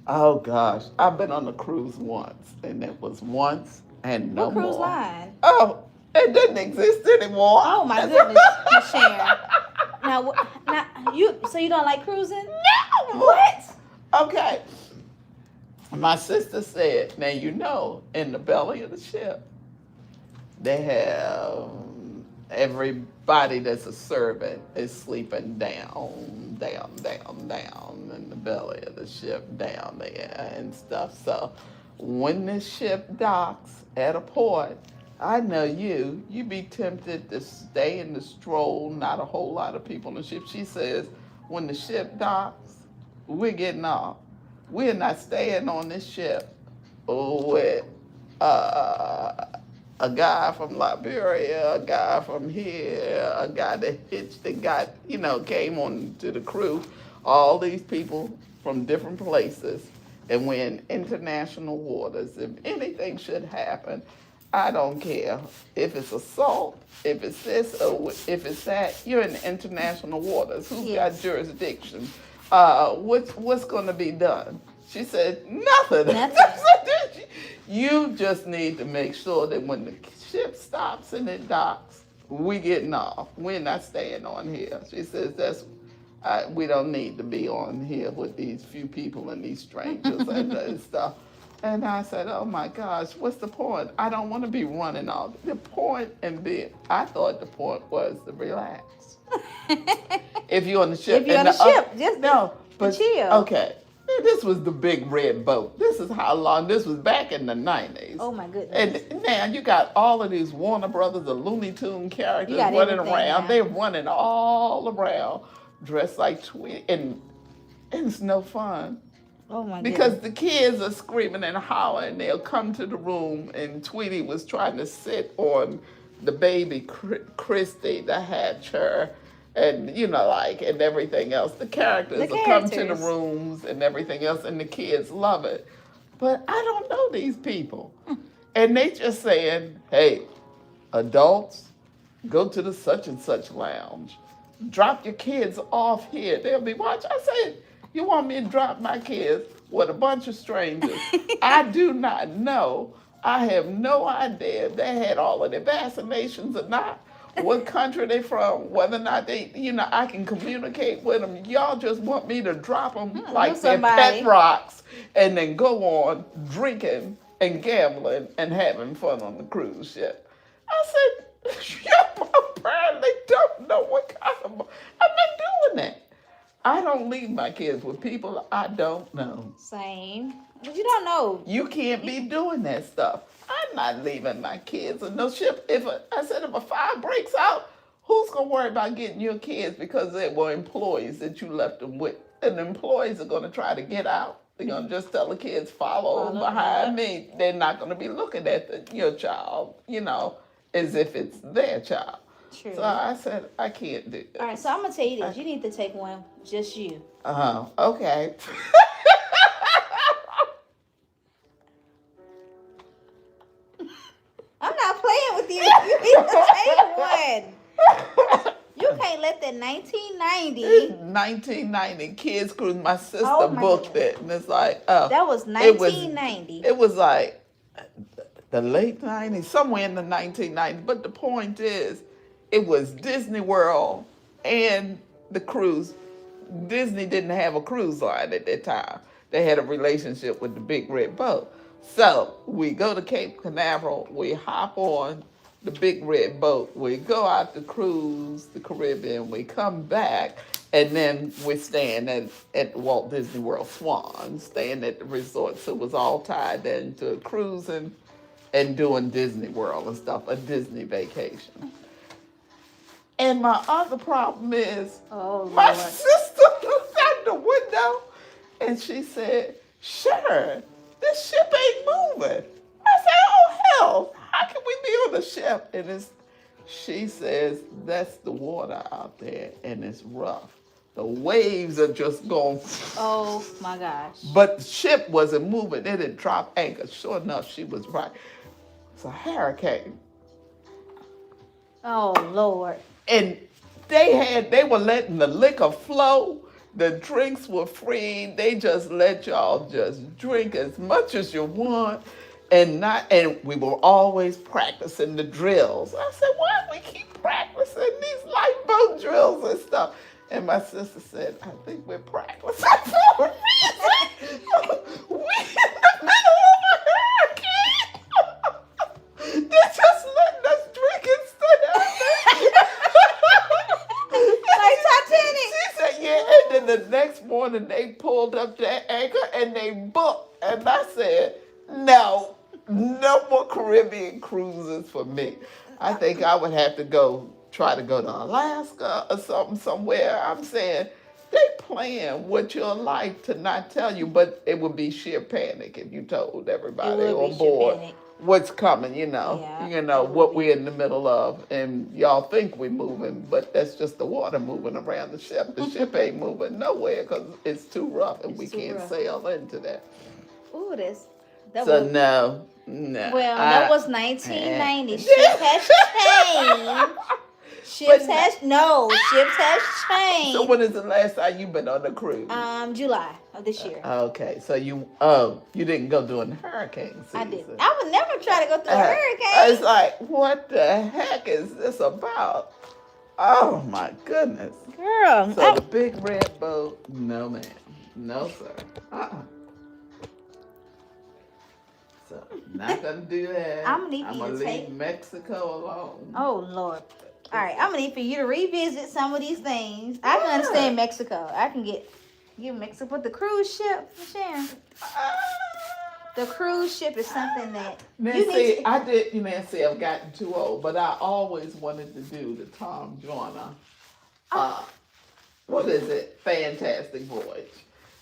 Oh gosh, I've been on a cruise once, and it was once and no
What cruise
more.
line?
Oh, it doesn't exist anymore.
Oh my goodness, Miss Sharon. Now so you don't like cruising?
No.
What?
Okay. My sister said, now in the belly of the ship, they have everybody that's a servant is sleeping down in the belly of the ship down there and stuff. So when the ship docks at a port, I know you'd be tempted to stay in the stroll, not a whole lot of people on the ship. She says, when the ship docks, we're getting off. We're not staying on this ship with a guy from Liberia, a guy from here, a guy that hitched and got, came on to the crew. All these people from different places. And we're in international waters. If anything should happen, I don't care. If it's assault, if it's this, or if it's that, you're in international waters. Who's got jurisdiction? What's going to be done? She said, nothing. You just need to make sure that when the ship stops and it docks, we getting off. We're not staying on here. She says, we don't need to be on here with these few people and these strangers and stuff. And I said, oh my gosh, what's the point? I don't want to be running all the point I thought the point was to relax. If you're on the ship.
If you're on the ship, just chill.
Okay. This was the big red boat. This is how long, this was back in the 90s.
Oh my goodness.
And now you got all of these Warner Brothers, the Looney Tune characters running around.
Now.
They're running all around, dressed like Tweety, and it's no fun.
Oh my
Because
goodness.
the kids are screaming and hollering. They'll come to the room, and Tweety was trying to sit on the baby Christy to hatch her, and and everything else. The characters will come to the rooms and everything else, and the kids love it. But I don't know these people, and they just saying, "Hey, adults, go to the such and such lounge. Drop your kids off here. They'll be watching." I said, you want me to drop my kids with a bunch of strangers I do not know? I have no idea if they had all of their vaccinations or not, what country they from, whether or not they, I can communicate with them. Y'all just want me to drop them like they're pet rocks and then go on drinking and gambling and having fun on the cruise ship. I said, you apparently don't know what kind of, I'm not doing that. I don't leave my kids with people I don't know.
Same. But you don't know.
You can't be doing that stuff. I'm not leaving my kids in no ship. If a fire breaks out, who's going to worry about getting your kids because they were employees that you left them with? And the employees are going to try to get out. They're going to just tell the kids, follow behind me. They're not going to be looking at your child, as if it's their child.
True.
So I said, I can't do this.
All right, so I'm going to tell you this. You need to take one, just you.
Okay.
I'm not playing with you. You need to take one. You can't let that said 1990.
It's 1990 kids cruise. My sister
Oh, my
booked
goodness.
it, and it's like, oh,
That was 1990.
It was like the late 90s, somewhere in the 1990s. But the point is, it was Disney World and the cruise. Disney didn't have a cruise line at that time. They had a relationship with the Big Red Boat. So we go to Cape Canaveral, we hop on the Big Red Boat, we go out to cruise the Caribbean, we come back, and then we're staying at Walt Disney World Swan, staying at the resort. So it was all tied into cruising and doing Disney World and stuff, a Disney vacation. And my other problem is,
Oh,
my
Lord.
sister looked out the window and she said, "Sure, this ship ain't moving." I said, "Oh, hell, how can we be on the ship?" And she says, "That's the water out there and it's rough. The waves are just going."
Oh, my gosh.
But the ship wasn't moving. It had dropped anchor. Sure enough, she was right. It's a hurricane.
Oh, Lord.
And they were letting the liquor flow. The drinks were free. They just let y'all just drink as much as you want. And we were always practicing the drills. I said, "Why do we keep practicing these lifeboat drills and stuff?" And my sister said, "I think we're practicing for a reason. We in the middle of a hurricane. They're just letting us drink and stay out there."
Like Titanic.
She said, "Yeah." And then the next morning they pulled up that anchor and they booked. And I said, no more Caribbean cruises for me. I think I would have to try to go to Alaska or something somewhere. I'm saying they plan what you're like to not tell you, but it would be sheer panic if you told everybody
It would be
on
sheer
board
panic.
what's coming,
Yeah, it would
what
be.
we're in the middle of, and y'all think we're moving, but that's just the water moving around the ship. The ship ain't moving nowhere because it's too rough and
It's
we
too
can't
rough.
sail into that.
Ooh, that
So
was,
no.
well, that was 1990. Ships has changed. Ships has changed.
So when is the last time you've been on a cruise?
July of this year.
Okay, so you didn't go during the hurricane season.
I did. I would never try to go through a hurricane.
It's like, what the heck is this about? Oh my goodness.
Girl.
So the Big Red Boat, no ma'am. No sir. So not gonna do that.
I'm gonna need you to
leave
take-
Mexico alone.
Oh, Lord. All right, I'm going to need for you to revisit some of these things. I can
Yeah.
understand Mexico. I can get Mexico. But the cruise ship, Sharon, the cruise ship is something that you
Nancy,
need to...
Nancy, I've gotten too old, but I always wanted to do the Tom Joyner, what is it? Fantastic Voyage.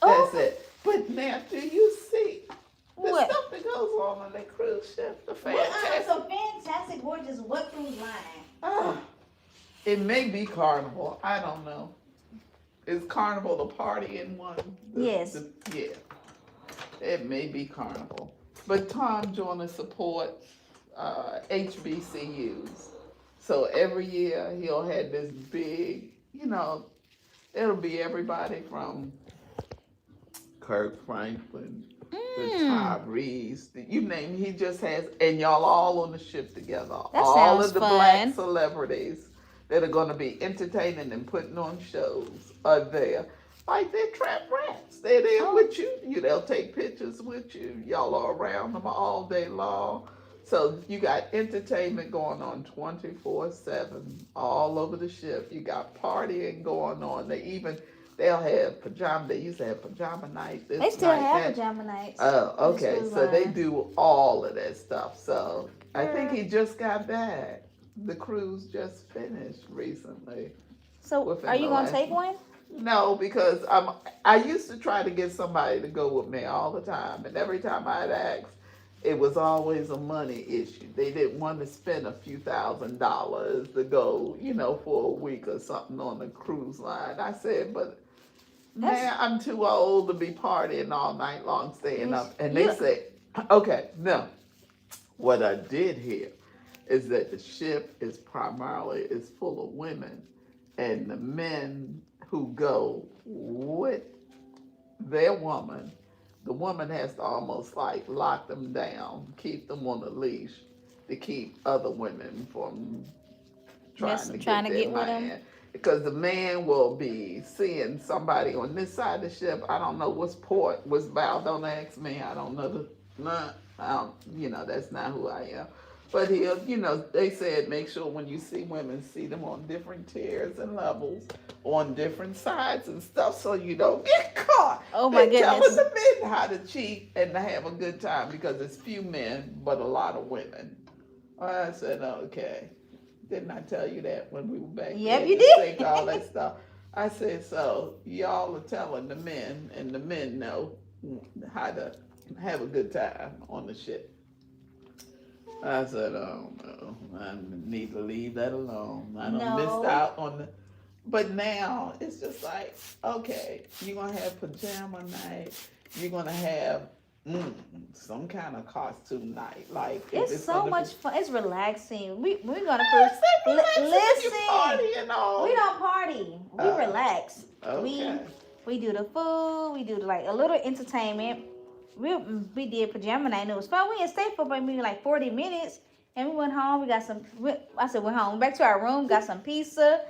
Oh.
That's it. But now, do you see the
What?
stuff that goes on the cruise ship? The
What,
fantastic.
so Fantastic Voyage is what cruise line?
It may be Carnival. I don't know. Is Carnival the party in one?
Yes.
Yeah. It may be Carnival. But Tom Joyner supports HBCUs. So every year he'll have this big, it'll be everybody from Kirk Franklin, the Tyrese, you name it, he just has, and y'all all on the ship together.
That
all
sounds
of the
fun.
black celebrities that are going to be entertaining and putting on shows are there. Like they're trap rats. They're there with you. They'll take pictures with you. Y'all are around them all day long. So you got entertainment going on 24/7 all over the ship. You got partying going on. They'll have pajama. They used to have pajama night.
They still have pajama nights.
Oh, okay.
cruise
So they
line.
do all of that stuff. So I think he just got back. The cruise just finished recently.
So
within
are you
the
going
last-
to take one?
No, because I used to try to get somebody to go with me all the time, and every time I'd ask, it was always a money issue. They didn't want to spend a few $1,000s to go, for a week or something on a cruise line. I said, but man, I'm too old to be partying all night long, staying up. And they say, okay, no. What I did hear is that the ship is full of women, and the men who go with their woman, the woman has to almost like lock them down, keep them on a leash to keep other women from trying to get
with them.
man. Because the man will be seeing somebody on this side of the ship. I don't know what's port, what's bow. Don't ask me. I don't know that's not who I am. But he'll, they said make sure when you see women, see them on different tiers and levels, on different sides and stuff, so you don't get caught.
Oh my
They're telling
goodness.
the men how to cheat and to have a good time because it's few men but a lot of women. I said, okay. Didn't I tell you that when we were back
Yep,
there?
you
to
did.
think all that stuff. I said, so y'all are telling the men, and the men know how to have a good time on the ship. I said, oh no, I need to leave that alone. I don't missed out on the. But now it's just like, okay, you're gonna have pajama night. You're gonna have some kind of costume night. Like
It's so much fun. It's relaxing. We're gonna
listen,
listen.
party and all.
We don't party. We relax.
Okay.
We do the food. We do like a little entertainment. We did pajama night and it was fun. We didn't stay for maybe like 40 minutes, and we went home. We got some. I said went home. Back to our room. Got some pizza,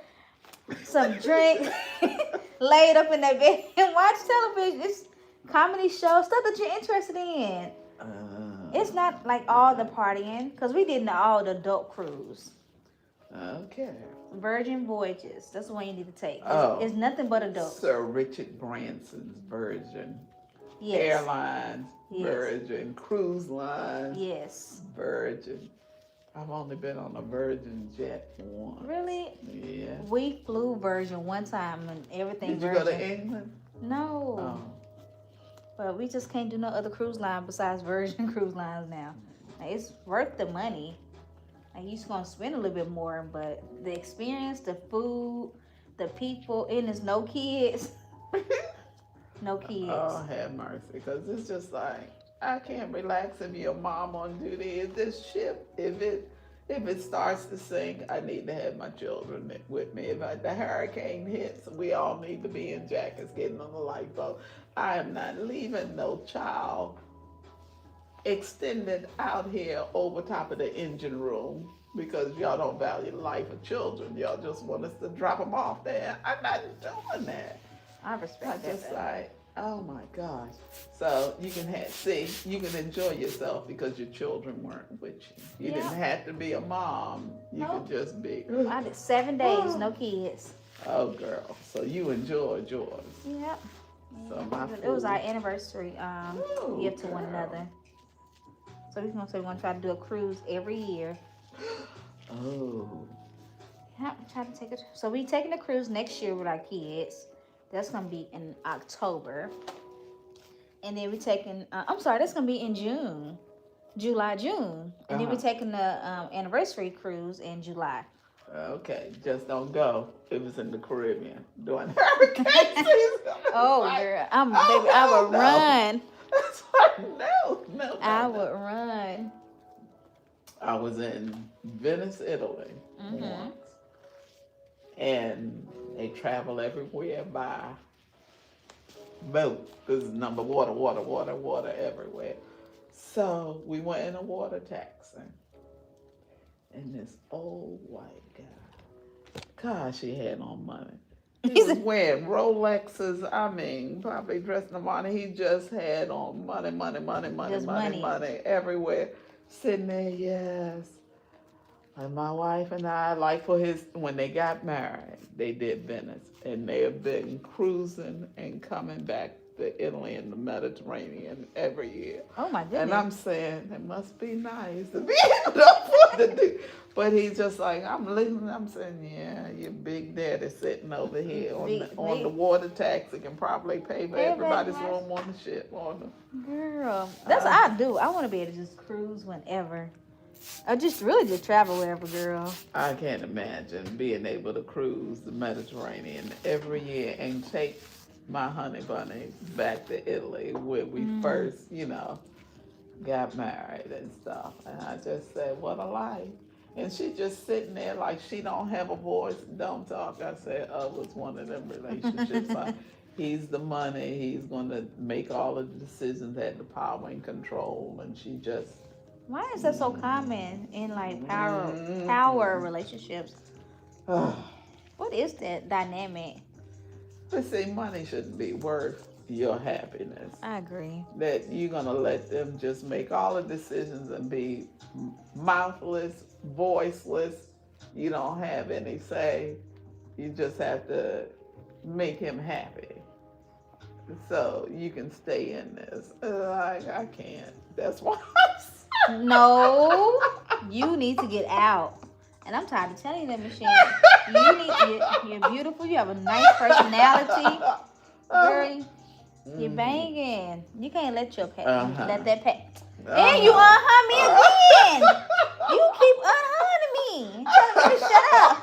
some drink, laid up in that bed and watched television. It's comedy shows, stuff that you're interested in. It's not like all the partying because we did all the adult cruise.
Okay.
Virgin Voyages. That's the one you need to take. It's nothing but adults.
Sir Richard Branson's Virgin.
Yes.
Airlines. Yes. Virgin. Cruise lines.
Yes.
Virgin. I've only been on a Virgin jet once.
Really?
Yeah.
We flew Virgin one time and everything.
Did you
Virgin.
go to England?
No.
Oh.
But we just can't do no other cruise line besides Virgin Cruise Lines now. It's worth the money. And you're just gonna spend a little bit more, but the experience, the food, the people, and there's no kids. No kids.
Oh, have mercy. Because it's just like, I can't relax if your mom on duty. If this ship, if it starts to sink, I need to have my children with me. If the hurricane hits, we all need to be in jackets getting on the lifeboat. I am not leaving no child extended out here over top of the engine room because y'all don't value the life of children. Y'all just want us to drop them off there. I'm not doing that.
I respect
I just like, oh my gosh. So you can you can enjoy yourself because your children weren't with you. You didn't have to be a mom. You could just be.
I did 7 days, no kids.
Oh girl, so you enjoyed yours.
Yep.
So
it was our anniversary gift to
girl.
one another. So we're gonna try to do a cruise every year.
Oh.
Yeah, try to take it. So we taking a cruise next year with our kids. That's gonna be in October. And then we're taking. That's gonna be in June, June. And then we're taking the anniversary cruise in July.
Okay, just don't go. It was in the Caribbean during hurricane season.
Girl, I would run.
No.
I would run.
I was in Venice, Italy once, and they travel everywhere by boat. Because number water everywhere. So we went in a water taxi, and this old white guy, gosh, he had on money. He was wearing Rolexes. I mean, probably dressed in money. He just had on money everywhere. Sitting there, yes. And my wife and I, like when they got married, they did Venice. And they have been cruising and coming back to Italy and the Mediterranean every year.
Oh my goodness.
And I'm saying, it must be nice to be able to afford to do. But he's just like, I'm listening. I'm saying, yeah, your big daddy sitting over here on the water taxi can probably pay for everybody's room on the ship.
Girl, that's what I do. I want to be able to just cruise whenever. I just really just travel wherever, girl.
I can't imagine being able to cruise the Mediterranean every year and take my honey bunny back to Italy where we first, got married and stuff. And I just said, what a life. And she just sitting there like she don't have a voice, don't talk. I said, oh, it's one of them relationships. Like, he's the money, he's gonna make all of the decisions, had the power and control, and she just.
Why is that so common in like power relationships? What is that dynamic?
But see, money shouldn't be worth your happiness.
I agree.
That you're gonna let them just make all the decisions and be mouthless, voiceless. You don't have any say. You just have to make him happy. So you can stay in this. I can't. That's why
No, you need to get out. And I'm tired of telling you that, Michelle. You're beautiful. You have a nice personality. Girl, you're banging. You can't let your pet, let that pet. And you me again. You keep me. Shut up.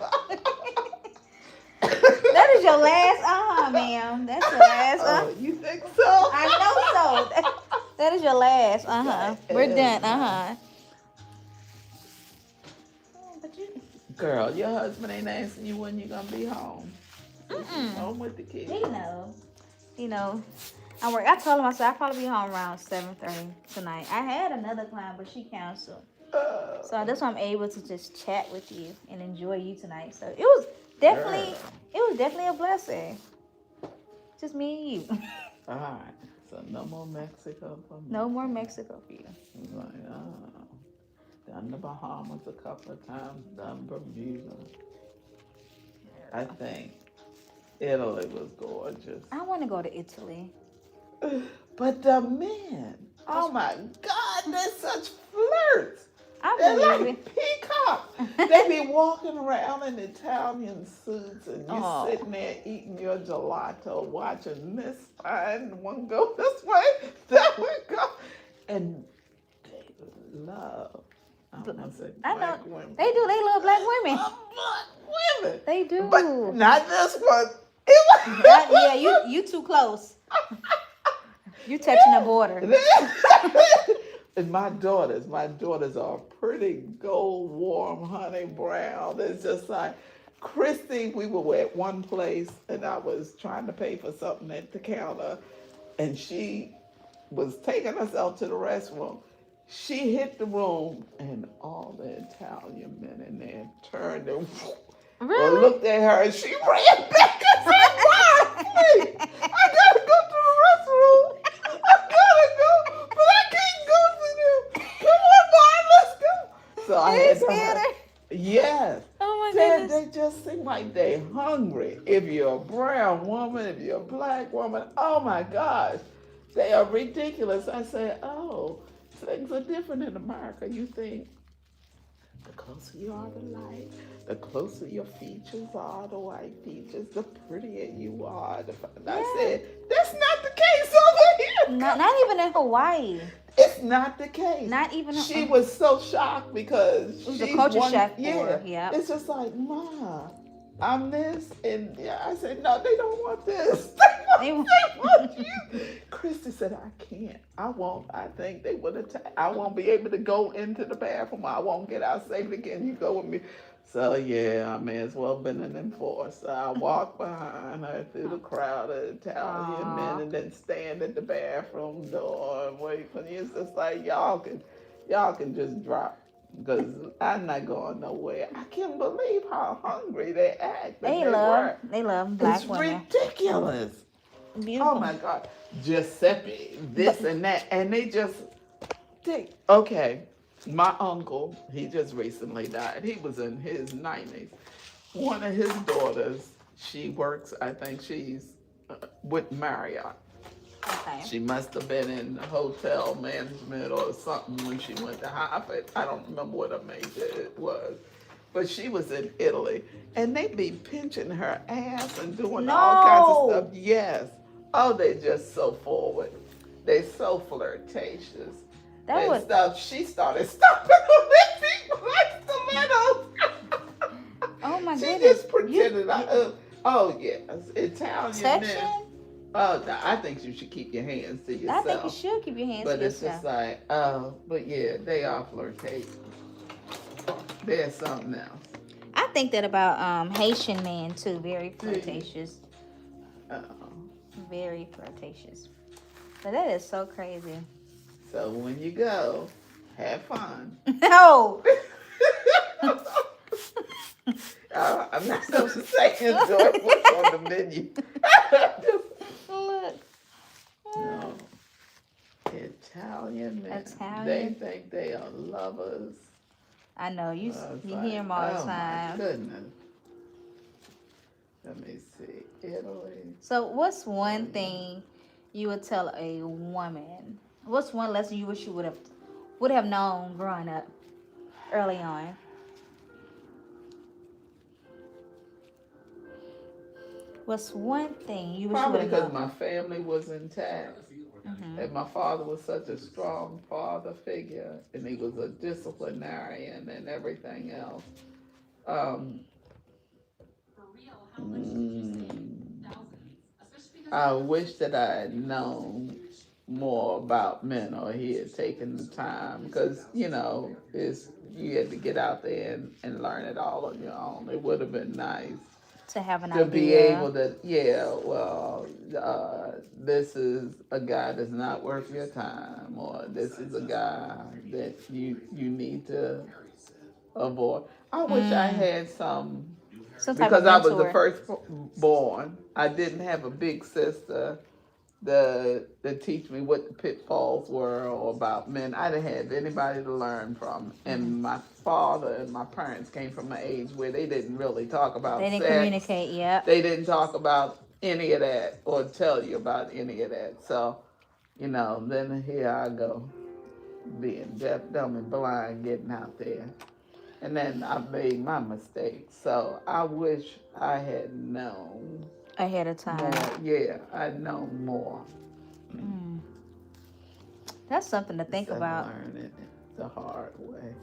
That is your last ma'am. That's your last
Oh, you think so?
I know so. That is your last We're done. But you.
Girl, your husband ain't asking you when you're gonna be home. Home with the kids.
He know. I told him, I said I'll probably be home around 7:30 tonight. I had another client, but she canceled. So that's why I'm able to just chat with you and enjoy you tonight. So it was definitely a blessing. Just me and you.
All right. So no more Mexico for me.
No more Mexico for you.
Like, done the Bahamas a couple of times, done Bermuda. I think Italy was gorgeous.
I want to go to Italy.
But the men, oh my God, they're such flirts.
I
They're
believe
like peacocks. They be walking around in Italian suits and you sitting there eating your gelato, watching this fine one go this way, that one go. And they love,
I know.
women.
They do. They love black women.
Black women.
They do.
But not this one. It was
yeah, you too close. You touching the border.
And my daughters are pretty gold, warm, honey brown. It's just like, Christy, we were at one place and I was trying to pay for something at the counter and she was taking us out to the restroom. She hit the room and all the Italian men in there turned and looked at her and she ran back and said, "Why? Please, I gotta go to the restroom. I gotta go, but I can't go to them. Come on, Barn, let's go." So I had to. Yes.
Oh my goodness.
They just seem like they hungry. If you're a brown woman, if you're a black woman, oh my gosh, they are ridiculous. I said, oh, things are different in America. You think the closer you are to light, the closer your features are, the white features, the prettier you are. I said, that's not the case over here.
Not even in Hawaii.
It's not the case.
Not even.
She was so shocked because
it was a culture shock for
yeah,
her. Yeah.
It's just like, Ma, I'm this, and yeah, I said, no, they don't want this. They want you. Christy said, I can't. I won't. I think they would attack. I won't be able to go into the bathroom. I won't get out safely. Can you go with me? So yeah, I may as well have been an enforcer. I walked behind her through the crowd of Italian men and then stand at the bathroom door and wait for you. It's just like, y'all can just drop. Because I'm not going nowhere. I can't believe how hungry they act.
They love black women.
It's ridiculous.
Beautiful.
Oh my God. Giuseppe, this and that. And they just think, okay, my uncle, he just recently died. He was in his 90s. One of his daughters, she works, I think she's with Marriott.
Okay.
She must have been in hotel management or something when she went to Harvard. I don't remember what her major was. But she was in Italy. And they be pinching her ass and doing all kinds of stuff. Yes. Oh, they just so forward. They so flirtatious. Stuff. She started stomping on their feet like stilettos.
Oh my goodness.
She just pretended. Oh yes, Italian men. Oh, no, I think you should keep your hands to yourself.
I think you should keep your hands to yourself.
But it's just like, but yeah, they are flirtatious. There's something else.
I think that about Haitian men too. Very flirtatious. Very flirtatious. But that is so crazy.
So when you go, have fun.
No.
I'm not going to say enjoy what's on the menu.
Look.
No. Italian men.
Italian?
They think they are lovers.
I know you.
It's
You
like,
hear them all the
oh
time.
my goodness. Let me see. Italy.
So, what's one thing you would tell a woman? What's one lesson you wish you would have known growing up early on? What's one thing you wish you
Probably
would have
because
known?
my family was intact. And my father was such a strong father figure, and he was a disciplinarian and everything else. I wish that I had known more about men, or he had taken the time, because you had to get out there and learn it all on your own. It would have been nice
To have an
to
idea.
be able to, this is a guy that's not worth your time, or this is a guy that you need to avoid. I wish I had some
type of
because I was the
mentor.
first born. I didn't have a big sister to teach me what the pitfalls were or about men. I didn't have anybody to learn from. And my father and my parents came from an age where they didn't really talk about
They didn't
sex.
communicate. Yep.
They didn't talk about any of that or tell you about any of that. So, then here I go, being deaf, dumb, and blind, getting out there. And then I made my mistakes. So I wish I had known
Ahead of time.
more. Yeah, I'd known more.
That's something to think
Instead of
about.
learning it the hard way.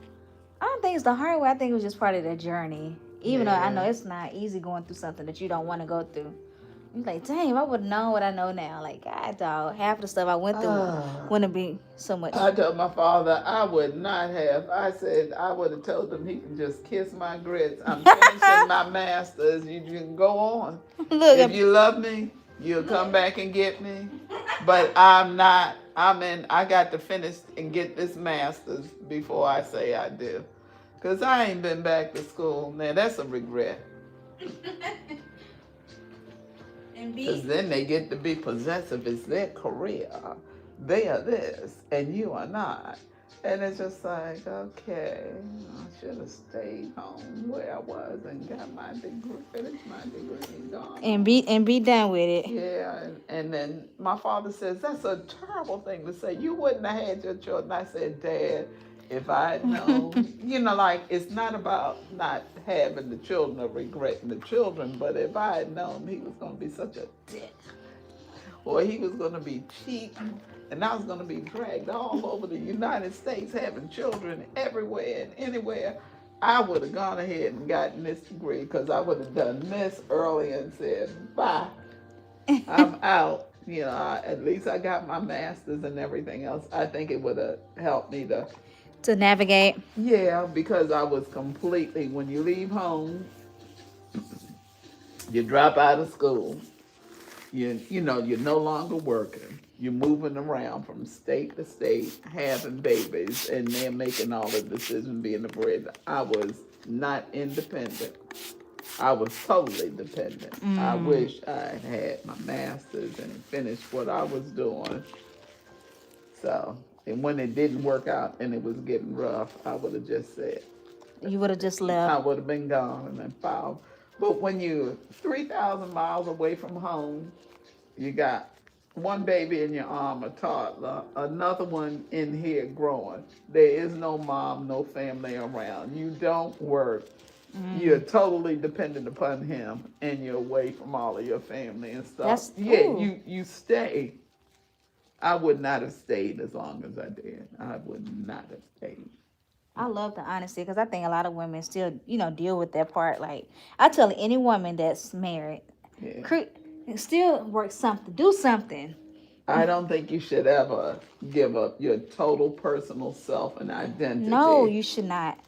I don't think it's the hard way. I think it was just part of the journey. Even though I know
Yeah.
it's not easy going through something that you don't want to go through. You're like, damn, I would have known what I know now. Like, God, dog, half the stuff I went through wouldn't be so much.
I told my father I would not have. I said I would have told him he can just kiss my grits. I'm finishing my master's. You can go on.
Look,
If you love me, you'll come back and get me. But I'm not. I got to finish and get this master's before I say I do. Because I ain't been back to school. Now, that's a regret. Because then they get to be possessive. It's their career. They are this, and you are not. And it's just like, okay, I should have stayed home where I was and got my degree, finished my degree and gone.
and be done with it.
Yeah, and then my father says, that's a terrible thing to say. You wouldn't have had your children. I said, Dad, if I had known, it's not about not having the children or regretting the children, but if I had known he was going to be such a dick, or he was going to be cheating, and I was going to be dragged all over the United States having children everywhere and anywhere, I would have gone ahead and gotten this degree, because I would have done this early and said, bye, I'm out. At least I got my master's and everything else. I think it would have helped me
To navigate.
Yeah, because I was completely, when you leave home, you drop out of school, you're no longer working. You're moving around from state to state, having babies, and they're making all the decisions, being the bread. I was not independent. I was totally dependent. I wish I had my master's and finished what I was doing. So, and when it didn't work out and it was getting rough, I would have just said.
You would have just
I
left.
would have been gone and then filed. But when you're 3,000 miles away from home, you got one baby in your arm, a toddler, another one in here growing. There is no mom, no family around. You don't work. You're totally dependent upon him, and you're away from all of your family and stuff. You stay. I would not have stayed as long as I did. I would not have stayed.
I love the honesty, because I think a lot of women still, deal with that part. Like, I tell any woman that's married, still work something, do something.
I don't think you should ever give up your total personal self and identity.
No, you should not.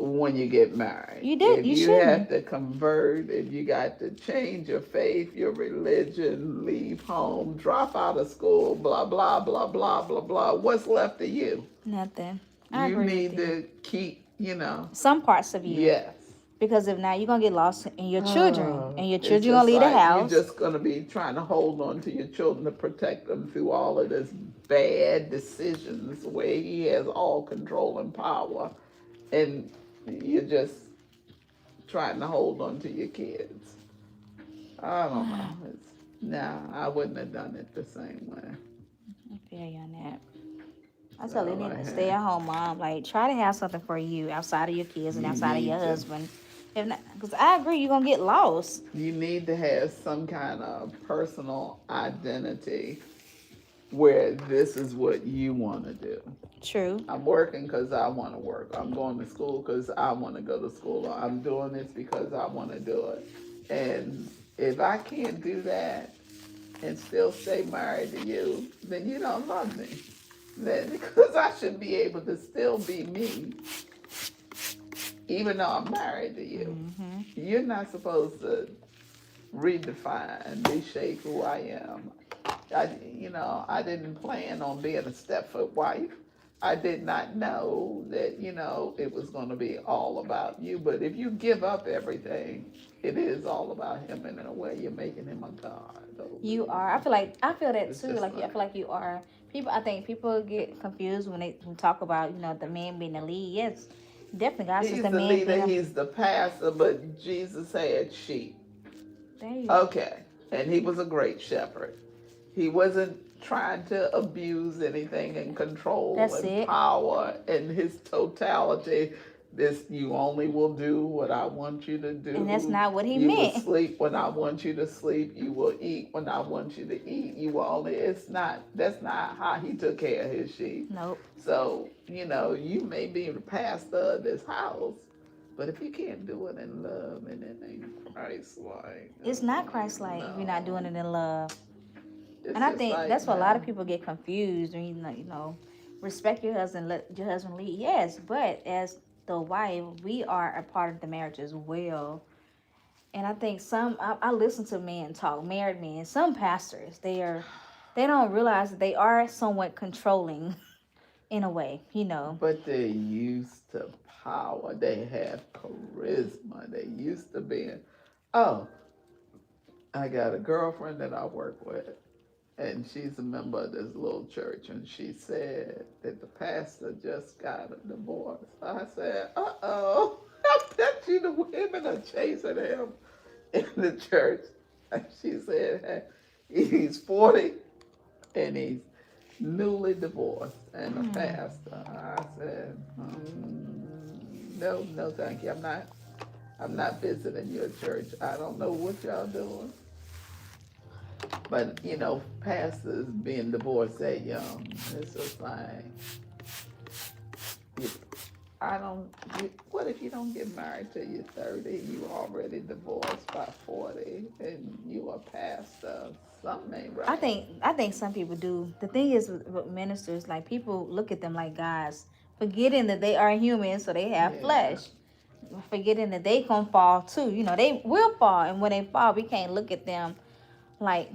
when you get married.
You do.
If
You
you
shouldn't.
have to convert, if you got to change your faith, your religion, leave home, drop out of school, blah, blah, blah, blah, blah, blah, what's left of you?
Nothing. I
You
agree
need
with you.
to keep,
Some parts of you.
yes.
Because if not, you're gonna get lost in your children, and your
It's
children
just
gonna leave the
like
house.
you're just gonna be trying to hold on to your children to protect them through all of this bad decisions where he has all control and power, and you're just trying to hold on to your kids. I don't know. I wouldn't have done it the same way.
I feel you on that. I tell you, you need
I
to stay at home, mom. Like, try to have something for you outside of your kids and
You
outside of
need
your
to.
husband. If not, because I agree, you're gonna get lost.
You need to have some kind of personal identity where this is what you want to do.
True.
I'm working because I want to work. I'm going to school because I want to go to school. Or I'm doing this because I want to do it. And if I can't do that and still stay married to you, then you don't love me. Then, because I should be able to still be me, even though I'm married to you.
Mm-hmm.
You're not supposed to redefine, reshape who I am. I didn't plan on being a Stepford wife. I did not know that, it was going to be all about you. But if you give up everything, it is all about him. And in a way, you're making him a god.
You are. I feel that
It's
too.
just
Like, I feel like you are. I think people get confused when they talk about, the man being the lead. Yes, definitely. God says
He's
the
the
man
leader,
being.
he's the pastor, but Jesus had sheep.
There you go.
Okay. And he was a great shepherd. He wasn't trying to abuse anything and control
That's
and
it.
power and his totality. This, you only will do what I want you to do.
And that's not what he
You
meant.
will sleep when I want you to sleep. You will eat when I want you to eat. You will only, that's not how he took care of his sheep.
Nope.
So, you may be the pastor of this house, but if you can't do it in love, and it ain't Christ-like.
It's not Christ-like if you're not doing it in love.
It's
And I
just
think
like,
that's why a lot of people get confused when respect your husband, let your husband lead. Yes, but as the wife, we are a part of the marriage as well. And I think I listen to men talk, married men, some pastors, they don't realize that they are somewhat controlling in a way,
But they're used to power. They have charisma. They used to being, oh, I got a girlfriend that I work with, and she's a member of this little church, and she said that the pastor just got a divorce. I said, uh-oh, I bet you the women are chasing him in the church. And she said, hey, he's 40, and he's newly divorced and a pastor. I said, no, thank you. I'm not visiting your church. I don't know what y'all doing. But, pastors being divorced that young, it's just like, what if you don't get married till you're 30, you already divorced by 40, and you a pastor? Something ain't right.
I think some people do. The thing is with ministers, like, people look at them like gods, forgetting that they are human, so they have flesh. Forgetting that they can fall too. They will fall, and when they fall, we can't look at them like,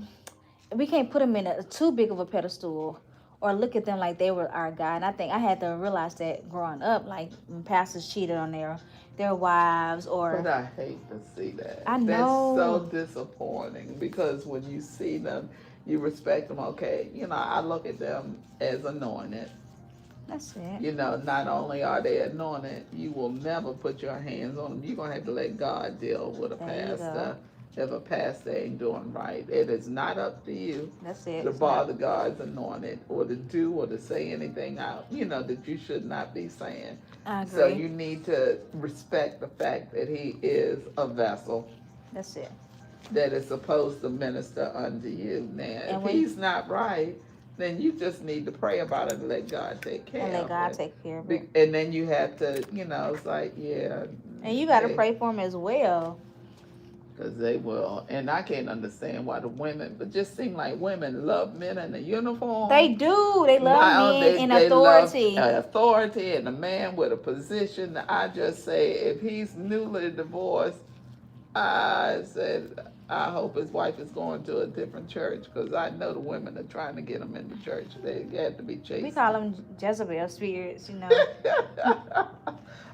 we can't put them in too big of a pedestal or look at them like they were our God. And I think I had to realize that growing up, like when pastors cheated on their wives or.
But I hate to see that.
I know.
That's so disappointing, because when you see them, you respect them. Okay, I look at them as anointed.
That's it.
Not only are they anointed, you will never put your hands on them. You're going to have to let God deal with a pastor. If a pastor ain't doing right, it is not up to you.
That's it.
To bother God's anointed, or to do or to say anything out, that you should not be saying.
I agree.
So you need to respect the fact that he is a vessel.
That's it.
That is supposed to minister unto you. Now, if he's not right, then you just need to pray about it and let God take care of it.
And let God take care of it.
And then you have to, it's like, yeah.
And you got to pray for him as well.
Because they will. And I can't understand why the women, but just seem like women love men in a uniform.
They do. They love
Now,
men in
they
authority.
love authority and a man with a position. I just say, if he's newly divorced, I said, I hope his wife is going to a different church, because I know the women are trying to get him in the church. They have to be chased.
We call them Jezebel spirits, you know.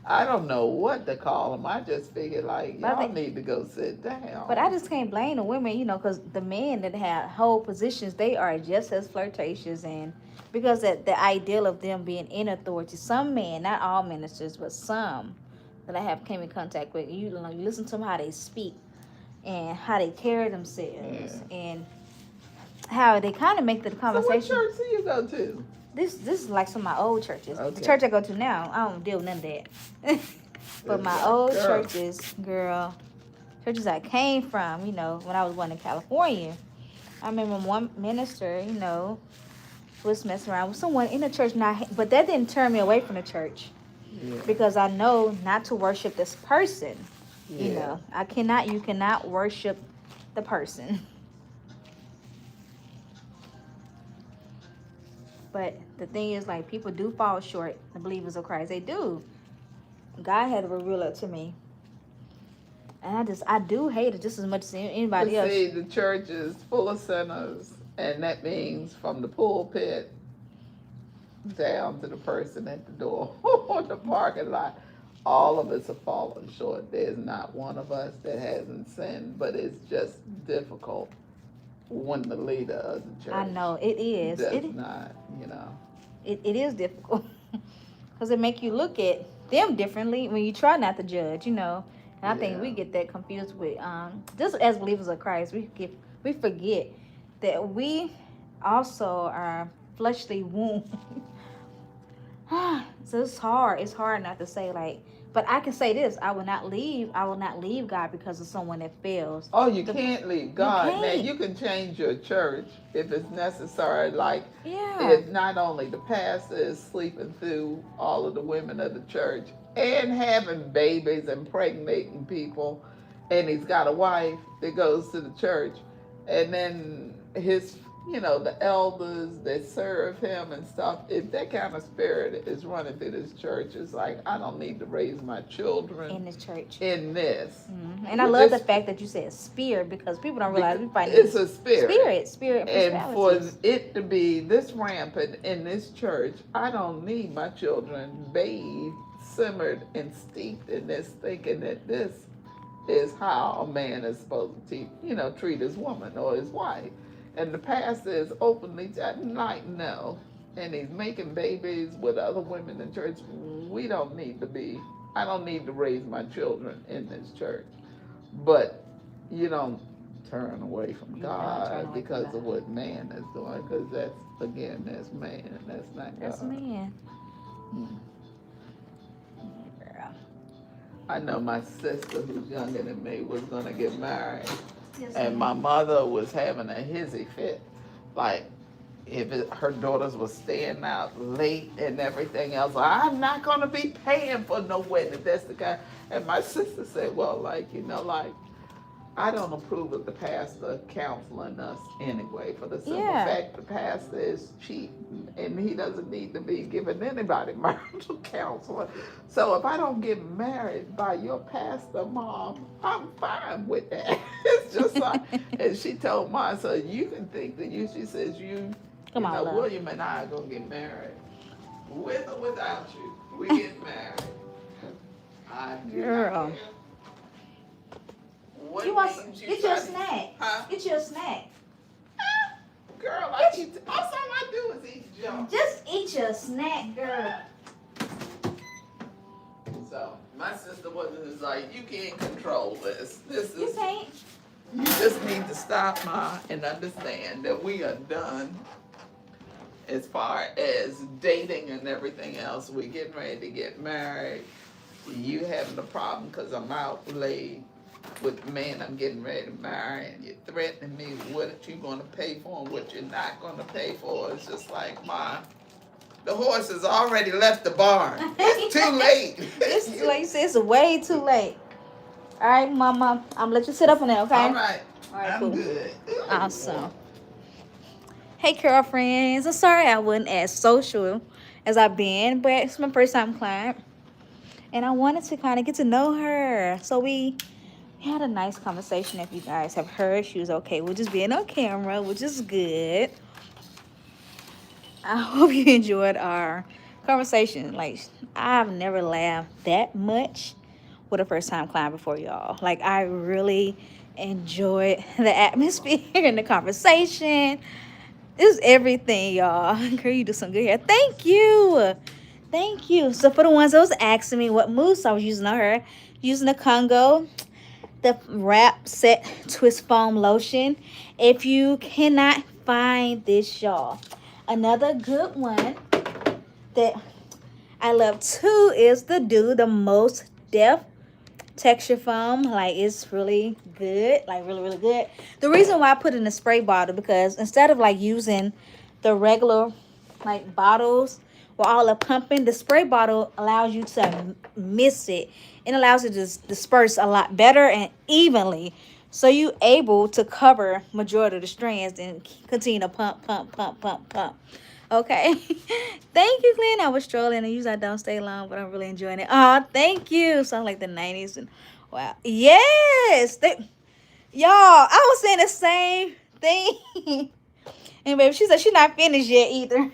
I don't know what to call them. I just figured, like,
But I
y'all
think-
need to go sit down.
But I just can't blame the women, you know, because the men that have hold positions, they are just as flirtatious, and because the ideal of them being in authority. Some men, not all ministers, but some that I have came in contact with, you know, you listen to them how they speak and how they carry themselves, and how they kind of make the
So
conversation.
what church do you go to?
This is like some of my old churches.
Okay.
The church I go to now, I don't deal with none of that. But my old churches, girl, churches I came from, you know, when I was going to California, I remember one minister, you know, was messing around with someone in the church. But that didn't turn me away from the church, because I know not to worship this person. You know, you cannot worship the person. But the thing is, like, people do fall short, the believers of Christ. They do. God had to reveal it to me. And I do hate it just as much as anybody else.
See, the church is full of sinners, and that means from the pulpit down to the person at the door or the parking lot. All of us have fallen short. There's not one of us that hasn't sinned, but it's just difficult when the leader of the church,
I know, it is.
does not, you know.
It is difficult. Because it make you look at them differently when you try not to judge, you know. And I think we get that confused with, just as believers of Christ, we forget that we also are fleshly wound. So it's hard not to say, like, but I can say this: I will not leave God because of someone that fails.
Oh, you can't leave God.
can't.
Now, you can change your church if it's necessary. Like,
Yeah.
if not only the pastor is sleeping through all of the women of the church and having babies and impregnating people, and he's got a wife that goes to the church, and then his, you know, the elders that serve him and stuff, if that kind of spirit is running through this church, it's like, I don't need to raise my children
In this church.
in this.
And I love the fact that you said spirit, because people don't realize we fight
It's a spirit.
Spirit.
And for
principalities.
it to be this rampant in this church, I don't need my children bathed, simmered, and steeped in this, thinking that this is how a man is supposed to, treat his woman or his wife. And the pastor is openly like, no. And he's making babies with other women in church. I don't need to raise my children in this church. But you don't turn away from God because of what man is doing, because that's man, that's not God.
That's man.
Girl. I know my sister, who's younger than me, was going to get married.
Yes,
And my mother was having a hissy fit. Like, her daughters were staying out late and everything else. I'm not going to be paying for no wedding. That's the kind. And my sister said, well, I don't approve of the pastor counseling us anyway, for the simple fact the pastor is cheap and he doesn't need to be giving anybody marital counseling. So if I don't get married by your pastor, Mom, I'm fine with that. It's just like, and she told mine, so you can think that she says, William and I are going to get married. With or without you, we get married. I do not care.
Get your snack.
Huh?
Get your snack.
Girl, all I do is eat junk.
Just eat your snack, girl.
So my sister was like, you can't control this.
You can't.
You just need to stop, Ma, and understand that we are done as far as dating and everything else. We're getting ready to get married. You having a problem because I'm out late with the man I'm getting ready to marry, and you're threatening me with what you're going to pay for and what you're not going to pay for. It's just like, Ma, the horse has already left the barn. It's too late.
It's like you said, it's way too late. All right, Mama. I'm gonna let you sit up on that, okay?
All right.
All right,
I'm
cool.
good.
Awesome. Hey, girlfriends. I'm sorry I wasn't as social as I've been, but it's my first time client, and I wanted to kind of get to know her. So we had a nice conversation. If you guys have heard, she was okay with just being on camera, which is good. I hope you enjoyed our conversation. Like, I've never laughed that much with a first time client before, y'all. Like, I really enjoyed the atmosphere and the conversation. It's everything, y'all. Girl, you do some good hair. Thank you. Thank you. So for the ones that was asking me what mousse I was using on her, using the Congo, the Wrap Set Twist Foam Lotion. If you cannot find this, y'all, another good one that I love too is the the Most Def Texture Foam. Like, it's really good, like really good. The reason why I put it in a spray bottle, because instead of like using the regular like bottles with all the pumping, the spray bottle allows you to mix it and allows it to disperse a lot better and evenly, so you able to cover majority of the strands and continue to pump. Okay. Thank you, Glenn. I was strolling and usually I don't stay long, but I'm really enjoying it. Oh, thank you. Sounds like the 90s. And wow. Yes. Y'all, I was saying the same thing. And baby, she said she's not finished yet either.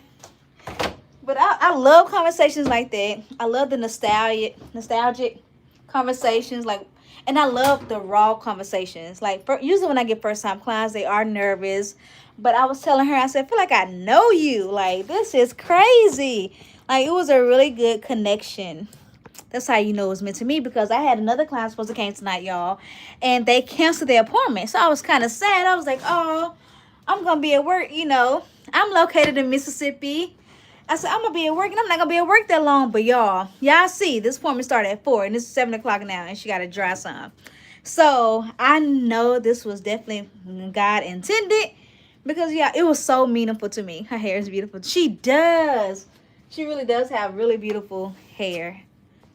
But I love conversations like that. I love the nostalgic conversations, like, and I love the raw conversations. Like, usually when I get first time clients, they are nervous, but I was telling her, I said, I feel like I know you. Like, this is crazy. Like, it was a really good connection. That's how you know it was meant to me, because I had another client supposed to came tonight, y'all, and they canceled their appointment. So I was kind of sad. I was like, oh, I'm gonna be at work. You know, I'm located in Mississippi. I said, I'm going to be at work, and I'm not going to be at work that long. But y'all see, this appointment started at 4, and it's 7 o'clock now, and she got to dry some. So I know this was definitely God intended, because, yeah, it was so meaningful to me. Her hair is beautiful. She does. She really does have really beautiful hair.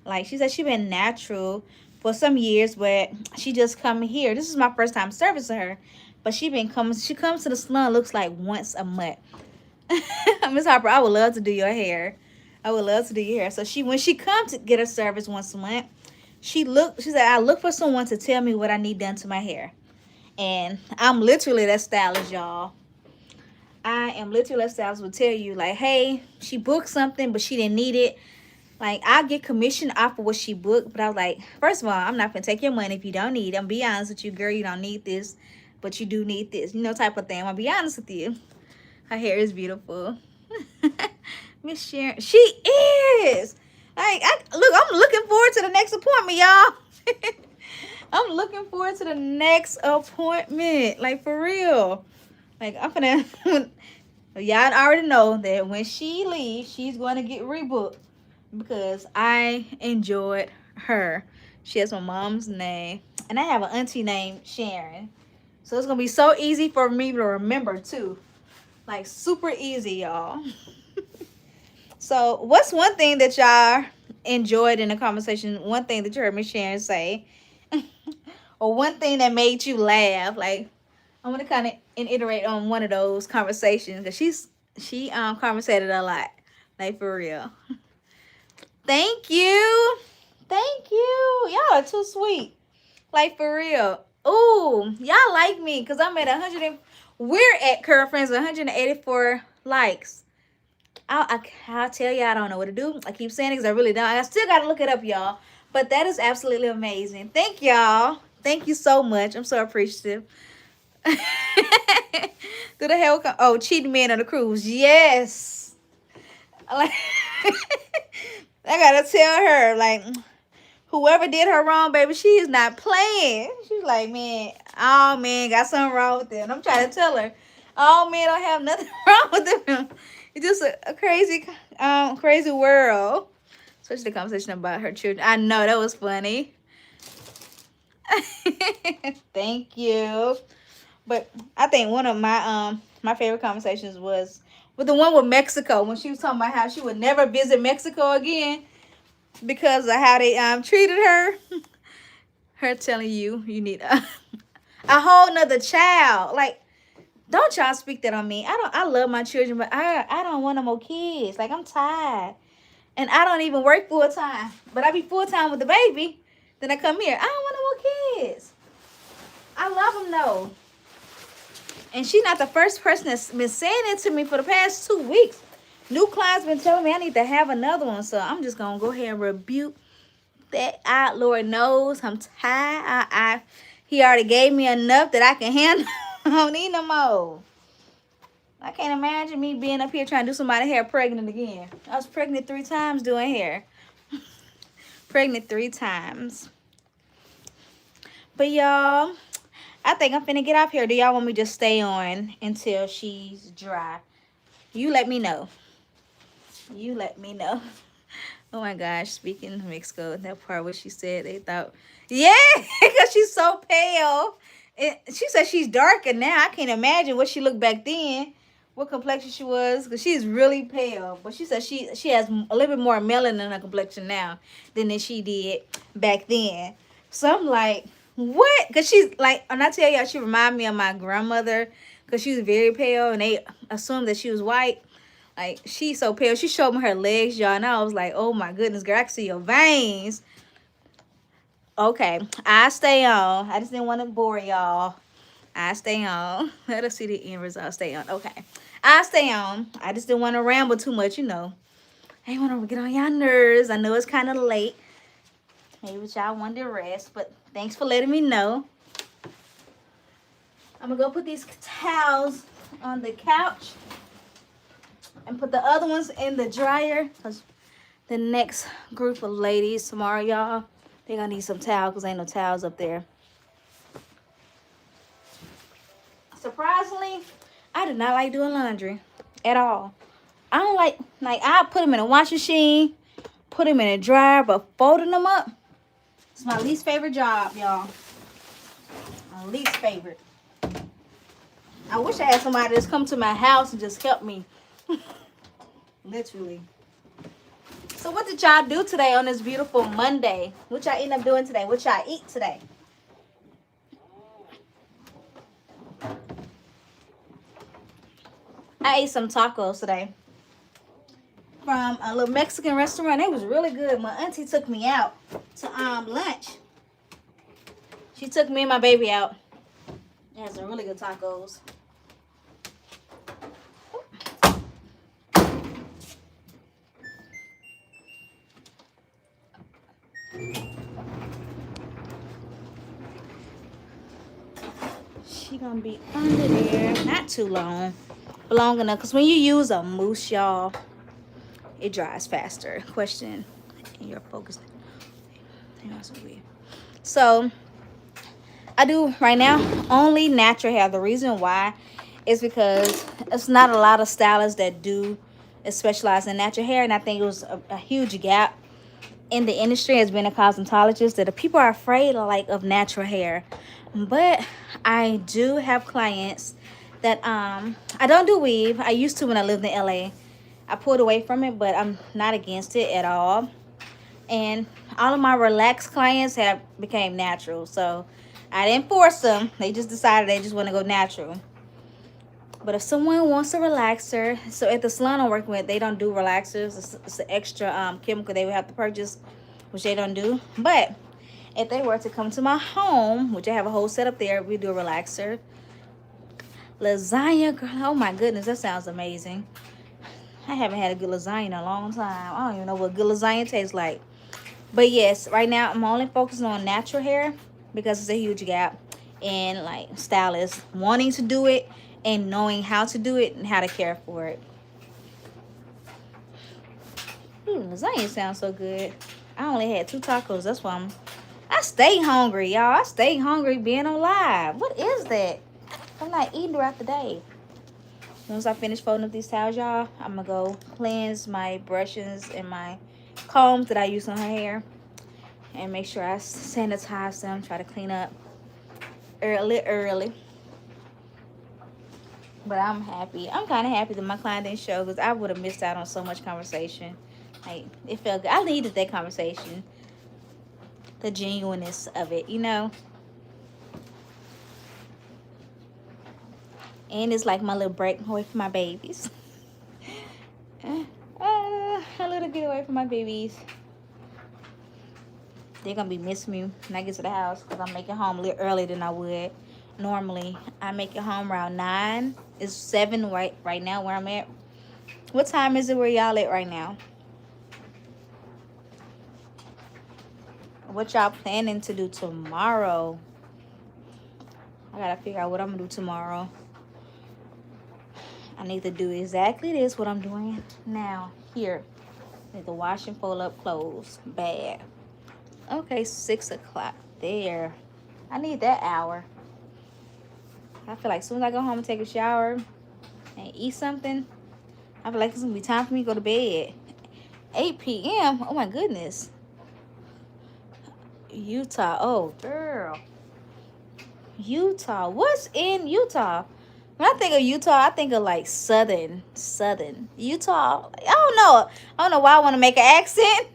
Like, she said she been natural for some years, but she just come here. This is my first time servicing her, but she comes to the salon, looks like once a month. Miss Harper, I would love to do your hair. I would love to do your hair. So when she comes to get her service once a month, she said, I look for someone to tell me what I need done to my hair. And I'm literally that stylist, y'all. I am literally that stylist, will tell you, like, hey, she booked something, but she didn't need it. Like, I get commission off of what she booked, but I was like, first of all, I'm not gonna take your money if you don't need it. I'm gonna be honest with you, girl, you don't need this, but you do need this, you know, type of thing. I'm gonna be honest with you. Her hair is beautiful. Miss Sharon, she is. Like, look, I'm looking forward to the next appointment, y'all. I'm looking forward to the next appointment. Like, for real. Like, I'm gonna, y'all already know that when she leaves, she's going to get rebooked, because I enjoyed her. She has my mom's name, and I have an auntie named Sharon. So it's going to be so easy for me to remember, too. Like, super easy, y'all. So what's one thing that y'all enjoyed in the conversation? One thing that you heard Miss Sharon say, or one thing that made you laugh? Like, I'm gonna kind of iterate on one of those conversations, because she conversated a lot. Like, for real. Thank you. Y'all are too sweet. Like, for real. Ooh, y'all like me, because I'm at 100. We're at Curl Friends 184 likes. I'll tell you, I don't know what to do. I keep saying it because I really don't. I still got to look it up, y'all. But that is absolutely amazing. Thank y'all. Thank you so much. I'm so appreciative. Do the hell come? Oh, cheating men on the cruise. Yes. Like, I got to tell her, like, whoever did her wrong, baby, she is not playing. She's like, man, all men got something wrong with them. I'm trying to tell her, all men don't have nothing wrong with them. It's just a crazy, crazy world. Especially the conversation about her children. I know, that was funny. Thank you. But I think one of my my favorite conversations was with the one with Mexico, when she was talking about how she would never visit Mexico again because of how they treated her. Her telling you need a whole nother child. Like, don't y'all speak that on me. I love my children, but I don't want no more kids. Like, I'm tired. And I don't even work full time. But I be full time with the baby. Then I come here. I don't want no more kids. I love them though. And she not the first person that's been saying it to me for the past 2 weeks. New clients been telling me I need to have another one. So I'm just gonna go ahead and rebuke that. Lord knows I'm tired. He already gave me enough that I can handle. I don't need no more. I can't imagine me being up here trying to do somebody's hair pregnant again. I was pregnant 3 times doing hair. Pregnant 3 times. But y'all, I think I'm finna get off here. Do y'all want me to just stay on until she's dry? You let me know. You let me know. Oh my gosh, speaking of Mexico, that part where she said they thought, yeah, because she's so pale. She said she's darker now. I can't imagine what she looked back then, what complexion she was, because she's really pale. But she said she has a little bit more melanin in her complexion now than she did back then. So I'm like, what? Because she's like, and I tell y'all, she reminded me of my grandmother because she was very pale and they assumed that she was white. Like, she's so pale. She showed me her legs, y'all, and I was like, oh my goodness, girl, I can see your veins. Okay, I stay on. I just didn't want to bore y'all. I stay on. Let us see the end result. Stay on. Okay, I stay on. I just didn't want to ramble too much, you know. I didn't want to get on y'all nerves. I know it's kind of late. Maybe y'all wanted to rest, but thanks for letting me know. I'm going to go put these towels on the couch and put the other ones in the dryer, because the next group of ladies tomorrow, y'all, they're going to need some towels because ain't no towels up there. Surprisingly, I do not like doing laundry at all. I don't like I put them in a washing machine, put them in a dryer, but folding them up, it's my least favorite job, y'all. My least favorite. I wish I had somebody that's come to my house and just help me. Literally. So what did y'all do today on this beautiful Monday? What y'all end up doing today? What y'all eat today? I ate some tacos today from a little Mexican restaurant. It was really good. My auntie took me out to lunch. She took me and my baby out. It has some really good tacos. She gonna be under there, not too long, but long enough, because when you use a mousse, y'all, it dries faster. Question in your focus. So I do right now only natural hair. The reason why is because it's not a lot of stylists that do specialize in natural hair, and I think it was a huge gap in the industry as being a cosmetologist, that the people are afraid of natural hair. But I do have clients that I don't do weave. I used to when I lived in LA. I pulled away from it, but I'm not against it at all. And all of my relaxed clients have became natural. So I didn't force them. They just decided they just want to go natural. But if someone wants a relaxer, so at the salon I'm working with, they don't do relaxers. It's an extra chemical they would have to purchase, which they don't do. But if they were to come to my home, which I have a whole setup there, we do a relaxer. Lasagna, girl, oh my goodness, that sounds amazing. I haven't had a good lasagna in a long time. I don't even know what good lasagna tastes like. But yes, right now I'm only focusing on natural hair because it's a huge gap in stylists wanting to do it and knowing how to do it and how to care for it. Ooh, lasagna sounds so good. I only had 2 tacos. That's why I stay hungry, y'all. I stay hungry being on live. What is that? I'm not eating throughout the day. Once I finish folding up these towels, y'all, I'm going to go cleanse my brushes and my combs that I use on her hair. And make sure I sanitize them. Try to clean up early. But I'm happy. I'm kind of happy that my client didn't show, because I would have missed out on so much conversation. It felt good. I needed that conversation. the genuineness of it, you know. And it's like my little break away from my babies. A little get away from my babies. They're gonna be missing me when I get to the house because I'm making home a little earlier than I would normally. I make it home around 9. It's 7 right now where I'm at. What time is it where y'all at right now? What y'all planning to do tomorrow? I gotta figure out what I'm gonna do tomorrow. I need to do exactly this, what I'm doing now. Here. I need to wash and fold up clothes. Bad. Okay, 6 o'clock there. I need that hour. I feel like as soon as I go home and take a shower and eat something, I feel like it's gonna be time for me to go to bed. 8 p.m. Oh my goodness. Utah. Oh, girl. Utah. What's in Utah? When I think of Utah, I think of like southern Utah. I don't know why I want to make an accent.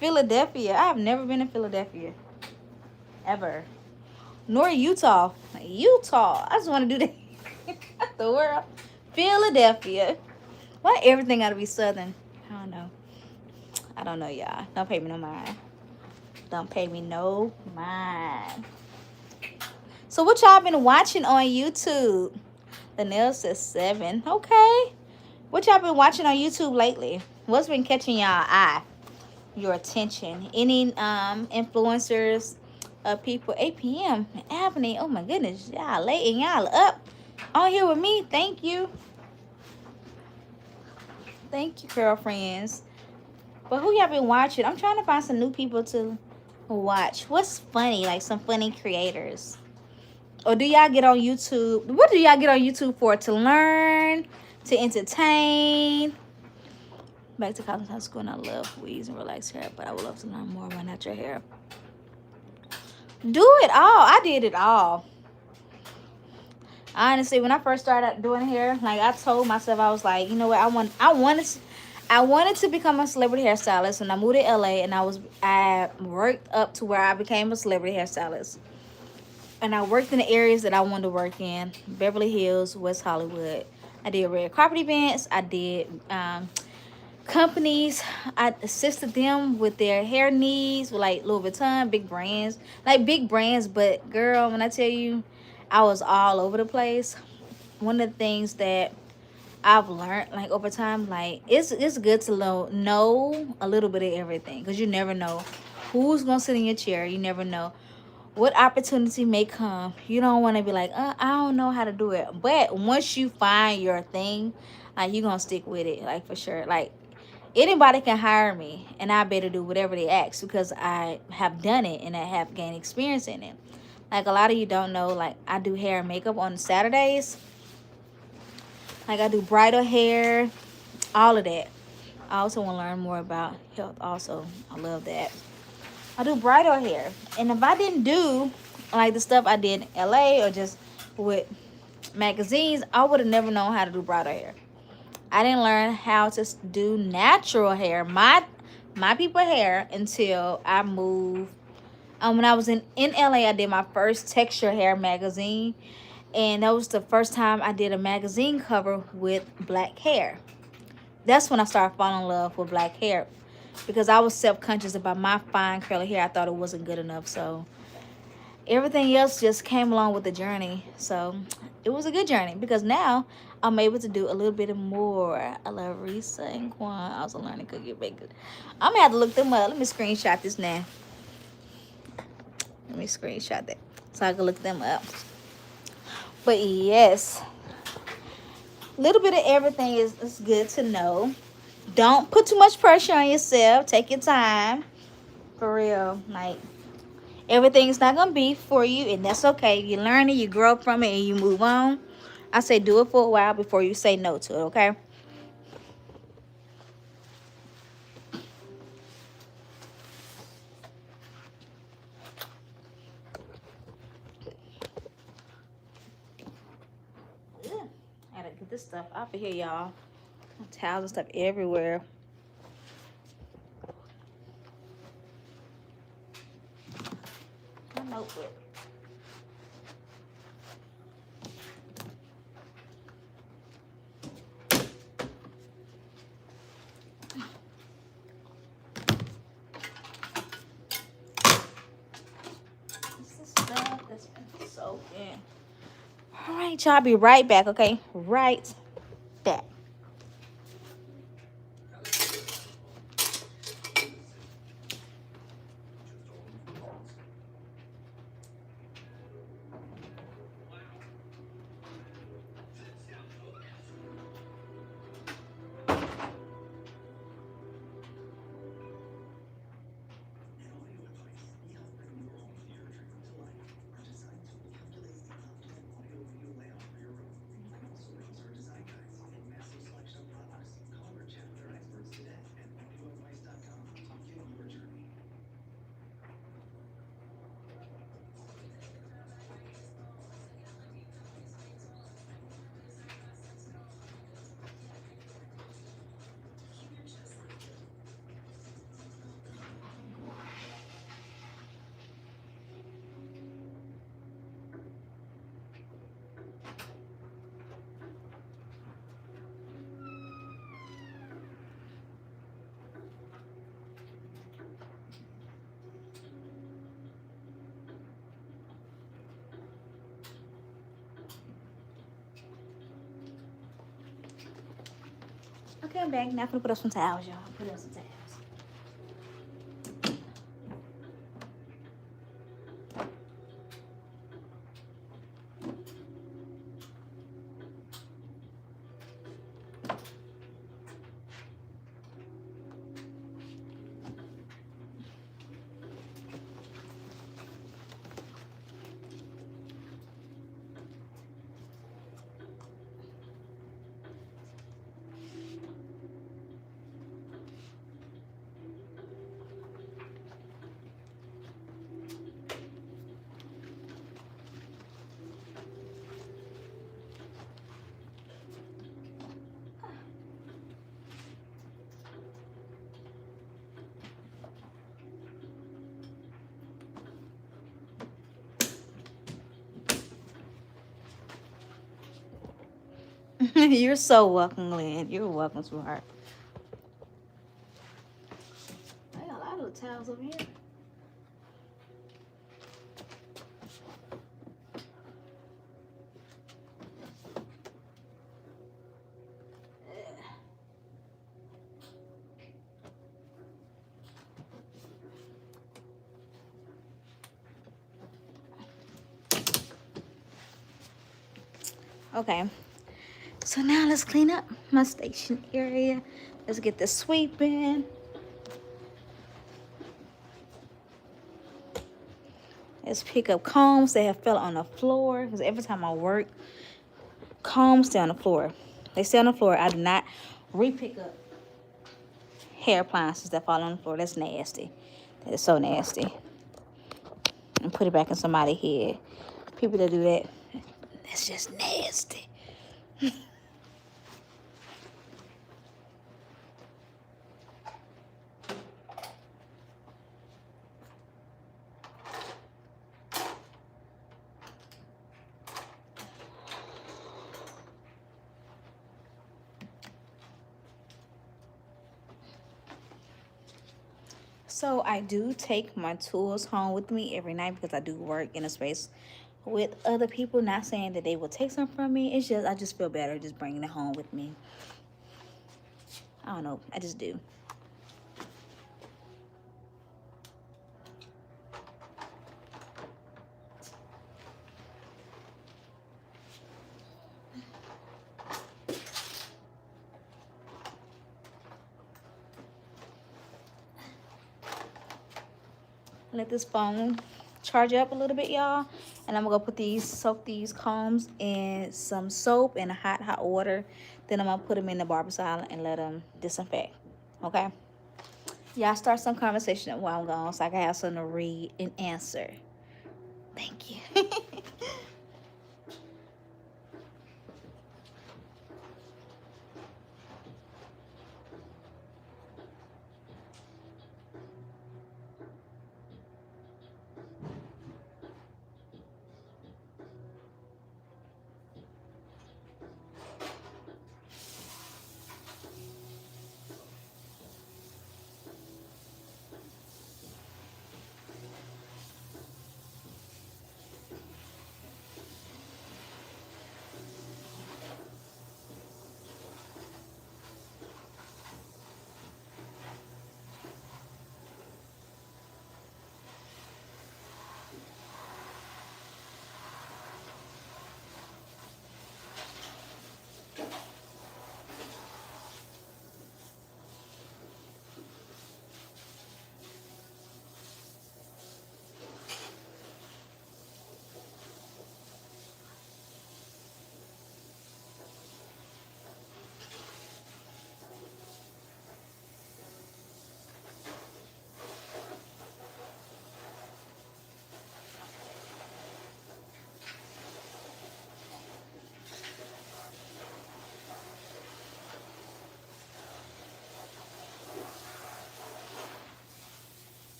Philadelphia. I have never been to Philadelphia. Ever. Nor Utah. Utah. I just want to do that. The world. Philadelphia. Why everything gotta be southern? I don't know, y'all. Don't pay me no mind. Don't pay me no mind. So what y'all been watching on YouTube? The nail says 7. Okay. What y'all been watching on YouTube lately? What's been catching y'all eye? Your attention? Any influencers, people? 8 p.m. Ebony. Oh my goodness. Y'all late and y'all up on here with me. Thank you. Thank you, girlfriends. But who y'all been watching? I'm trying to find some new people to watch. What's funny? Like some funny creators. Or do y'all get on YouTube? What do y'all get on YouTube for? To learn? To entertain? Back to college, high school, and I love weaves and relaxed hair, but I would love to learn more about natural hair. Do it all. I did it all. Honestly, when I first started doing hair, like I told myself, I was like, you know what? I wanted to become a celebrity hairstylist, and I moved to LA, and I worked up to where I became a celebrity hairstylist. And I worked in the areas that I wanted to work in. Beverly Hills, West Hollywood. I did red carpet events. I did companies. I assisted them with their hair needs, with like Louis Vuitton, big brands. Like big brands, but girl, when I tell you, I was all over the place. One of the things that I've learned like over time, like it's good to know a little bit of everything, because you never know who's gonna sit in your chair. You never know what opportunity may come. You don't want to be like, I don't know how to do it. But once you find your thing, like you're gonna stick with it, like for sure. Like anybody can hire me, and I better do whatever they ask, because I have done it and I have gained experience in it. Like a lot of you don't know, like I do hair and makeup on Saturdays. Like I do bridal hair, all of that. I also want to learn more about health also. I love that. I do bridal hair. And if I didn't do like the stuff I did in LA or just with magazines, I would have never known how to do bridal hair. I didn't learn how to do natural hair, my people hair, until I moved. When I was in LA, I did my first texture hair magazine. And that was the first time I did a magazine cover with black hair. That's when I started falling in love with black hair, because I was self-conscious about my fine curly hair. I thought it wasn't good enough. So everything else just came along with the journey. So it was a good journey, because now I'm able to do a little bit more. I love Risa and Quan. I also learning cookie baker. I'm gonna have to look them up. Let me screenshot this now. Let me screenshot that so I can look them up. But yes, a little bit of everything is good to know. Don't put too much pressure on yourself. Take your time. For real. Like, everything's not going to be for you, and that's okay. You learn it, you grow up from it, and you move on. I say do it for a while before you say no to it, okay? I gotta get this stuff out of here, y'all. Towels and stuff everywhere. quick. This is stuff that's been soaked in. All right, y'all. I'll be right back, okay? Right back. Okay, I'm back. Now I'm gonna put up some towels, y'all. Put up some towels. You're so welcome, Lynn. You're welcome, sweetheart. I got a lot of towels over here. Okay, so now let's clean up my station area. Let's get the sweeping. Let's pick up combs that have fell on the floor, because every time I work, combs stay on the floor. They stay on the floor. I do not re-pick up hair appliances that fall on the floor. That's nasty. That is so nasty. And put it back in somebody's head. People that do that, that's just nasty. So I do take my tools home with me every night because I do work in a space with other people. Not saying that they will take some from me. It's just I just feel better just bringing it home with me. I don't know. I just do. Let this phone charge up a little bit, y'all, and I'm gonna soak these combs in some soap and hot water. Then I'm gonna put them in the barber salon and let them disinfect. Okay, y'all start some conversation while I'm gone so I can have something to read and answer. Thank you.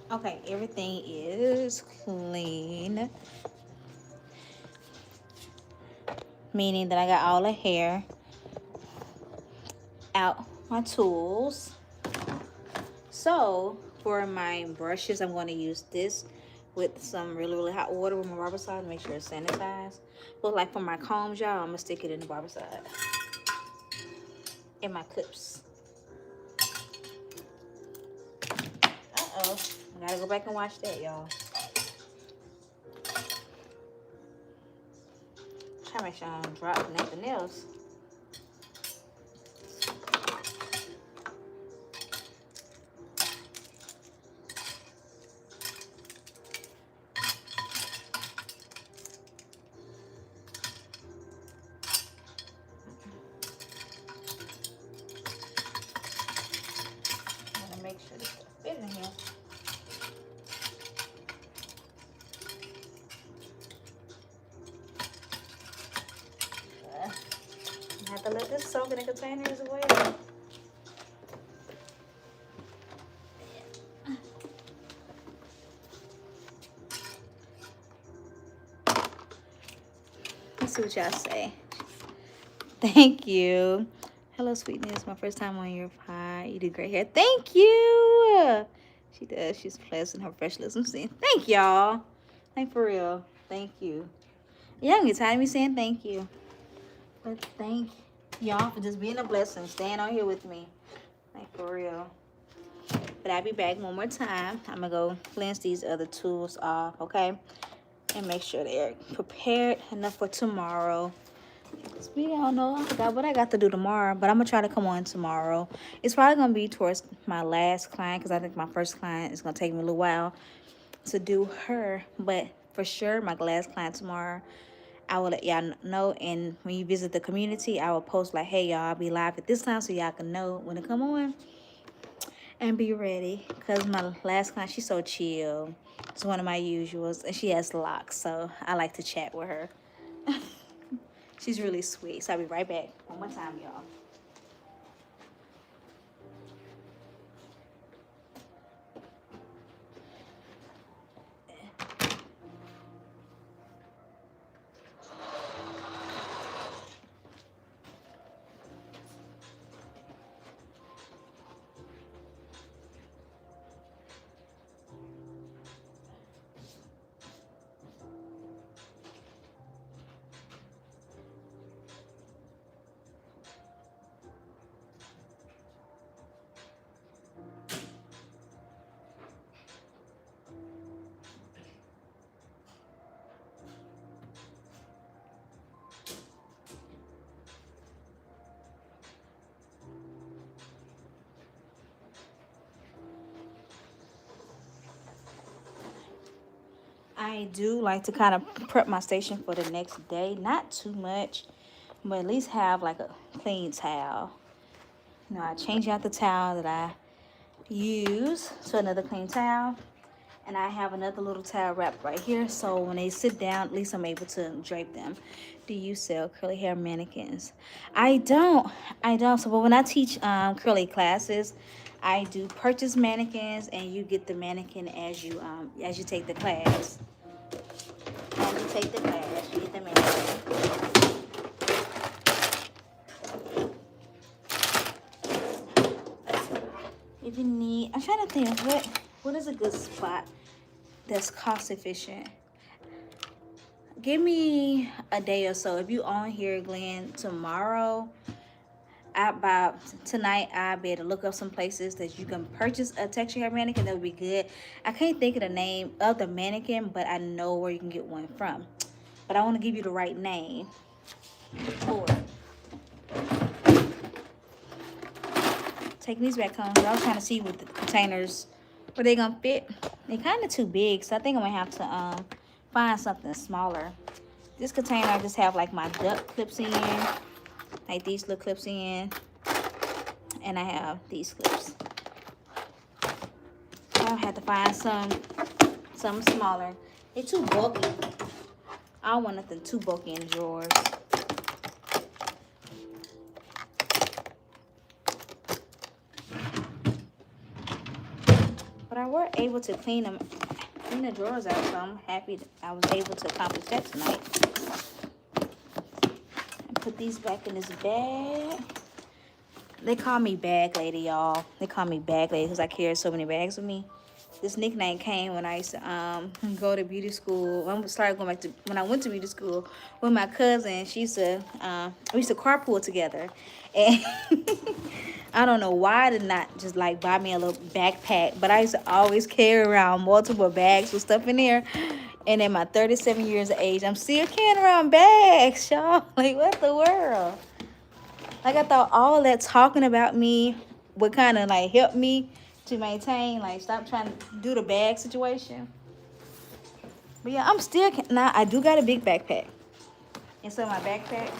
Okay, everything is clean. Meaning that I got all the hair out my tools. So for my brushes, I'm going to use this with some really hot water with my barber side to make sure it's sanitized. But like for my combs, y'all, I'm gonna stick it in the barber side and my clips. Uh-oh, I gotta go back and watch that, y'all. Try to make sure I don't drop nothing else. I'm gonna make sure this fit in here. I have to let this soak in the containers away. Let's see what y'all say. Thank you. Hello, sweetness. My first time on your pod. You do great hair. Thank you. She does. She's pleasant. Her professionalism. Thank y'all. Like for real. Thank you. Y'all get tired of me saying thank you. But thank y'all for just being a blessing. Staying on here with me. Like for real. But I'll be back one more time. I'm gonna go cleanse these other tools off, okay? And make sure they're prepared enough for tomorrow. We don't know. I forgot what I got to do tomorrow, but I'm gonna try to come on tomorrow. It's probably gonna be towards my last client because I think my first client is gonna take me a little while to do her. But for sure, my last client tomorrow, I will let y'all know. And when you visit the community, I will post like, hey y'all, I'll be live at this time so y'all can know when to come on and be ready. Because my last client, she's so chill. It's one of my usuals, and she has locks, so I like to chat with her. She's really sweet. So I'll be right back. One more time, y'all. I do like to kind of prep my station for the next day. Not too much, but at least have like a clean towel. You know, I change out the towel that I use to another clean towel. And I have another little towel wrapped right here. So when they sit down, at least I'm able to drape them. Do you sell curly hair mannequins? I don't. So but when I teach curly classes, I do purchase mannequins, and you get the mannequin as you take the class. As you take the class, you get the mannequin. If you need, I'm trying to think what is a good spot that's cost efficient. Give me a day or so. If you on here, Glenn, tomorrow, about tonight, I'll be able to look up some places that you can purchase a texture hair mannequin. That would be good. I can't think of the name of the mannequin, but I know where you can get one from. But I want to give you the right name for it. Taking these back home. I was trying to see what the containers, where they gonna fit. They're kind of too big, so I think I'm gonna have to find something smaller. This container, I just have like my duck clips in, like these little clips in, and I have these clips. I'll have to find something smaller. They're too bulky. I don't want nothing too bulky in the drawers. But But I were able to clean the drawers out, so I'm happy that I was able to accomplish that tonight. And put these back in this bag. They call me bag lady, y'all. They call me bag lady because I carry so many bags with me. This nickname came when I used to go to beauty school. When I went to beauty school with my cousin. She used to we used to carpool together, and I don't know why I did not just like buy me a little backpack, but I used to always carry around multiple bags with stuff in there. And in my 37 years of age, I'm still carrying around bags, y'all. Like, what the world? Like, I thought all that talking about me would kind of like help me to maintain, like, stop trying to do the bag situation. But yeah, I'm still, now I do got a big backpack. And so my backpack,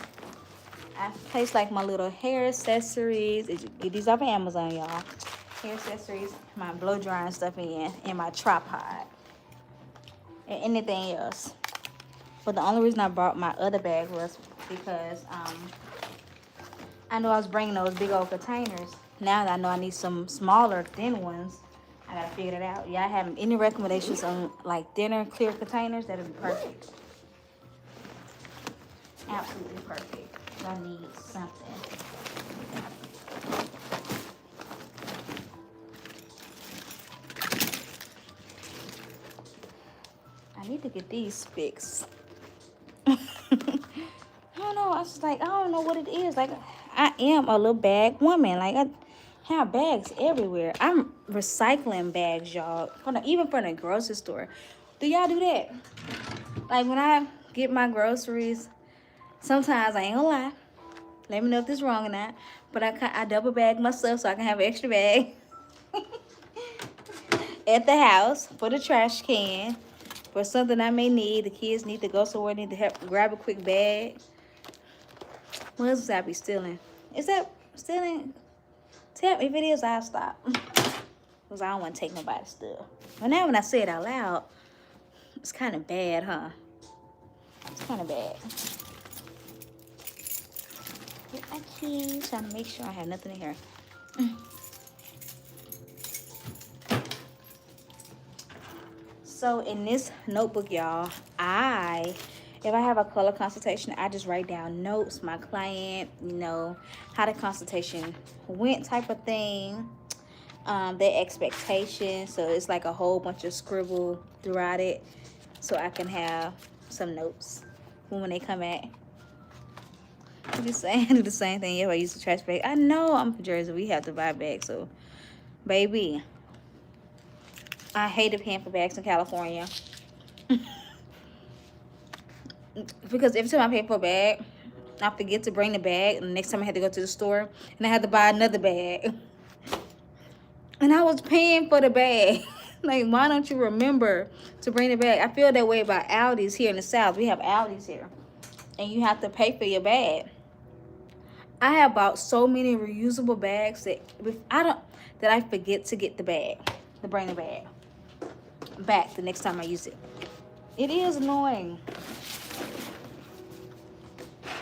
I place like my little hair accessories. Get these off of Amazon, y'all. Hair accessories, my blow drying stuff in, and my tripod. And anything else. But the only reason I brought my other bag was because I know I was bringing those big old containers. Now that I know I need some smaller, thin ones, I gotta figure it out. Y'all have any recommendations on like thinner, clear containers? That'd be perfect. Absolutely perfect. I need something. I need to get these fixed. I don't know. I was like, I don't know what it is. Like, I am a little bag woman. Like, I have bags everywhere. I'm recycling bags, y'all. Even from the grocery store. Do y'all do that? Like, when I get my groceries, sometimes I ain't gonna lie. Let me know if this is wrong or not. But I double bag my stuff so I can have an extra bag at the house for the trash can. For something I may need. The kids need to go somewhere, need to help grab a quick bag. What else would I be stealing? Is that stealing? Tell me if it is, I'll stop. Because I don't want to take nobody's stuff. But now when I say it out loud, it's kind of bad, huh? It's kind of bad. Get my keys. Trying to make sure I have nothing in here. So in this notebook, y'all, if I have a color consultation, I just write down notes, my client, how the consultation went type of thing, their expectations. So it's like a whole bunch of scribble throughout it so I can have some notes when they come at. I do the same thing. Yeah, I use the trash bag. I know I'm from Jersey. We have to buy bags. So, baby, I hated paying for bags in California. Because every time I pay for a bag, I forget to bring the bag. And the next time I had to go to the store, and I had to buy another bag. And I was paying for the bag. Like, why don't you remember to bring the bag? I feel that way about Aldi's here in the South. We have Aldi's here. And you have to pay for your bag. I have bought so many reusable bags that I forget to get the bag, to bring the bag back the next time I use it. It is annoying.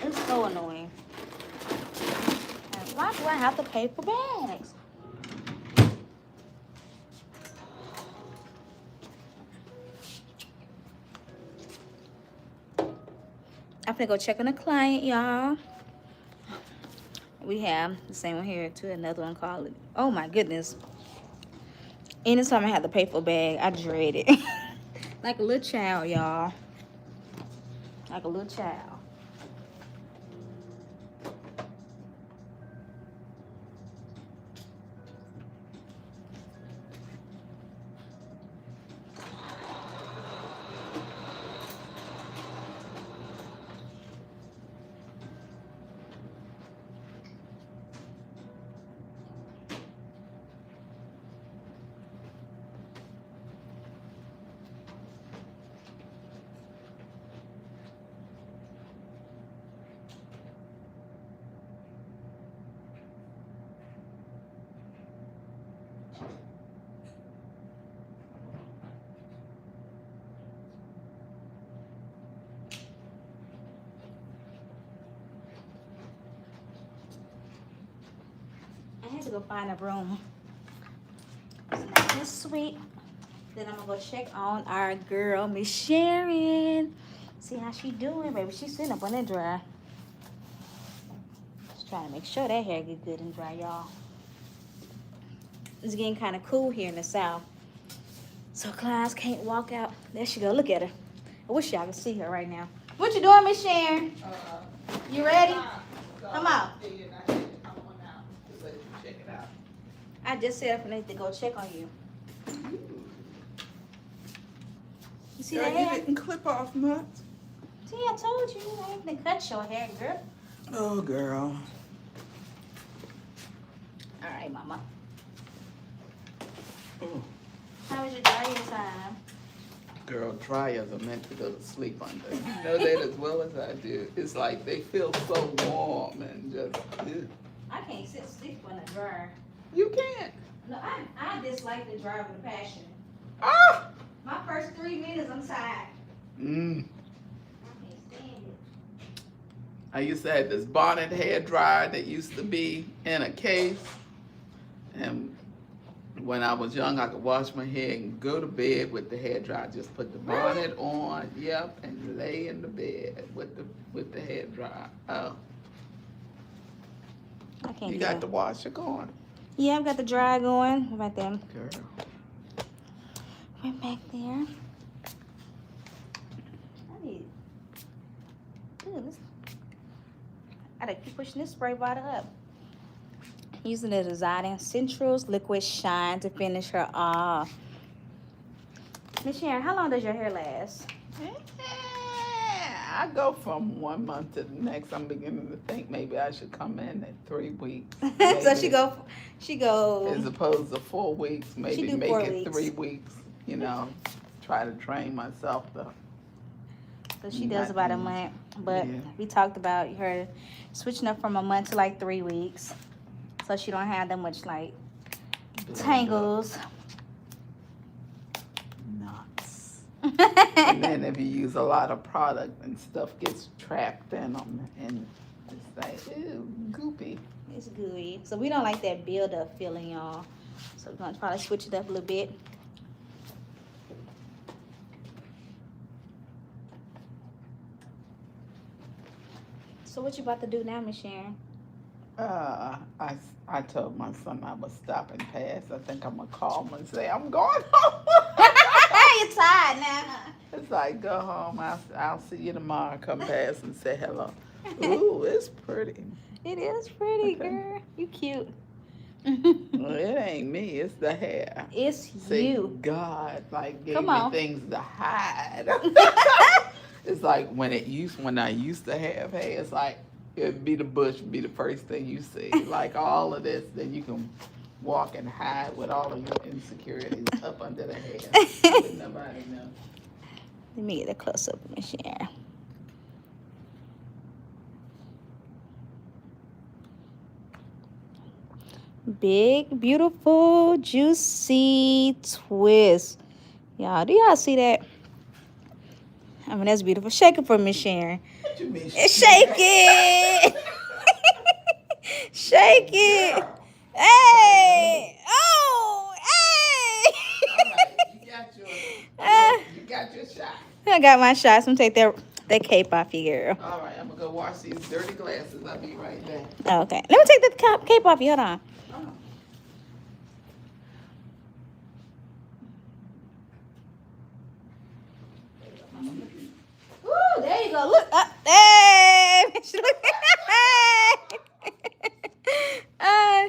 It's so annoying. And why do I have to pay for bags? I'm gonna go check on a client, y'all. We have the same one here too. Another one called it. Oh my goodness. Anytime I have to pay for a bag, I dread it. Like a little child, y'all. Like a little child. I had to go find a room. So now It's sweet. Then I'm gonna go check on our girl, Miss Sharon. See how she doing, baby. She's sitting up on that dry. Just trying to make sure that hair get good and dry, y'all. It's getting kind of cool here in the south, so clients can't walk out. There she go. Look at her. I wish y'all could see her right now. What you doing, Miss Sharon? You ready? Come on. I just said I need to go check on you. You see
Girl,
that
you
hair?
didn't clip off much.
See, I told you. I ain't gonna cut your hair, girl.
Oh, girl.
All right, mama.
Oh.
How was your drying time?
Girl, dryers are meant to go to sleep under. You know that as well as I do. It's like they feel so warm and just, ew.
I can't sit still on the dryer.
You can't.
No, I dislike the dryer with a passion.
Ah!
My first 3 minutes, I'm tired.
Mm.
I can't stand it.
I used to have this bonnet hair dryer that used to be in a case. And when I was young, I could wash my hair and go to bed with the hair dryer. Just put the bonnet on, yep, and lay in the bed with the hair dryer. Oh,
I can't
you
do
got
it.
the washer going,
Yeah, I've got the dryer going. What about them?
girl.
Right back there. I need. Ooh, I gotta keep pushing this spray bottle up. Using the Designing Central's Liquid Shine to finish her off. Miss Sharon, how long does your hair last?
I go from 1 month to the next. I'm beginning to think maybe I should come in at 3 weeks.
So
maybe.
she go.
As opposed to 4 weeks, maybe
do
make
4
it
weeks.
3 weeks. You know, try to train myself to.
So she does about a month, but
Yeah.
we talked about her switching up from a month to like 3 weeks, so she don't have that much like tangles.
Nuts. And then if you use a lot of product and stuff gets trapped in them, and it's like, ew, goopy.
It's gooey, so we don't like that build up feeling, y'all. So we're gonna probably switch it up a little bit. So what you about to do now, Miss Sharon?
I told my son I was stopping past. I think I'm gonna call him and say I'm going home.
You're tired now.
It's like, go home. I'll see you tomorrow. Come past and say hello. Ooh, it's pretty.
It is pretty,
Okay.
girl. You cute.
Well, it ain't me. It's the hair.
It's
See,
you.
God, like, gave
Come
me
on.
things to hide. It's like when I used to have hair, it's like it'd be the bush be the first thing you see. Like all of this, then you can walk and hide with all of your insecurities up under the hair. Let nobody know.
Let me get a close up of Miss Sharon. Big, beautiful, juicy twist. Y'all, do y'all see that? I mean, that's beautiful. Shake it for Miss Sharon.
What you mean?
Shake it. Shake it.
Girl.
Hey. Oh, hey.
All right, you got your shot.
I got my shots. I'm gonna take that cape off you, girl.
All right, I'm gonna go wash these dirty glasses. I'll be right back.
Okay. Let me take the cape off you. Hold on.
Oh.
Ooh, there you go. Look up. Hey.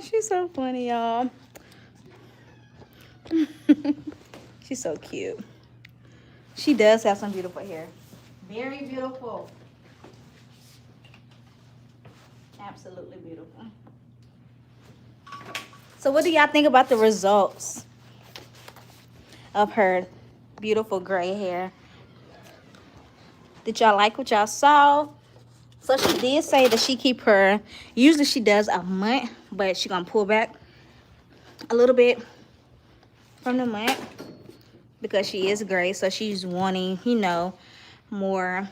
She's so funny, y'all. She's so cute. She does have some beautiful hair. Very beautiful. Absolutely beautiful. So what do y'all think about the results of her beautiful gray hair? Did y'all like what y'all saw? So she did say that she keep her, usually she does a month, but she gonna pull back a little bit from the month because she is gray. So she's wanting, you know, more,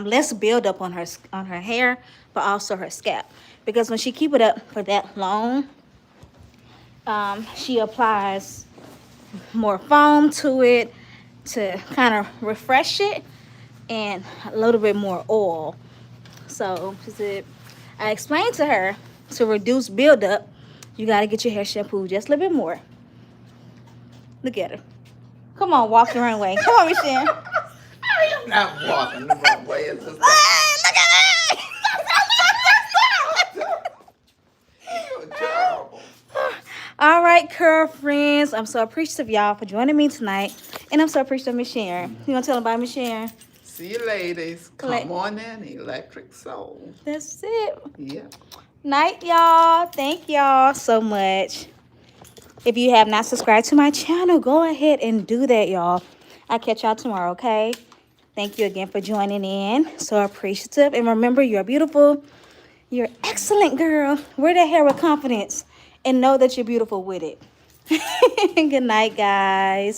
less build up on her hair, but also her scalp. Because when she keep it up for that long, she applies more foam to it to kind of refresh it, and a little bit more oil. So she said, I explained to her to reduce buildup, you got to get your hair shampooed just a little bit more. Look at her. Come on, walk the runway. Come on, Michelle.
I am not walking the wrong way. It's just
Look at her.
you're terrible.
All right, curl friends. I'm so appreciative, y'all, for joining me tonight. And I'm so appreciative, Miss Sharon. You gonna tell them about Miss Sharon?
See you ladies. Come on in, Electric Soul.
That's it.
Yeah.
Night, y'all. Thank y'all so much. If you have not subscribed to my channel, go ahead and do that, y'all. I'll catch y'all tomorrow, okay? Thank you again for joining in. So appreciative. And remember, you're beautiful. You're excellent, girl. Wear that hair with confidence and know that you're beautiful with it. Good night, guys.